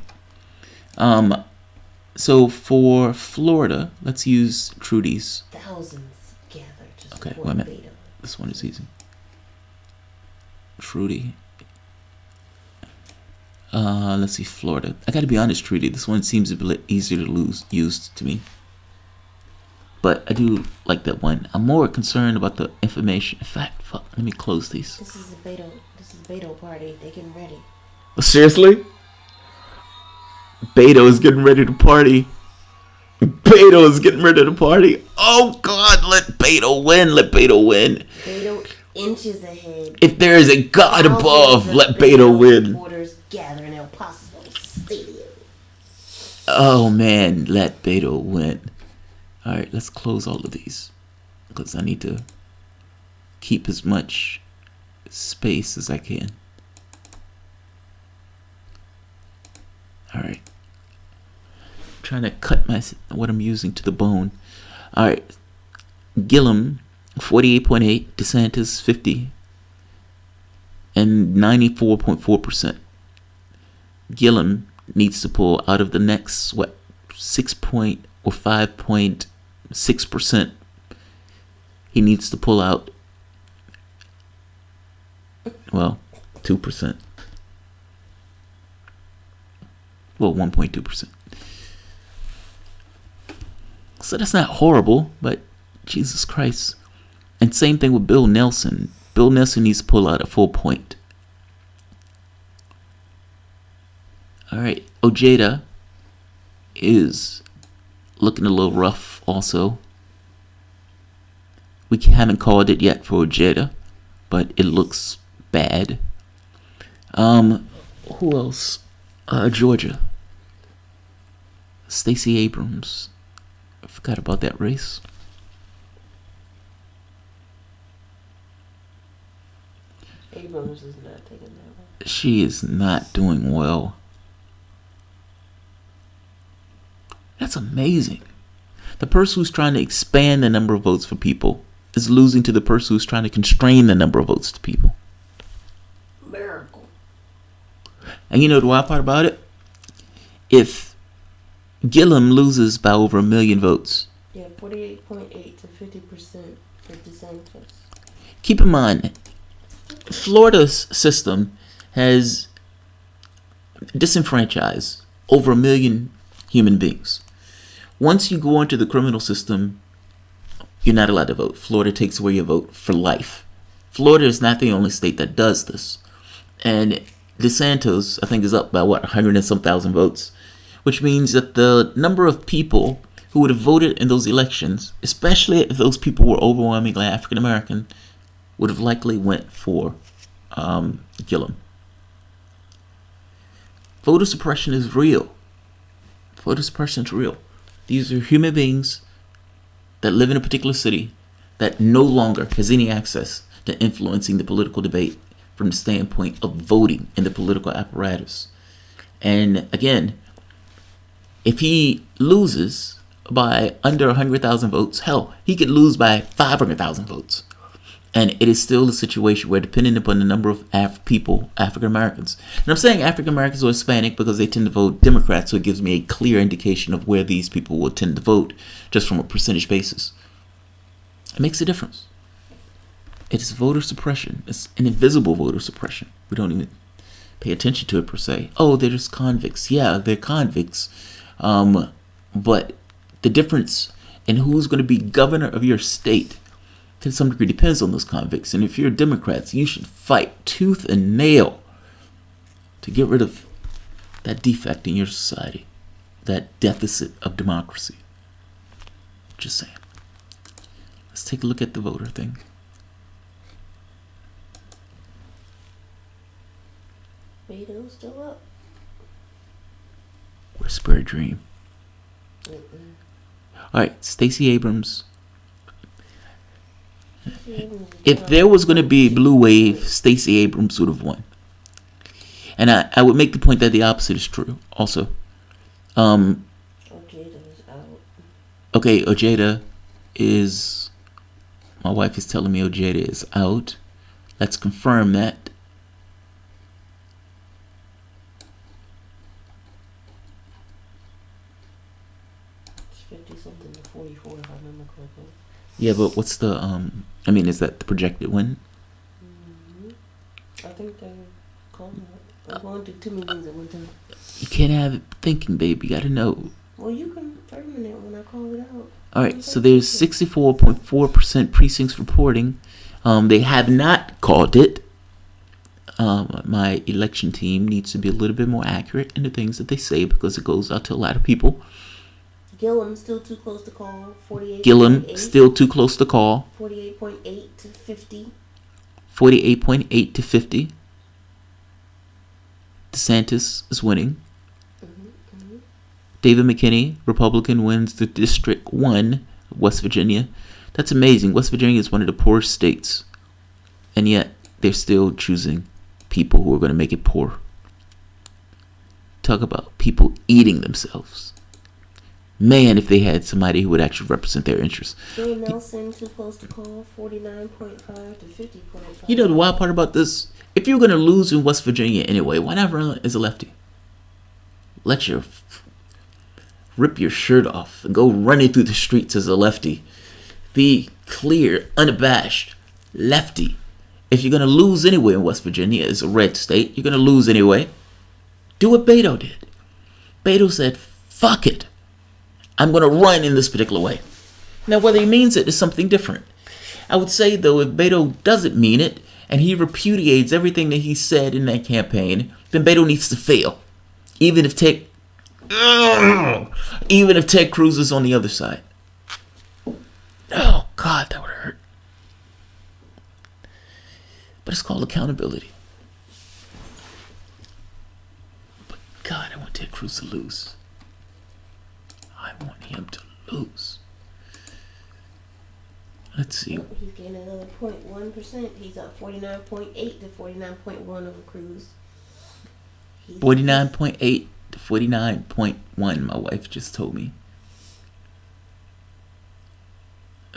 So for Florida, let's use Trudy's. Thousands gathered to okay, support wait a minute. Beto. This one is easy. Trudy. Let's see, Florida. I gotta be honest, Trudy. This one seems a bit easier to use to me. But I do like that one. I'm more concerned about the information. In fact, fuck, let me close these. This is Beto party. They getting ready. Seriously? Beto is getting ready to party. Beto is getting ready to party. Oh God, let Beto win. Let Beto win. inches ahead. If there is a God above, let Beto win. Reporters gather in El Paso Stadium. Oh man, let Beto win. Alright, let's close all of these. Because I need to keep as much space as I can. Alright. Trying to cut what I'm using to the bone. Alright. Gillum, 48.8. DeSantis, 50. And 94.4%. Gillum needs to pull out of the next, 5.6%. He needs to pull out, 2%. 1.2%. So that's not horrible, but Jesus Christ. And same thing with Bill Nelson. Bill Nelson needs to pull out a full point. Alright, Ojeda is looking a little rough also. We haven't called it yet for Ojeda, but it looks bad. Who else? Georgia. Stacey Abrams. I forgot about that race. Abrams is not taking that one. She is not doing well. That's amazing. The person who's trying to expand the number of votes for people is losing to the person who's trying to constrain the number of votes to people. Miracle. And you know the wild part about it? If Gillum loses by over 1 million votes. Yeah, 48.8 to 50% for DeSantis. Keep in mind, Florida's system has disenfranchised over 1 million human beings. Once you go into the criminal system, you're not allowed to vote. Florida takes away your vote for life. Florida is not the only state that does this. And DeSantis, I think, is up by 100 and some thousand votes, which means that the number of people who would have voted in those elections, especially if those people were overwhelmingly African American, would have likely went for Gillum. Voter suppression is real. Voter suppression is real. These are human beings that live in a particular city that no longer has any access to influencing the political debate from the standpoint of voting in the political apparatus. And again, if he loses by under 100,000 votes, hell, he could lose by 500,000 votes. And it is still a situation where, depending upon the number of people, African Americans, and I'm saying African Americans or Hispanic because they tend to vote Democrat, so it gives me a clear indication of where these people will tend to vote just from a percentage basis. It makes a difference. It is voter suppression. It's an invisible voter suppression. We don't even pay attention to it per se. Oh, they're just convicts. Yeah, they're convicts. But the difference in who's going to be governor of your state to some degree depends on those convicts. And if you're Democrats, you should fight tooth and nail to get rid of that defect in your society, that deficit of democracy. Just saying. Let's take a look at the voter thing. Beto's still up. Whisper a dream. Alright, Stacey Abrams. If there was going to be a blue wave, Stacey Abrams would have won. And I would make the point that the opposite is true also. Ojeda is out. Okay, Ojeda is... My wife is telling me Ojeda is out. Let's confirm that. It's 50-something to 44 if I remember correctly. Yeah, but what's the... I mean, is that the projected win? Mm-hmm. I think they're calling it. I'm going to do too many things at one time. You can't have it thinking, babe. You gotta know. Well, you can determine it when I call it out. Alright, so there's 64.4% precincts reporting. They have not called it. My election team needs to be a little bit more accurate in the things that they say because it goes out to a lot of people. Gillum still too close to call. 48. Gillum still too close to call. 48.8 to 50. 48.8 to 50. DeSantis is winning. David McKinney, Republican, wins the District 1 of West Virginia. That's amazing. West Virginia is one of the poorest states. And yet, they're still choosing people who are going to make it poor. Talk about people eating themselves. Man, if they had somebody who would actually represent their interests. Bill Nelson supposed to call 49.5 to 50.5. You know the wild part about this? If you're going to lose in West Virginia anyway, why not run as a lefty? Rip your shirt off and go running through the streets as a lefty. Be clear, unabashed, lefty. If you're going to lose anyway in West Virginia, it's a red state, you're going to lose anyway. Do what Beto did. Beto said, fuck it. I'm going to run in this particular way. Now, whether he means it is something different. I would say, though, if Beto doesn't mean it, and he repudiates everything that he said in that campaign, then Beto needs to fail. Even if Ted Cruz is on the other side. Oh, God, that would hurt. But it's called accountability. But, God, I want Ted Cruz to lose. I want him to lose. Let's see. He's getting another 0.1%. He's up 49.8 to 49.1 over Cruz. 49.8 to 49.1, my wife just told me.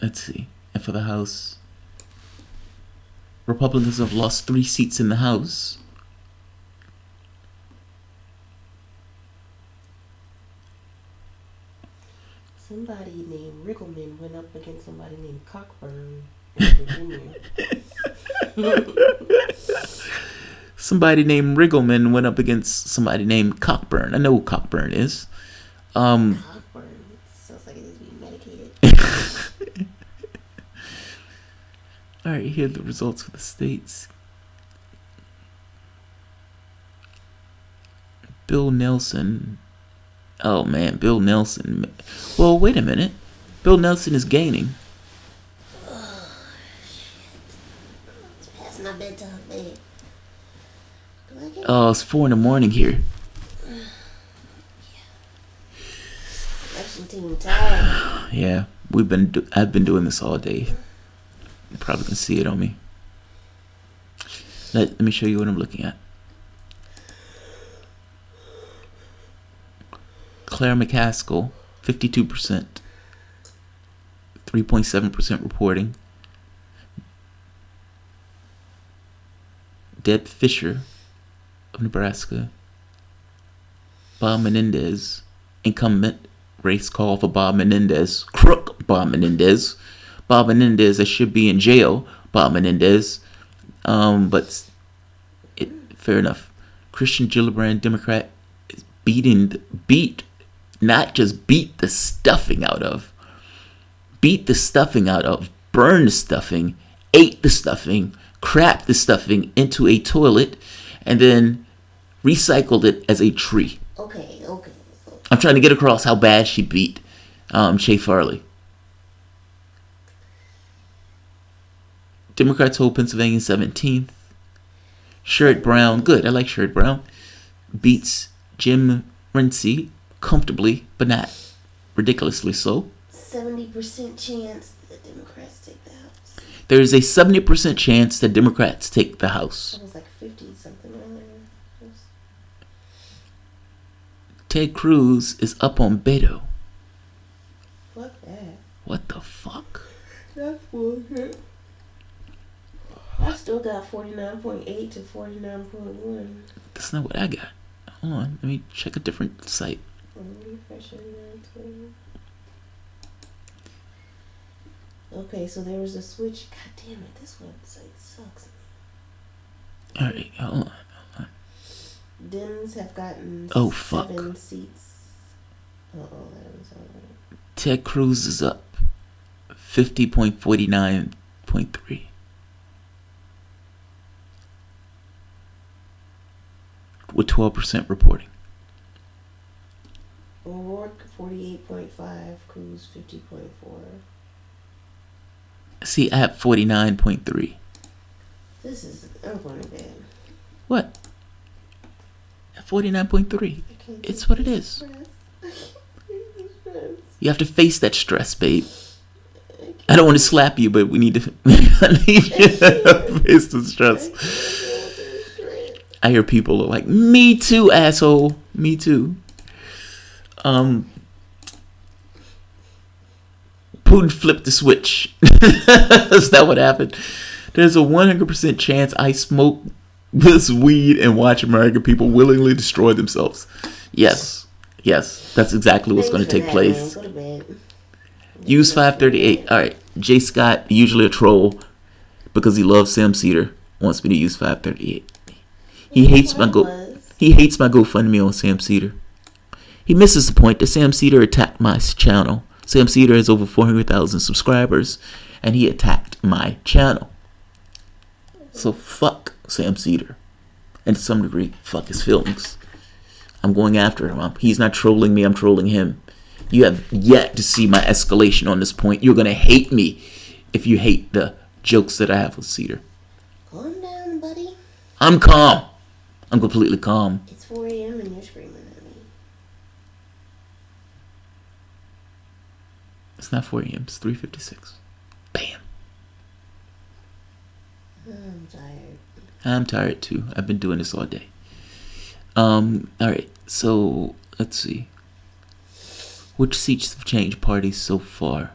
Let's see. And for the House, Republicans have lost 3 seats in the House. Somebody named Riggleman went up against somebody named Cockburn in Virginia. Somebody named Riggleman went up against somebody named Cockburn. I know who Cockburn is. Cockburn. Sounds like it is being medicated. Alright, here are the results for the states. Bill Nelson. Oh man, Bill Nelson. Well, wait a minute. Bill Nelson is gaining. Oh, shit. It's past my bedtime, man. Oh, it's 4 a.m. here. Election team tired. Yeah, I've been doing this all day. You probably can see it on me. Let me show you what I'm looking at. Claire McCaskill, 52%, 3.7% reporting. Deb Fisher of Nebraska. Bob Menendez, incumbent, race call for Bob Menendez. Crook Bob Menendez. Bob Menendez that should be in jail. Bob Menendez. But fair enough. Christian Gillibrand, Democrat, is not just beat the stuffing out of, burn the stuffing, ate the stuffing, crapped the stuffing into a toilet, and then recycled it as a tree. Okay. I'm trying to get across how bad she beat Shay Farley. Democrats hold Pennsylvania 17th. Sherrod Brown, good, I like Sherrod Brown, beats Jim Rincey comfortably, but not ridiculously so. 70% chance that Democrats take the House. There is a 70% chance that Democrats take the House. It was like 50 something earlier. Ted Cruz is up on Beto. Fuck that. What the fuck? That's bullshit. I still got 49.8 to 49.1. That's not what I got. Hold on, let me check a different site. Okay, so there was a switch. God damn it, this website sucks. Alright, hold on. Dems have gotten 7 seats. That was alright. Ted Cruz is up 50.49.3. With 12% reporting. O'Rourke 48.5, Cruz 50.4. See, I have 49.3. I'm going to bed. What? 49.3. It's what it is. You have to face that stress, babe. I don't want to slap you, but we need to I need you to face the stress. I hear people are like, me too, asshole. Me too. Putin flipped the switch. Is that what happened? There's a 100% chance I smoke this weed and watch American people willingly destroy themselves. Yes, that's exactly what's going to take place. Go to bed. Use 538. All right, Jay Scott, usually a troll because he loves Sam Cedar, wants me to use 538. He hates my GoFundMe on Sam Cedar. He misses the point that Sam Cedar attacked my channel. Sam Cedar has over 400,000 subscribers, and he attacked my channel. So fuck Sam Cedar. And to some degree, fuck his feelings. I'm going after him. He's not trolling me, I'm trolling him. You have yet to see my escalation on this point. You're going to hate me if you hate the jokes that I have with Cedar. Calm down, buddy. I'm calm. I'm completely calm. It's 4 a.m. and you're screaming at me. It's not 4 a.m. It's 3:56. Bam. I'm tired. I'm tired too. I've been doing this all day. Alright, so let's see. Which seats have changed parties so far?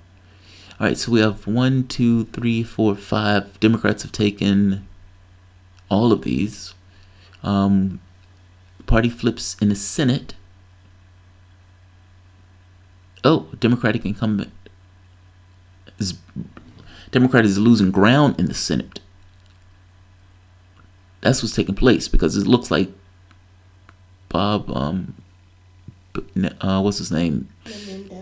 Alright, so we have 1, 2, 3, 4, 5. Democrats have taken all of these. Party flips in the Senate. Oh, Democratic incumbent. Democrat is losing ground in the Senate. That's what's taking place because it looks like Bob, what's his name?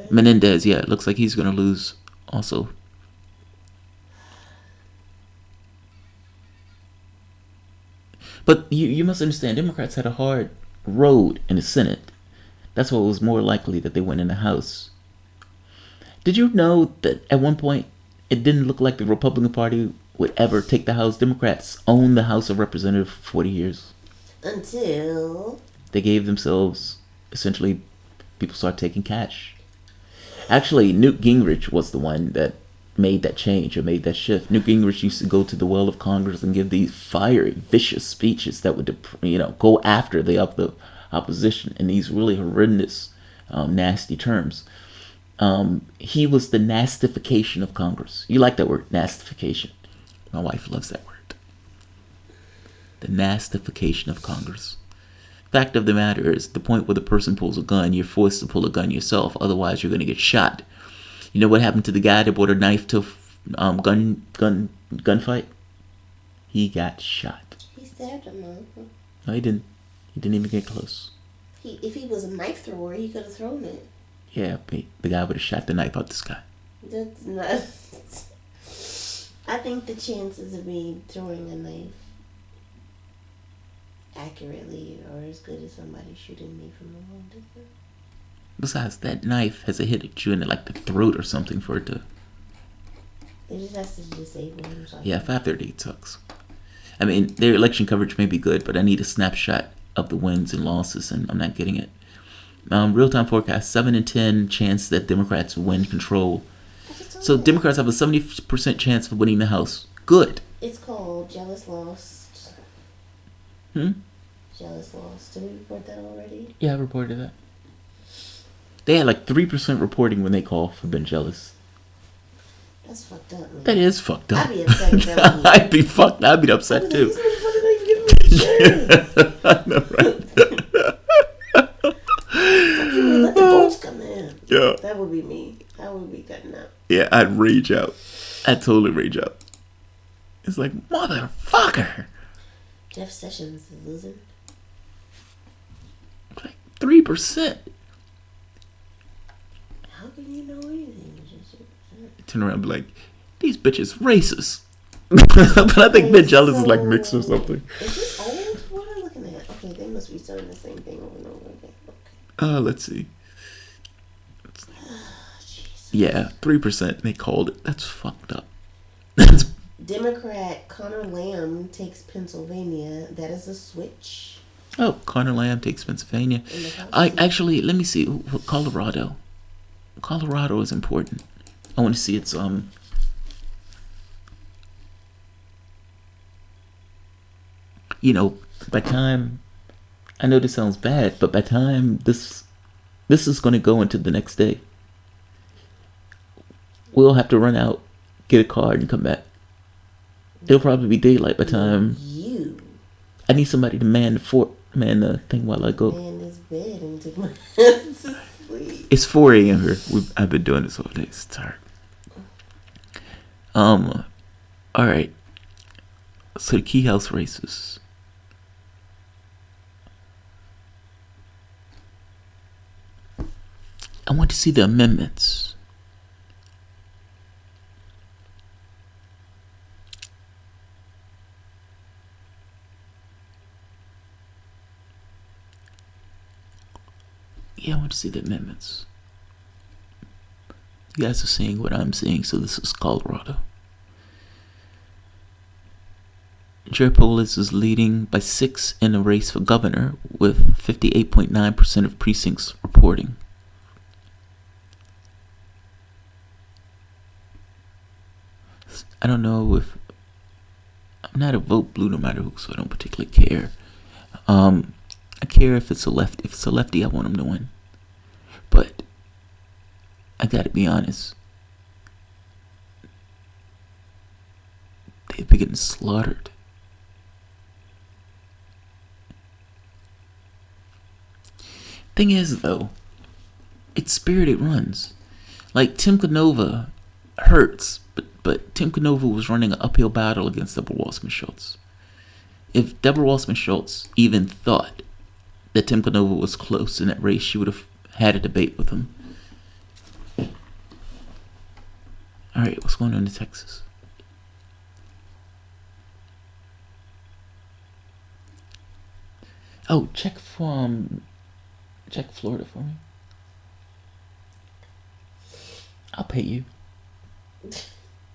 Menendez. Yeah, it looks like he's gonna lose also. But you must understand, Democrats had a hard road in the Senate. That's why it was more likely that they went in the House. Did you know that at one point it didn't look like the Republican Party would ever take the House? Democrats owned the House of Representatives for 40 years. Until they gave themselves, essentially, people started taking cash. Actually, Newt Gingrich was the one that made that change or made that shift. Newt Gingrich used to go to the well of Congress and give these fiery, vicious speeches that would, go after the opposition in these really horrendous, nasty terms. He was the nastification of Congress. You like that word, nastification? My wife loves that word. The nastification of Congress. Fact of the matter is, the point where the person pulls a gun, you're forced to pull a gun yourself. Otherwise, you're going to get shot. You know what happened to the guy that brought a knife to gunfight? He got shot. He stabbed him, though. No, he didn't. He didn't even get close. If he was a knife thrower, he could have thrown it. Yeah, the guy would have shot the knife out this guy. That's not. I think the chances of me throwing a knife accurately are as good as somebody shooting me from a long distance. Besides, that knife has a hit you in like the throat or something for it to. It just has to disable him. Yeah, 538 sucks. I mean, their election coverage may be good, but I need a snapshot of the wins and losses, and I'm not getting it. Real-time forecast, 7 in 10 chance that Democrats win control. So Democrats have a 70% chance of winning the House. Good. It's called Jealous Lost. Jealous Lost. Did we report that already? Yeah, I reported that. They had like 3% reporting when they call for being jealous. That's fucked up, man. That is fucked up. I'd be upset if that was me. I'd be upset too. These motherfuckers don't even give me insurance. I know, right? Let the boats come in. Yeah. That would be me. I would be cutting out. Yeah, I'd rage out. I'd totally rage out. It's like, motherfucker. Jeff Sessions is losing. Like 3%. How can you know anything? Turn around and be like, these bitches racist. But I think being jealous is like mixed or something. Is this old? What am I looking at? Okay, they must be saying the same thing over and over again. Okay. Let's see. Yeah, 3%. They called it. That's fucked up. Democrat Connor Lamb takes Pennsylvania. That is a switch. Oh, Connor Lamb takes Pennsylvania. Actually, let me see. Colorado. Colorado is important. I want to see its by time, I know this sounds bad, but by time this is going to go into the next day, we'll have to run out, get a card, and come back. It'll probably be daylight by time. I need somebody to man the thing while I go. Man this bed and take my ass to sleep. It's 4 a.m. here. I've been doing this all day. It's tired. All right. So the key house races. I want to see the amendments. Yeah, I want to see the amendments. You guys are seeing what I'm seeing, so this is Colorado. Jared Polis is leading by 6 in a race for governor with 58.9% of precincts reporting. I don't know if I'm not a vote blue no matter who, so I don't particularly care. I care if it's a lefty. If it's a lefty, I want him to win. But I gotta be honest. They've been getting slaughtered. Thing is, though, it's spirited runs. Like Tim Canova hurts, but Tim Canova was running an uphill battle against Deborah Wasserman-Schultz. If Deborah Wasserman-Schultz even thought that Tim Canova was close in that race, she would have had a debate with him. All right, what's going on in Texas? Oh, check Florida for me. I'll pay you.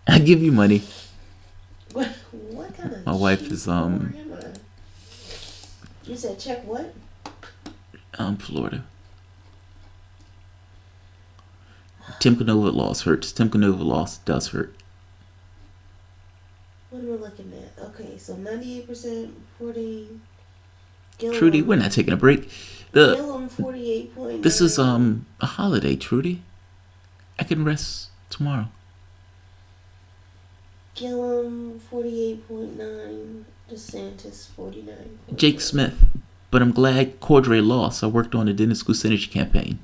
I give you money. What kind of? My wife is You said check what? Florida. Tim Canova loss hurts. Tim Canova loss does hurt. What am I looking at? Okay, so 98% reporting. Gillum, Trudy, we're not taking a break. Gillum 48.9. This is a holiday, Trudy. I can rest tomorrow. Gillum 48.9. DeSantis 49. Jake Smith. But I'm glad Cordray lost. I worked on the Dennis Kucinich campaign.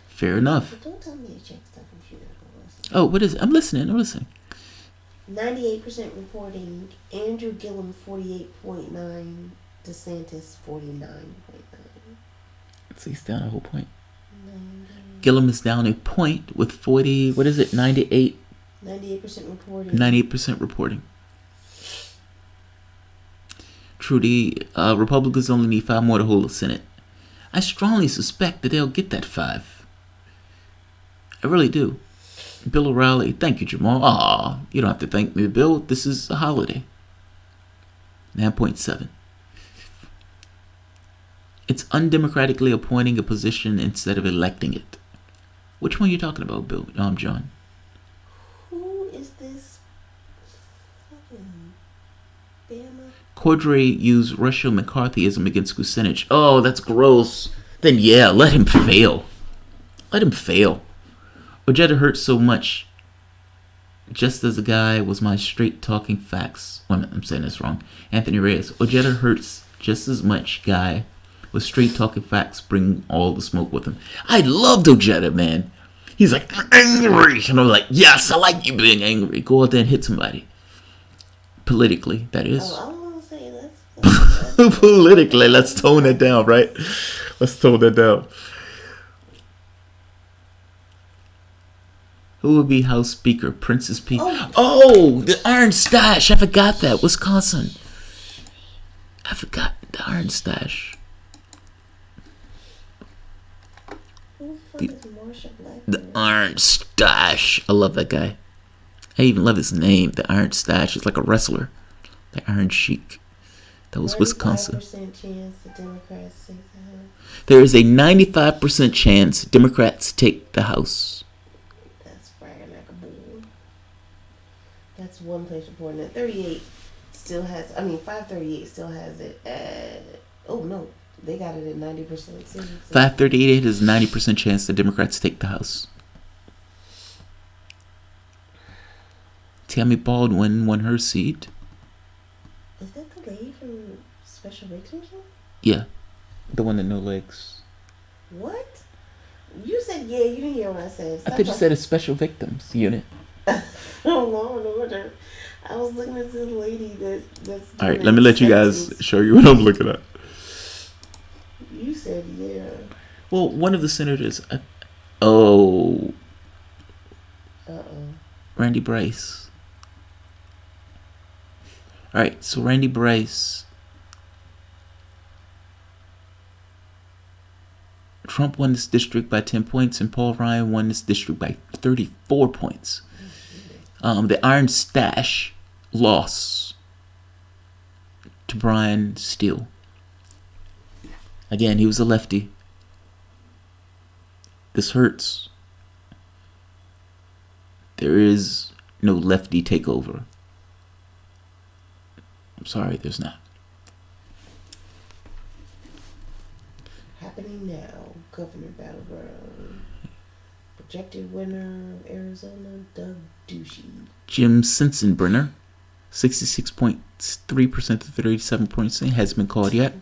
Fair enough. But don't tell me to check stuff if you're not listening. Oh, what is it? I'm listening. 98% reporting. Andrew Gillum 48.9. DeSantis 49.9. So he's down a whole point. Gillum is down a point with 40. What is it? 98. 98% reporting. 98% reporting. Trudy, Republicans only need 5 more to hold the Senate. I strongly suspect that they'll get that 5. I really do. Bill O'Reilly, thank you, Jamarl. Aw, you don't have to thank me, Bill. This is a holiday. 9.7. It's undemocratically appointing a position instead of electing it. Which one are you talking about, Bill? John. Who is this fucking Bama? Cordray used racial McCarthyism against Kucinich. Oh, that's gross. Then yeah, let him fail. Let him fail. Ojeda hurt so much. Just as a guy was my straight talking facts. Well, I'm saying this wrong. Anthony Reyes. Ojeda hurts just as much guy with straight talking facts bring all the smoke with him. I loved Ojeda, man. He's like, angry. And I'm like, yes, I like you being angry. Go out there and hit somebody. Politically, that is. Oh, I was going to say that's Politically, let's tone that down, right? Let's tone that down. Who would be House Speaker? Princess P. Oh, the Iron Stache. I forgot that. Wisconsin. I forgot the Iron Stache. The Iron Stache. I love that guy. I even love his name, the Iron Stache. It's like a wrestler, the Iron Sheik. That was Wisconsin. 95% chance the Democrats take the House. There is a 95% chance Democrats take the House. That's bragging like a bull. That's one place reporting it. 38 still has. 538 still has it at. Oh no, they got it at 90%. 538 is 90% chance the Democrats take the House. Tammy Baldwin won her seat. Is that the lady from Special Victims? Yeah, the one that no legs. What? You said yeah. You didn't hear what I said. I thought you said a Special Victims unit. No. I was looking at this lady that's. All right, let me let you guys show you what I'm looking at. You said yeah. Well, one of the senators. Oh. Randy Bryce. All right, so Randy Bryce. Trump won this district by 10 points, and Paul Ryan won this district by 34 points. The Iron Stache lost to Brian Steele. Again, he was a lefty. This hurts. There is no lefty takeover. I'm sorry, there's not. Happening now, Governor Battleground. Projected winner of Arizona, Doug Ducey. Jim Sensenbrenner, 66.3% to 37.6%, hasn't been called yet.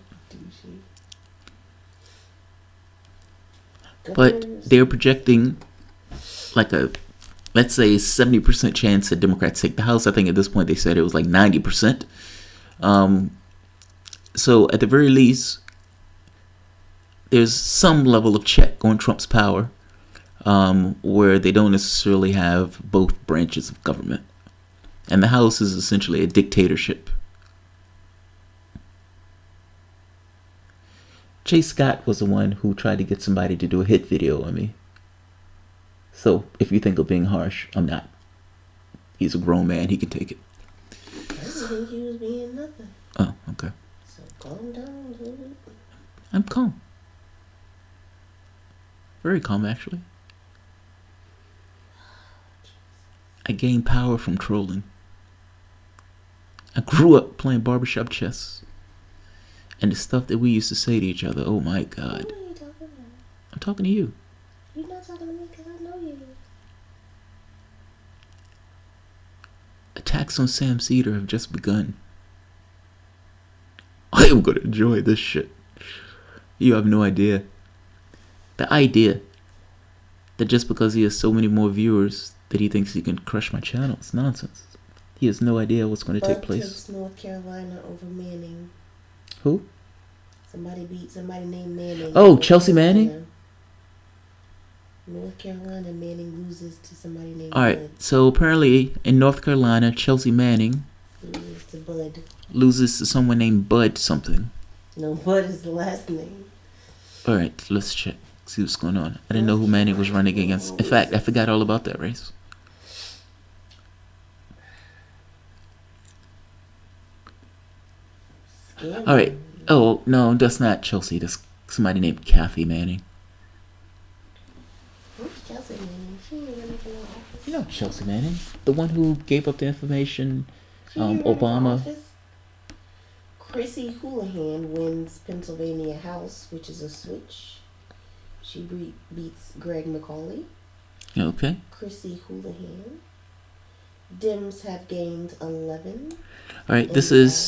But they're projecting like a, let's say, 70% chance that Democrats take the House. I think at this point they said it was like 90%. So at the very least, there's some level of check on Trump's power, where they don't necessarily have both branches of government. And the House is essentially a dictatorship. Chase Scott was the one who tried to get somebody to do a hit video on me. So if you think of being harsh, I'm not. He's a grown man. He can take it. I didn't think he was being nothing. Oh, okay. So calm down a little bit. I'm calm. Very calm, actually. I gained power from trolling. I grew up playing barbershop chess. And the stuff that we used to say to each other, oh my God. Who are you talking about? I'm talking to you. You're not talking to me because I know you. Attacks on Sam Cedar have just begun. I am going to enjoy this shit. You have no idea. The idea that just because he has so many more viewers that he thinks he can crush my channel is nonsense. He has no idea what's going to take place. Takes North Carolina over Manning. Who? Somebody beat somebody named Manning. Oh, Chelsea Manning? North Carolina, Manning loses to somebody named Alright, Bud. so apparently in North Carolina, Chelsea Manning Loses to Bud. loses to someone named Bud something. No, Bud is the last name. Alright, let's check. See what's going on. I didn't know who Manning was running against. In fact, I forgot all about that race. Alright. Oh, no, that's not Chelsea. That's somebody named Kathy Manning. Who's Chelsea Manning? She ain't running for no office. You know Chelsea Manning? The one who gave up the information, She ain't running for Obama. office. Chrissy Houlihan wins Pennsylvania House, which is a switch. She beats Greg McCauley. Okay. Chrissy Houlihan. Dems have gained 11. Alright, this is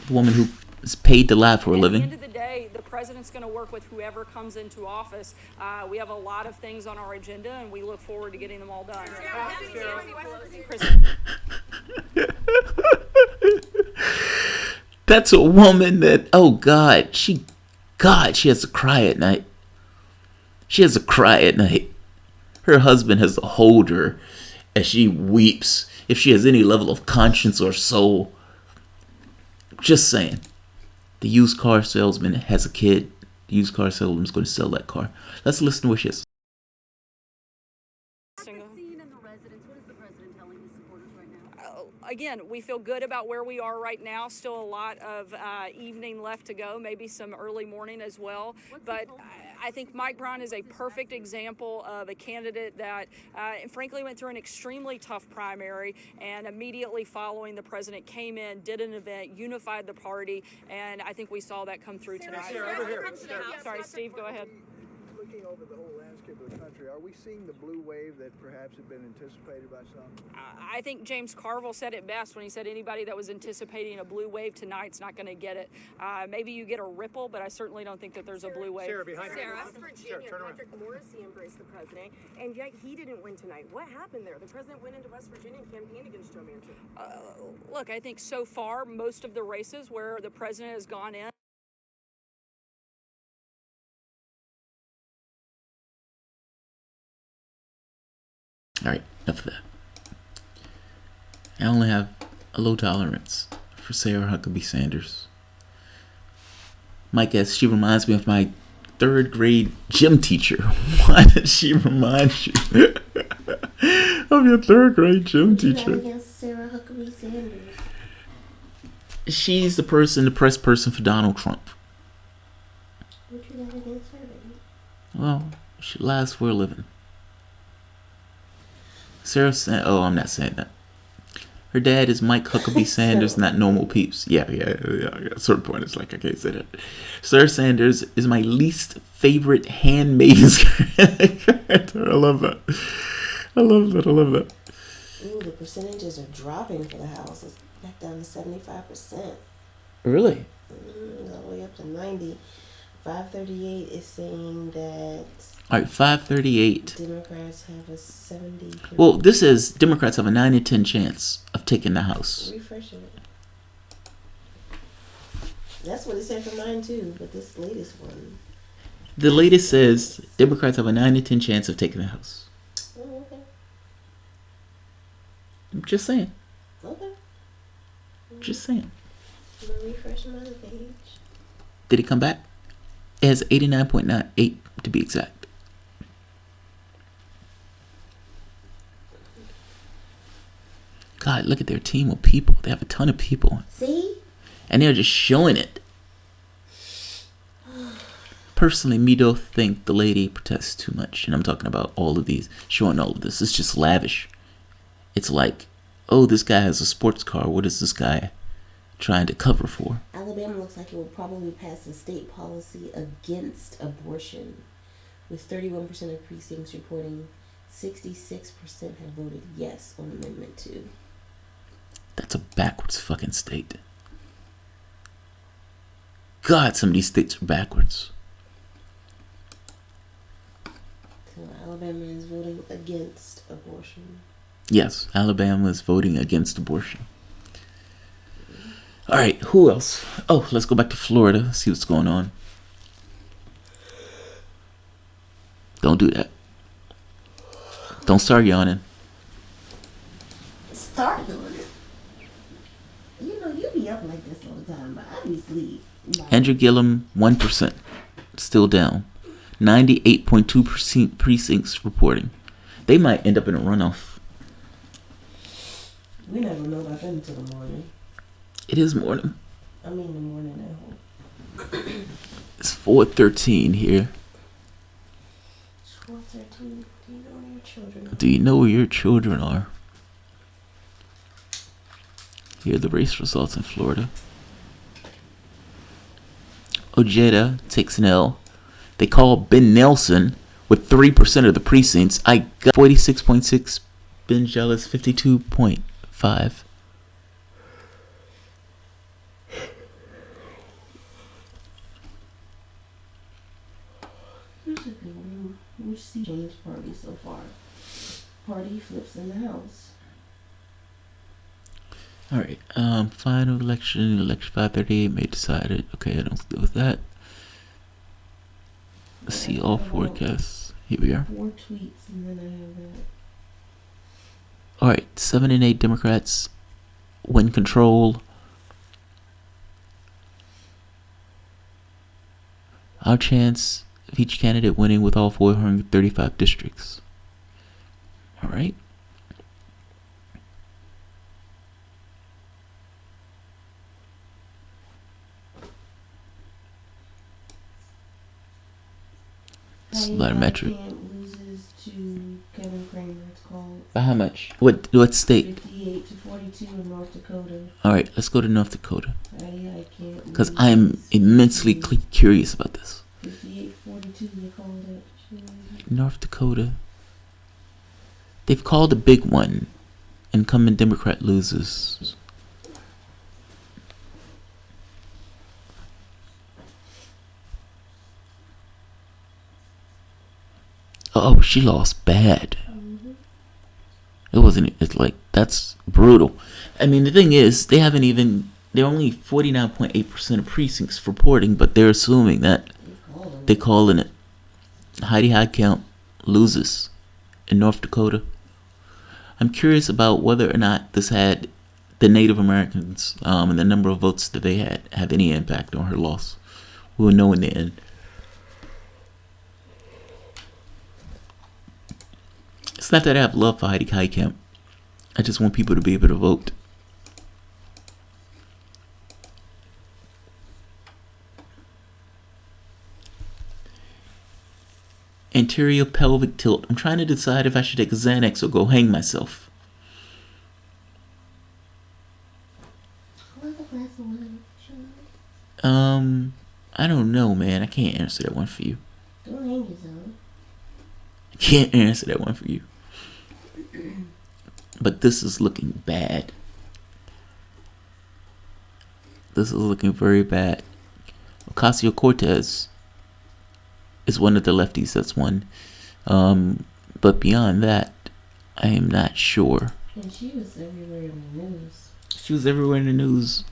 the woman who is paid to lie for a living. At the end of the day, the president's going to work with whoever comes into office. We have a lot of things on our agenda, and we look forward to getting them all done. That's a woman that, oh God, she has to cry at night. She has to cry at night. Her husband has to hold her as she weeps. If she has any level of conscience or soul. Just saying. The used car salesman has a kid. The used car salesman's going to sell that car. Let's listen to what she has. again, we feel good about where we are right now. Still a lot of evening left to go, maybe some early morning as well. But I think Mike Brown is a perfect example of a candidate that, frankly, went through an extremely tough primary, and immediately following the president came in, did an event, unified the party, and I think we saw that come through tonight. Sarah, over here. Sorry, Steve, go ahead. Looking over the whole landscape of the country, are we seeing the blue wave that perhaps had been anticipated by some? I think James Carville said it best when he said anybody that was anticipating a blue wave tonight's not going to get it. Maybe you get a ripple, but I certainly don't think that there's a blue wave. Sarah, behind you. Sarah, West Virginia, Patrick Morrissey embraced the president, and yet he didn't win tonight. What happened there? The president went into West Virginia and campaigned against Joe Manchin. Look, I think so far, most of the races where the president has gone in, All right, enough of that. I only have a low tolerance for Sarah Huckabee Sanders. Mike asks, she reminds me of my third grade gym teacher. Why does she remind you of your third grade gym teacher? Against Sarah Huckabee Sanders. She's the press person for Donald Trump. What you got against her, baby? Well, she lies for a living. Sarah said, oh, I'm not saying that. Her dad is Mike Huckabee Sanders, not normal peeps. Yeah. Certain point is like, I can't say that. Sarah Sanders is my least favorite Handmaid's character. I love that. Ooh, the percentages are dropping for the House. It's back down to 75%. Really? All the way up to 90. 538 is saying that All right, 538. Democrats have a 70. Well, this is Democrats have a 9 in 10 chance of taking the House. Refresh it. That's what it said for mine too, but this latest one. The latest says Democrats have a 9 in 10 chance of taking the House. Oh, okay. I'm just saying. Okay. Just saying. I'm gonna refresh my other page. Did it come back? It has 89.98 to be exact. God, look at their team of people. They have a ton of people. See? And they're just showing it. Personally, me don't think the lady protests too much. And I'm talking about all of these, showing all of this. It's just lavish. It's like, oh, this guy has a sports car. What is this guy trying to cover for? Alabama looks like it will probably pass a state policy against abortion, with 31% of precincts reporting 66% have voted yes on Amendment 2. That's a backwards fucking state. God, some of these states are backwards. So Alabama is voting against abortion. Yes, Alabama is voting against abortion. All right, who else? Oh, let's go back to Florida, see what's going on. Don't do that. Don't start yawning. Start doing it. You know, you be up like this all the time, but I be asleep. Andrew Gillum, 1%. Still down. 98.2% precincts reporting. They might end up in a runoff. We never know about them until the morning. It is morning. I mean the morning at home. It's 4:13 here. 12:13. Do you know where your children are? Do you know where your children are? Here are the race results in Florida. Ojeda takes an L. They call Ben Nelson with 3% of the precincts. I got 46.6. Ben Jealous 52.5. Here's a good one. We see James Party so far. Party flips in the House. Alright, final election 538 may decided. Okay, I don't deal with that. Let's see all forecasts. Here we are. 4 tweets and then I have that. Alright, 7 and 8 Democrats win control. Our chance of each candidate winning with all 435 districts. Alright. It's a lot of metric. Loses to Kevin Cramer. It's called. By how much? What state? 58 to 42 in North Dakota. All right, let's go to North Dakota. I can't. Because I am immensely curious about this. 58-42, they called it. North Dakota. They've called a big one. Incumbent Democrat loses. Oh, she lost bad. It wasn't. It's like, that's brutal. I mean, the thing is, they're only 49.8% of precincts reporting, but they're assuming that they're calling it. Heidi Heitkamp loses in North Dakota. I'm curious about whether or not this had the Native Americans and the number of votes that they had have any impact on her loss. We'll know in the end. It's not that I have love for Heidi Heitkamp. I just want people to be able to vote. Anterior pelvic tilt. I'm trying to decide if I should take a Xanax or go hang myself. I don't know, man. I can't answer that one for you. Don't hang yourself. I can't answer that one for you. But this is looking bad. This is looking very bad. Ocasio-Cortez is one of the lefties that's won. But beyond that, I am not sure. And she was everywhere in the news. She was everywhere in the news.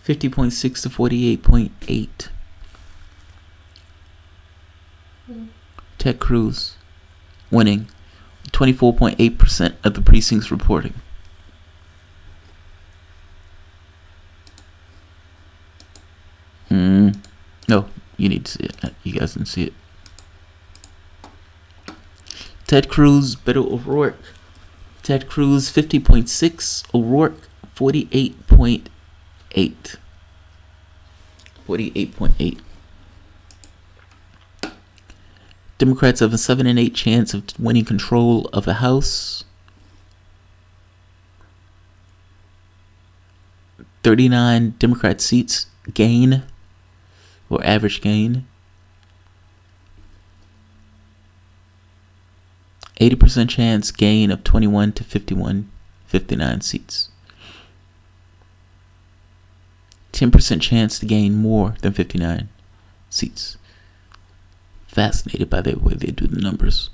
$50.6 to 48.8. Ted Cruz winning 24.8% of the precincts reporting. No, you need to see it. You guys didn't see it. Ted Cruz, Beto O'Rourke. Ted Cruz 50.6, O'Rourke 48.8. 48.8. Democrats have a 7 in 8 chance of winning control of the House. 39 Democrat seats gain, or average gain. 80% chance gain of 21 to 59 seats. 10% chance to gain more than 59 seats. Fascinated by the way they do the numbers.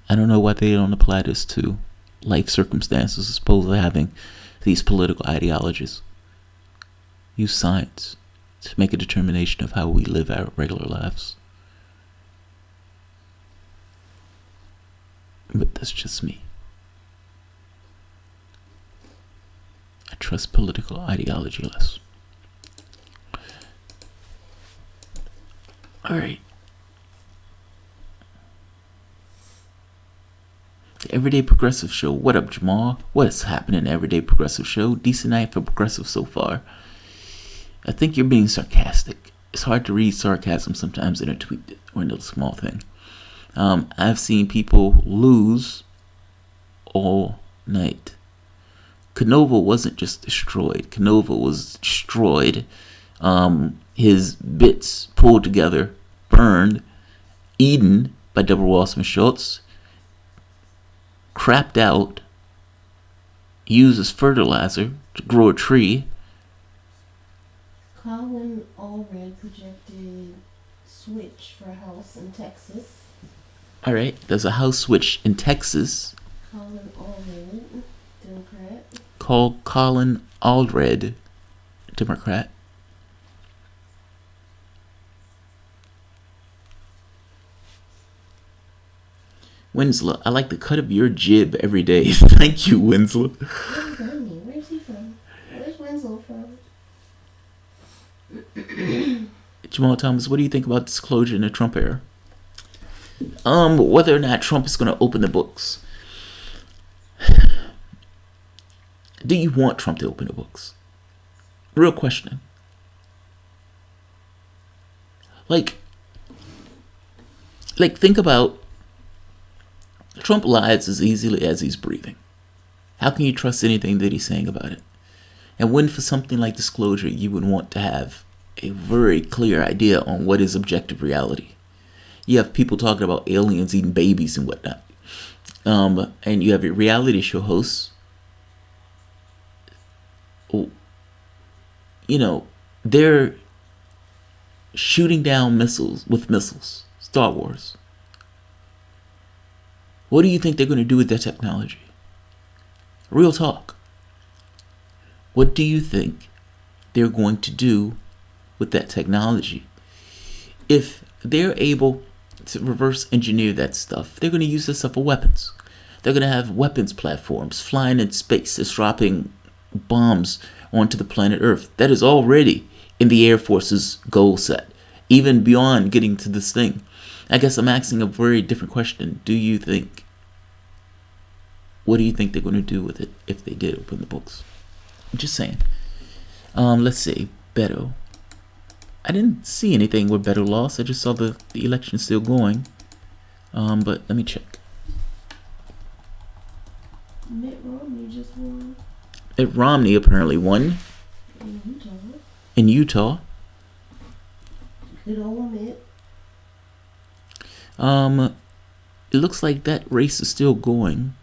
I don't know why they don't apply this to life circumstances as opposed to having these political ideologies. Use science to make a determination of how we live our regular lives. But that's just me. I trust political ideology less. Alright. The Everyday Progressive Show. What up, Jamarl? What's happening, Everyday Progressive Show? Decent night for Progressive so far. I think you're being sarcastic. It's hard to read sarcasm sometimes in a tweet or in a small thing. I've seen people lose all night. Canova wasn't just destroyed. Canova was destroyed. His bits pulled together, burned, eaten by Deborah Wasserman-Schultz, crapped out, used as fertilizer to grow a tree. Colin Allred projected switch for a house in Texas. Alright, there's a house switch in Texas. Colin Allred, Democrat. Called Colin Allred, Democrat. Winslow, I like the cut of your jib every day. Thank you, Winslow. Where's he from? Where's Winslow from? Jamarl Thomas, what do you think about disclosure in the Trump era? Whether or not Trump is going to open the books. Do you want Trump to open the books? Real question. Like think about Trump lies as easily as he's breathing. How can you trust anything that he's saying about it? And when for something like disclosure, you would want to have a very clear idea on what is objective reality. You have people talking about aliens eating babies and whatnot. And you have your reality show hosts. You know, they're shooting down missiles with missiles. Star Wars. What do you think they're going to do with that technology? Real talk. What do you think they're going to do with that technology? If they're able to reverse engineer that stuff, they're going to use that stuff for weapons. They're going to have weapons platforms flying in space that's dropping bombs onto the planet Earth. That is already in the Air Force's goal set, even beyond getting to this thing. I guess I'm asking a very different question. What do you think they're going to do with it if they did open the books? I'm just saying. Let's see. Beto. I didn't see anything where Beto lost. I just saw the election still going. But let me check. Mitt Romney just won. Mitt Romney apparently won. In Utah. Good old Mitt. It looks like that race is still going.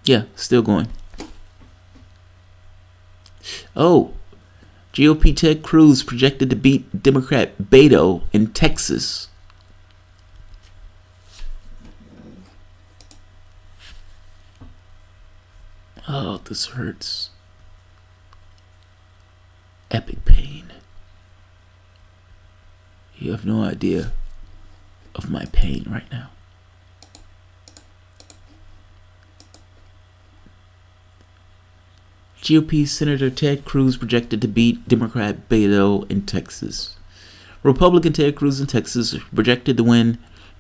Yeah, still going. Oh, GOP Ted Cruz projected to beat Democrat Beto in Texas. Oh, this hurts. Epic pain. You have no idea of my pain right now. GOP Senator Ted Cruz projected to beat Democrat Beto in Texas. Republican Ted Cruz in Texas projected to win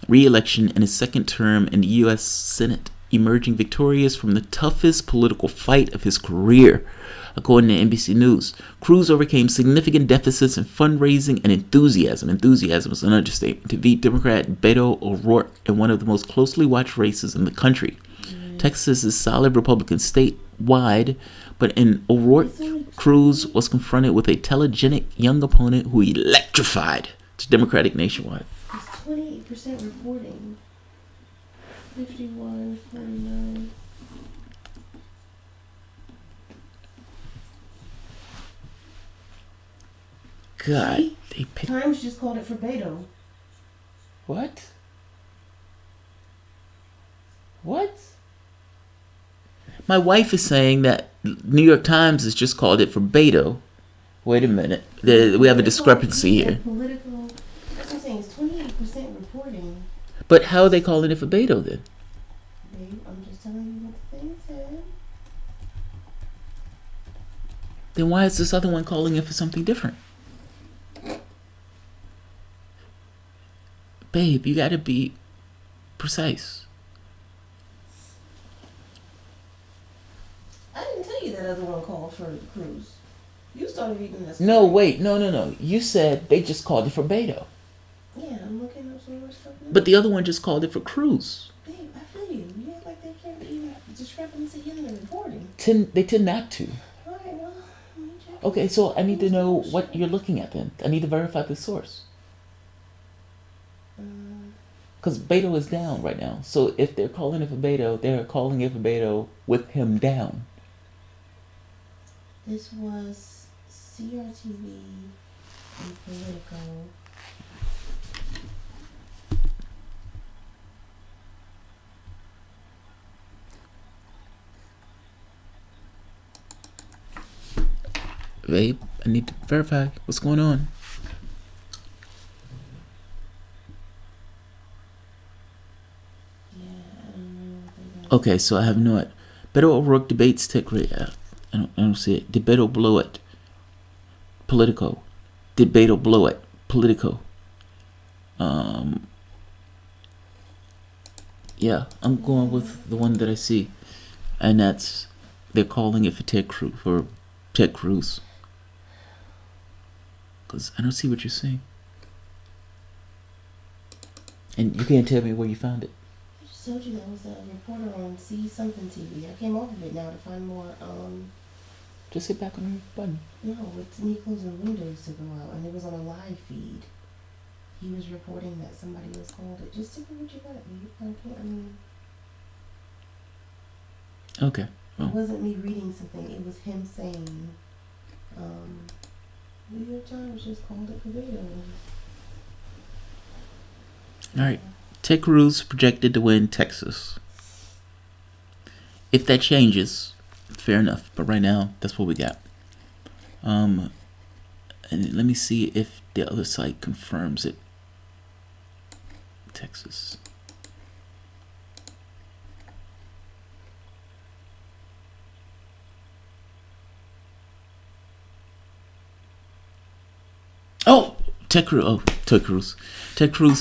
re-election in his second term in the U.S. Senate, emerging victorious from the toughest political fight of his career, according to NBC News. Cruz overcame significant deficits in fundraising and enthusiasm is an understatement, to beat Democrat Beto O'Rourke in one of the most closely watched races in the country. Texas is solid Republican statewide, but in O'Rourke, Cruz was confronted with a telegenic young opponent who electrified the Democratic nationwide. It's 28% reporting. 51, 49. God, See? they picked... Times just called it for Beto. What? What? My wife is saying that New York Times has just called it for Beto. Wait a minute. We have a discrepancy here. Political. That's what I'm saying. It's 28% reporting. But how are they calling it for Beto then? Babe, I'm just telling you what the thing said. Then why is this other one calling it for something different? Babe, you gotta be precise. I didn't tell you that other one called for Cruz. You started reading this. No, wait, no. You said they just called it for Beto. Yeah, I'm looking up some more stuff now. But the other one just called it for Cruz. Babe, I feel you. You act like there can't be a discrepancy in the reporting. They tend not to. Alright, well, let me check. Okay, so I need to know what you're looking at then. I need to verify the source. Because Beto is down right now. So if they're calling it for Beto, they're calling it for Beto with him down. This was CRTV and Politico. Babe, I need to verify what's going on. Yeah, I don't know what they got. Okay, so I have no idea. Beto O'Rourke debates Ted Cruz. I don't see it. Did Beto blow it? Politico. Did Beto blow it? Politico. Yeah, I'm going with the one that I see, and that's they're calling it for Ted Cruz. Because I don't see what you're saying, and you can't tell me where you found it. I just told you that was a reporter on See Something TV. I came off of it now to find more. Just sit back on your button. No, it's me closing windows to go out, and it was on a live feed. He was reporting that somebody was called it. Just tell me what you got. Okay. It wasn't me reading something. It was him saying, New York Times just called it for Beto. All right. Ted Cruz projected to win Texas. If that changes, fair enough. But right now, that's what we got. And let me see if the other site confirms it. Texas. Oh, Ted Cruz. Ted Cruz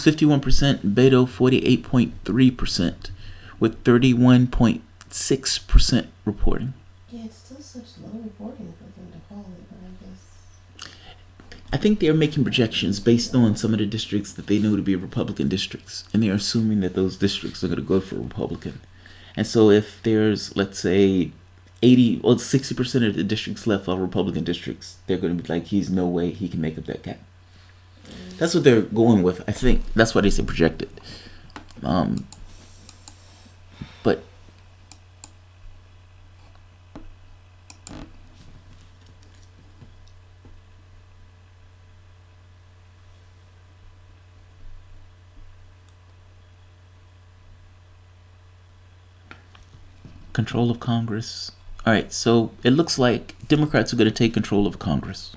51%, Beto 48.3%, with 31.6% reporting. Yeah, it's still such low reporting for them to call it, but I guess. I think they're making projections based on some of the districts that they know to be Republican districts, and they're assuming that those districts are going to go for a Republican. And so if there's, let's say, 60% of the districts left are Republican districts, they're going to be like, he's no way he can make up that gap. That's what they're going with. I think that's why they say projected. But control of Congress. All right, so it looks like Democrats are going to take control of Congress.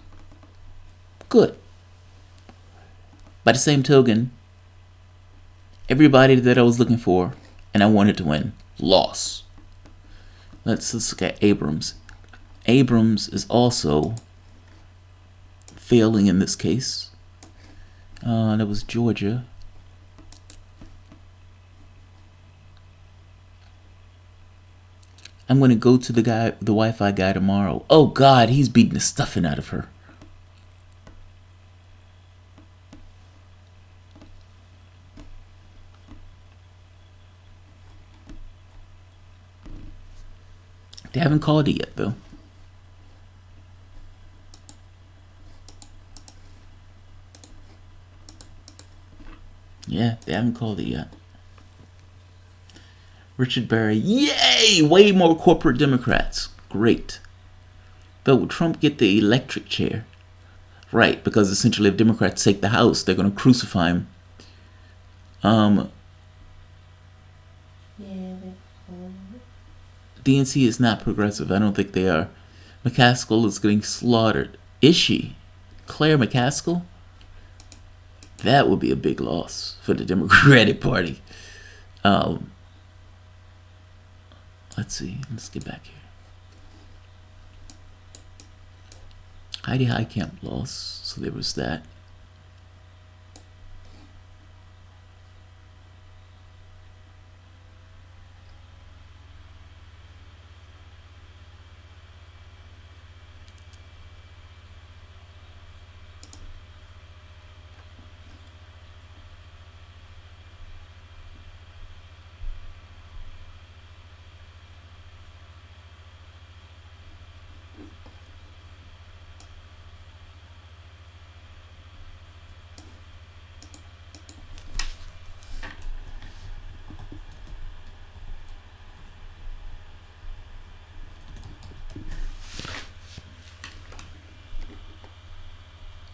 Good. By the same token, everybody that I was looking for and I wanted to win lost. Let's look at Abrams. Abrams is also failing in this case. That was Georgia. I'm going to go to the Wi-Fi guy tomorrow. Oh God, he's beating the stuffing out of her. They haven't called it yet, though. Yeah, they haven't called it yet. Richard Berry, yay! Way more corporate Democrats. Great. But will Trump get the electric chair? Right, because essentially if Democrats take the House, they're going to crucify him. DNC is not progressive. I don't think they are. McCaskill is getting slaughtered. Is she? Claire McCaskill? That would be a big loss for the Democratic Party. Let's see. Let's get back here. Heidi Heitkamp lost, so there was that.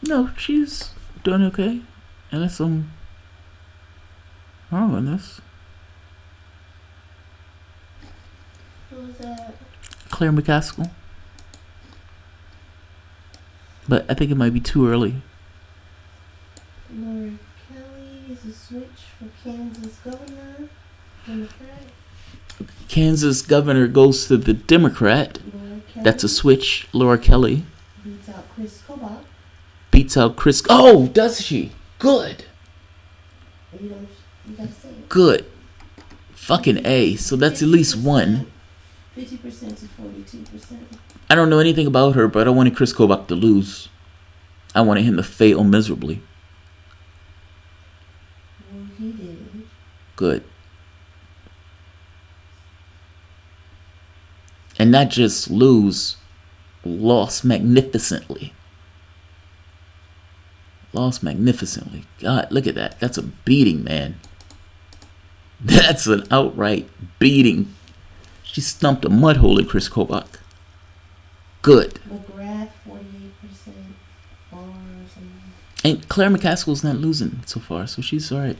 No, she's doing okay. Unless I'm wrong on this. Who was that? Claire McCaskill. But I think it might be too early. Laura Kelly is a switch for Kansas governor. Democrat. Kansas governor goes to the Democrat. Laura That's a switch. Laura Kelly beats out Chris Kobach. beats out Chris. Oh, does she? Good. You gotta say it. Good. Fucking A. So that's at least one. 50% to 42%. I don't know anything about her, but I wanted Chris Kobach to lose. I wanted him to fail miserably. Well, he did. Good. And not just lose, lost magnificently. Lost magnificently. God, look at that. That's a beating, man. That's an outright beating. She stumped a mud hole in Chris Kobach. Good. McGrath, 48%. Bars and... And Claire McCaskill's not losing so far, so she's alright.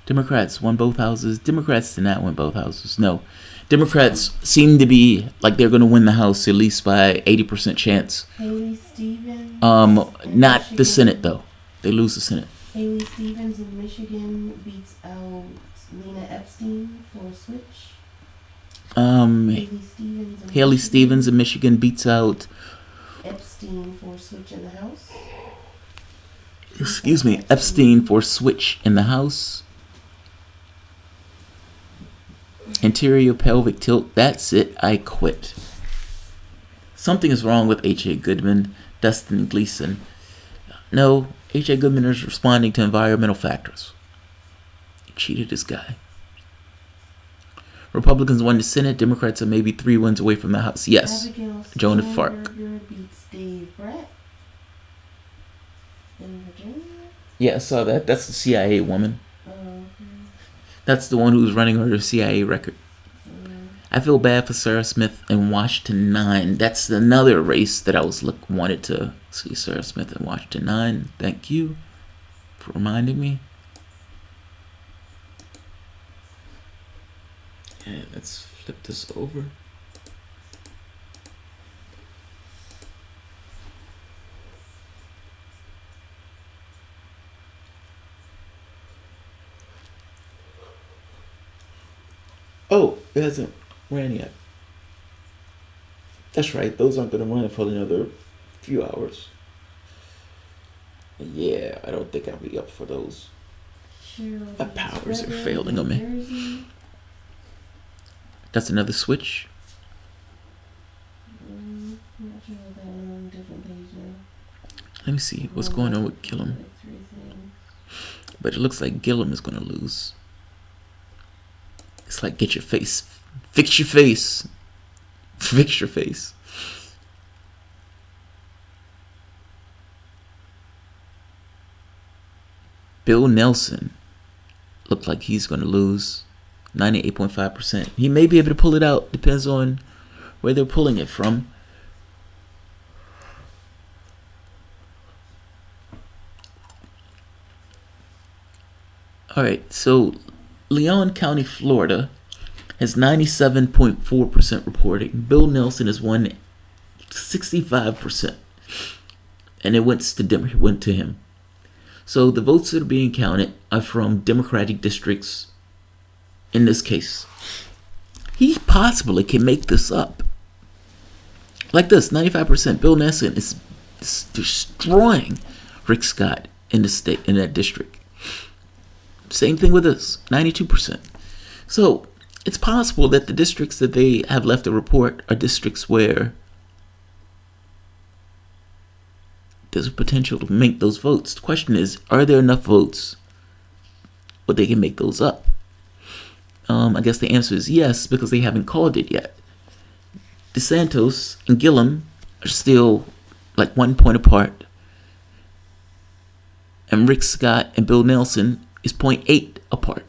Democrats won both houses. Democrats did not win both houses. No. Democrats seem to be like they're going to win the House at least by 80% chance. Haley Stevens. Not the Senate, though. They lose the Senate. Haley Stevens in Michigan beats out Lena Epstein for a switch. Haley Stevens in Michigan beats out Epstein for a switch in the House. Excuse me, Epstein for switch in the House. Anterior pelvic tilt. That's it. I quit. Something is wrong with H.A. Goodman, Dustin Gleason. No, H.A. Goodman is responding to environmental factors. He cheated this guy. Republicans won the Senate. Democrats are maybe 3 wins away from the House. Yes. Abigail Joan of Arc. Sternberger beats Dave Brett in Virginia. Yeah, I saw that. That's the CIA woman. Okay. That's the one who's running her CIA record. I feel bad for Sarah Smith in Washington 9. That's another race that I wanted to see. Sarah Smith in Washington 9. Thank you for reminding me. Yeah, let's flip this over. Oh, it hasn't ran yet. That's right. Those aren't going to run for another few hours. Yeah, I don't think I'll be up for those. My powers are failing on me. That's another switch. Not sure what that one on a different page now. Let me see what's going on with Gillum. But it looks like Gillum is going to lose. It's like, get your face. Fix your face. Fix your face. Bill Nelson looked like he's going to lose. 98.5%. He may be able to pull it out. Depends on where they're pulling it from. Alright, so Leon County, Florida has 97.4% reporting. Bill Nelson has won 65%. And it went to him. So the votes that are being counted are from Democratic districts in this case. He possibly can make this up. Like this, 95%. Bill Nelson is destroying Rick Scott in the state, in that district. Same thing with this, 92%. So it's possible that the districts that they have left to report are districts where there's a potential to make those votes. The question is, are there enough votes where they can make those up? I guess the answer is yes, because they haven't called it yet. DeSantis and Gillum are still like 1 point apart. And Rick Scott and Bill Nelson is 0.8 apart.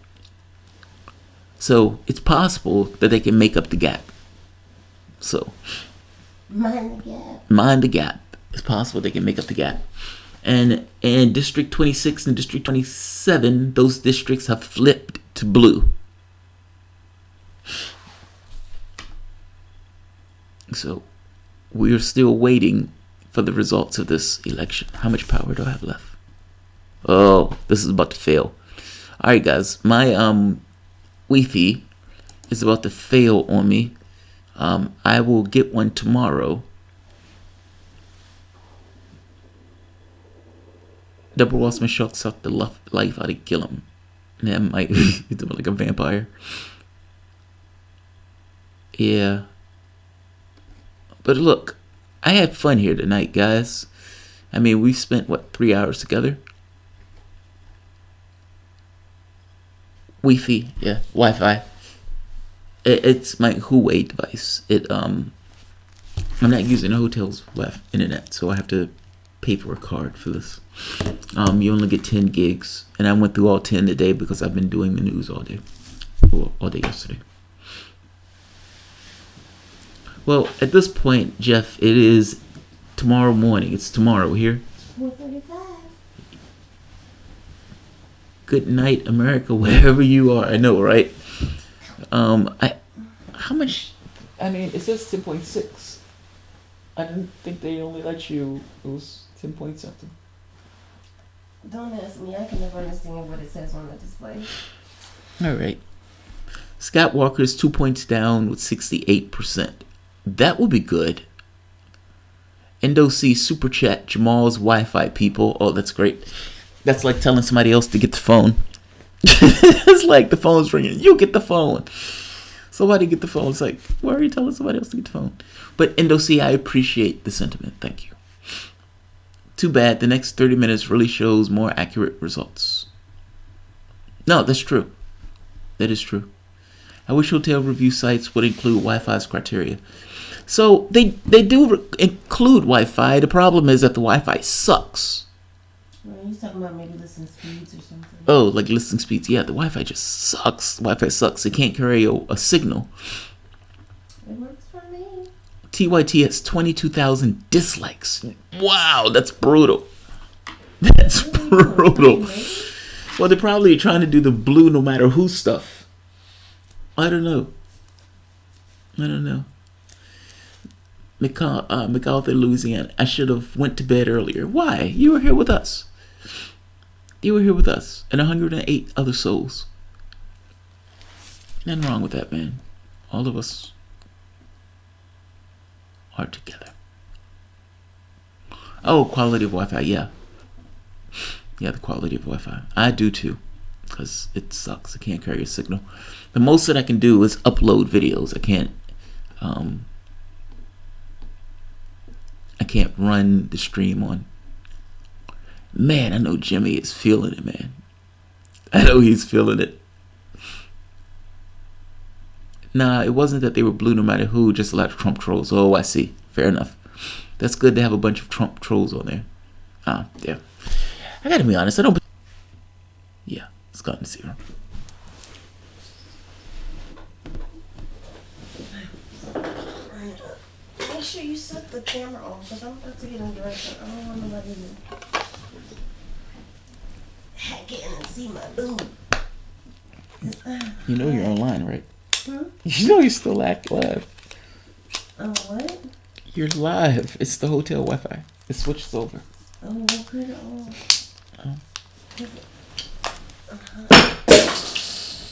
So it's possible that they can make up the gap. So mind the gap. Mind the gap. It's possible they can make up the gap. And in District 26 and District 27, those districts have flipped to blue. So we're still waiting for the results of this election. How much power do I have left? Oh, this is about to fail. Alright guys, my Wi-Fi is about to fail on me. I will get one tomorrow. Deborah Walsman Schultz sucked the life out of Gillum. That might be like a vampire. Yeah. But look, I had fun here tonight, guys. I mean, we've spent, 3 hours together? Wi-Fi, yeah, Wi-Fi. It's my Huawei device. I'm not using the hotel's internet, so I have to pay for a card for this. You only get 10 gigs, and I went through all 10 today because I've been doing the news all day. Well, all day yesterday. Well, at this point, Jeff, it is tomorrow morning. It's tomorrow here. 4:35. Good night, America, wherever you are. I know, right? How much? I mean, it says 10.6. I didn't think they only let you. It was 10 point something. Don't ask me. I can never understand what it says on the display. All right. Scott Walker is 2 points down with 68%. That will be good. NdoC Super Chat Jamal's Wi-Fi people. Oh, that's great. That's like telling somebody else to get the phone. It's like the phone's ringing. You get the phone. Somebody get the phone. It's like, why are you telling somebody else to get the phone? But NdoC, I appreciate the sentiment. Thank you. Too bad the next 30 minutes really shows more accurate results. No, that's true. That is true. I wish hotel review sites would include Wi-Fi's criteria. So they do include Wi-Fi. The problem is that the Wi-Fi sucks. Well, he's talking about maybe listening speeds or something. Oh, like listening speeds. Yeah, the Wi-Fi just sucks. Wi-Fi sucks. It can't carry a signal. It works for me. TYT has 22,000 dislikes. Wow, that's brutal. That's brutal. Well, they're probably trying to do the blue no matter who stuff. I don't know. MacArthur, Louisiana. I should have went to bed earlier. Why? You were here with us. And 108 other souls. Nothing wrong with that, man. All of us are together. Oh, quality of Wi-Fi, yeah. Yeah, the quality of Wi-Fi. I do too. Because it sucks. I can't carry a signal. The most that I can do is upload videos. I can't run the stream on. Man, I know Jimmy is feeling it, man. I know he's feeling it. Nah, it wasn't that they were blue no matter who, just a lot of Trump trolls. Oh, I see. Fair enough. That's good to have a bunch of Trump trolls on there. Yeah. I gotta be honest, yeah, it's gotten to 0. Make sure you set the camera on, because I'm about to get in direction. I don't want nobody to hack in and see my boom. You know you're online, right? Hmm? You know you're still live. Oh, what? You're live. It's the hotel Wi-Fi. It switches over. Oh, what could it all?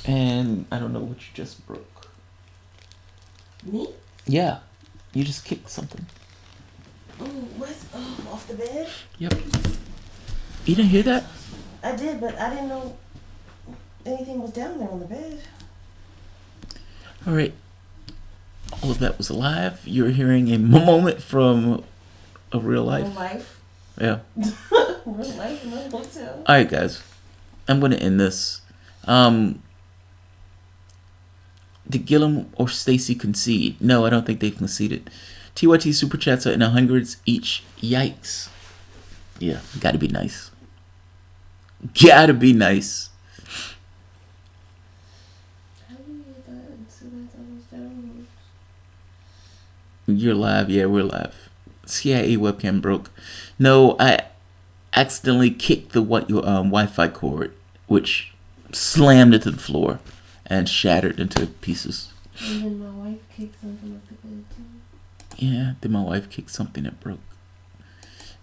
And I don't know what you just broke. Me? Yeah. You just kicked something. Oh, what? Oh, off the bed? Yep. You didn't hear that? I did, but I didn't know anything was down there on the bed. All right. All of that was live. You're hearing a moment from a real life. Real life? Yeah. Real life in a hotel? All right, guys. I'm going to end this. Did Gillum or Stacey concede? No, I don't think they've conceded. TYT super chats are in the hundreds each. Yikes. Yeah, gotta be nice. Gotta be nice. How do you get that? So that's almost down. You're live. Yeah, we're live. CIA webcam broke. No, I accidentally kicked the Wi-Fi cord, which slammed it to the floor and shattered into pieces. And then my wife kicked something off the bed too. Yeah, then my wife kicked something that broke.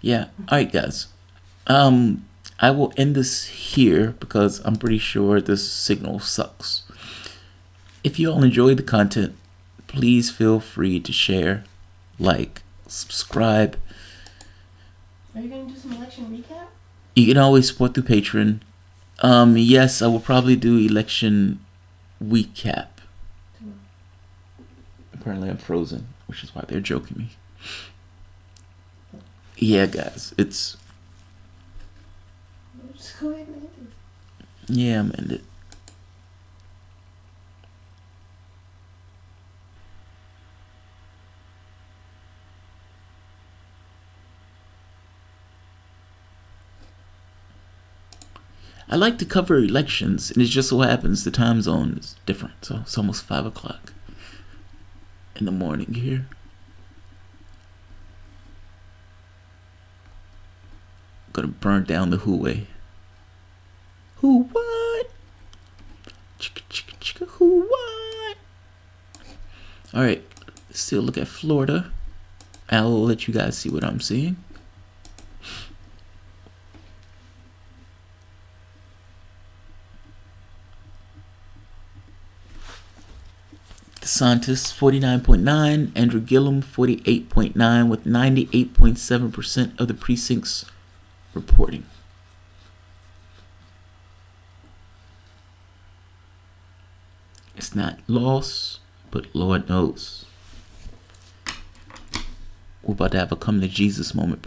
Yeah, alright guys. I will end this here because I'm pretty sure this signal sucks. If you all enjoy the content, please feel free to share, like, subscribe. Are you gonna do some election recap? You can always support through Patreon. Yes, I will probably do election recap. Apparently I'm frozen, which is why they're joking me. Yeah, guys, it's... Just go ahead and end it. Yeah, I'm ended. I like to cover elections, and it just so happens the time zone is different. So it's almost 5 o'clock in the morning here. Gonna burn down the Huawei. Who what? Chicka chicka chicka who what? Alright, still look at Florida. I'll let you guys see what I'm seeing. DeSantis 49.9, Andrew Gillum 48.9, with 98.7% of the precincts reporting. It's not loss, but Lord knows we're about to have a come to Jesus moment.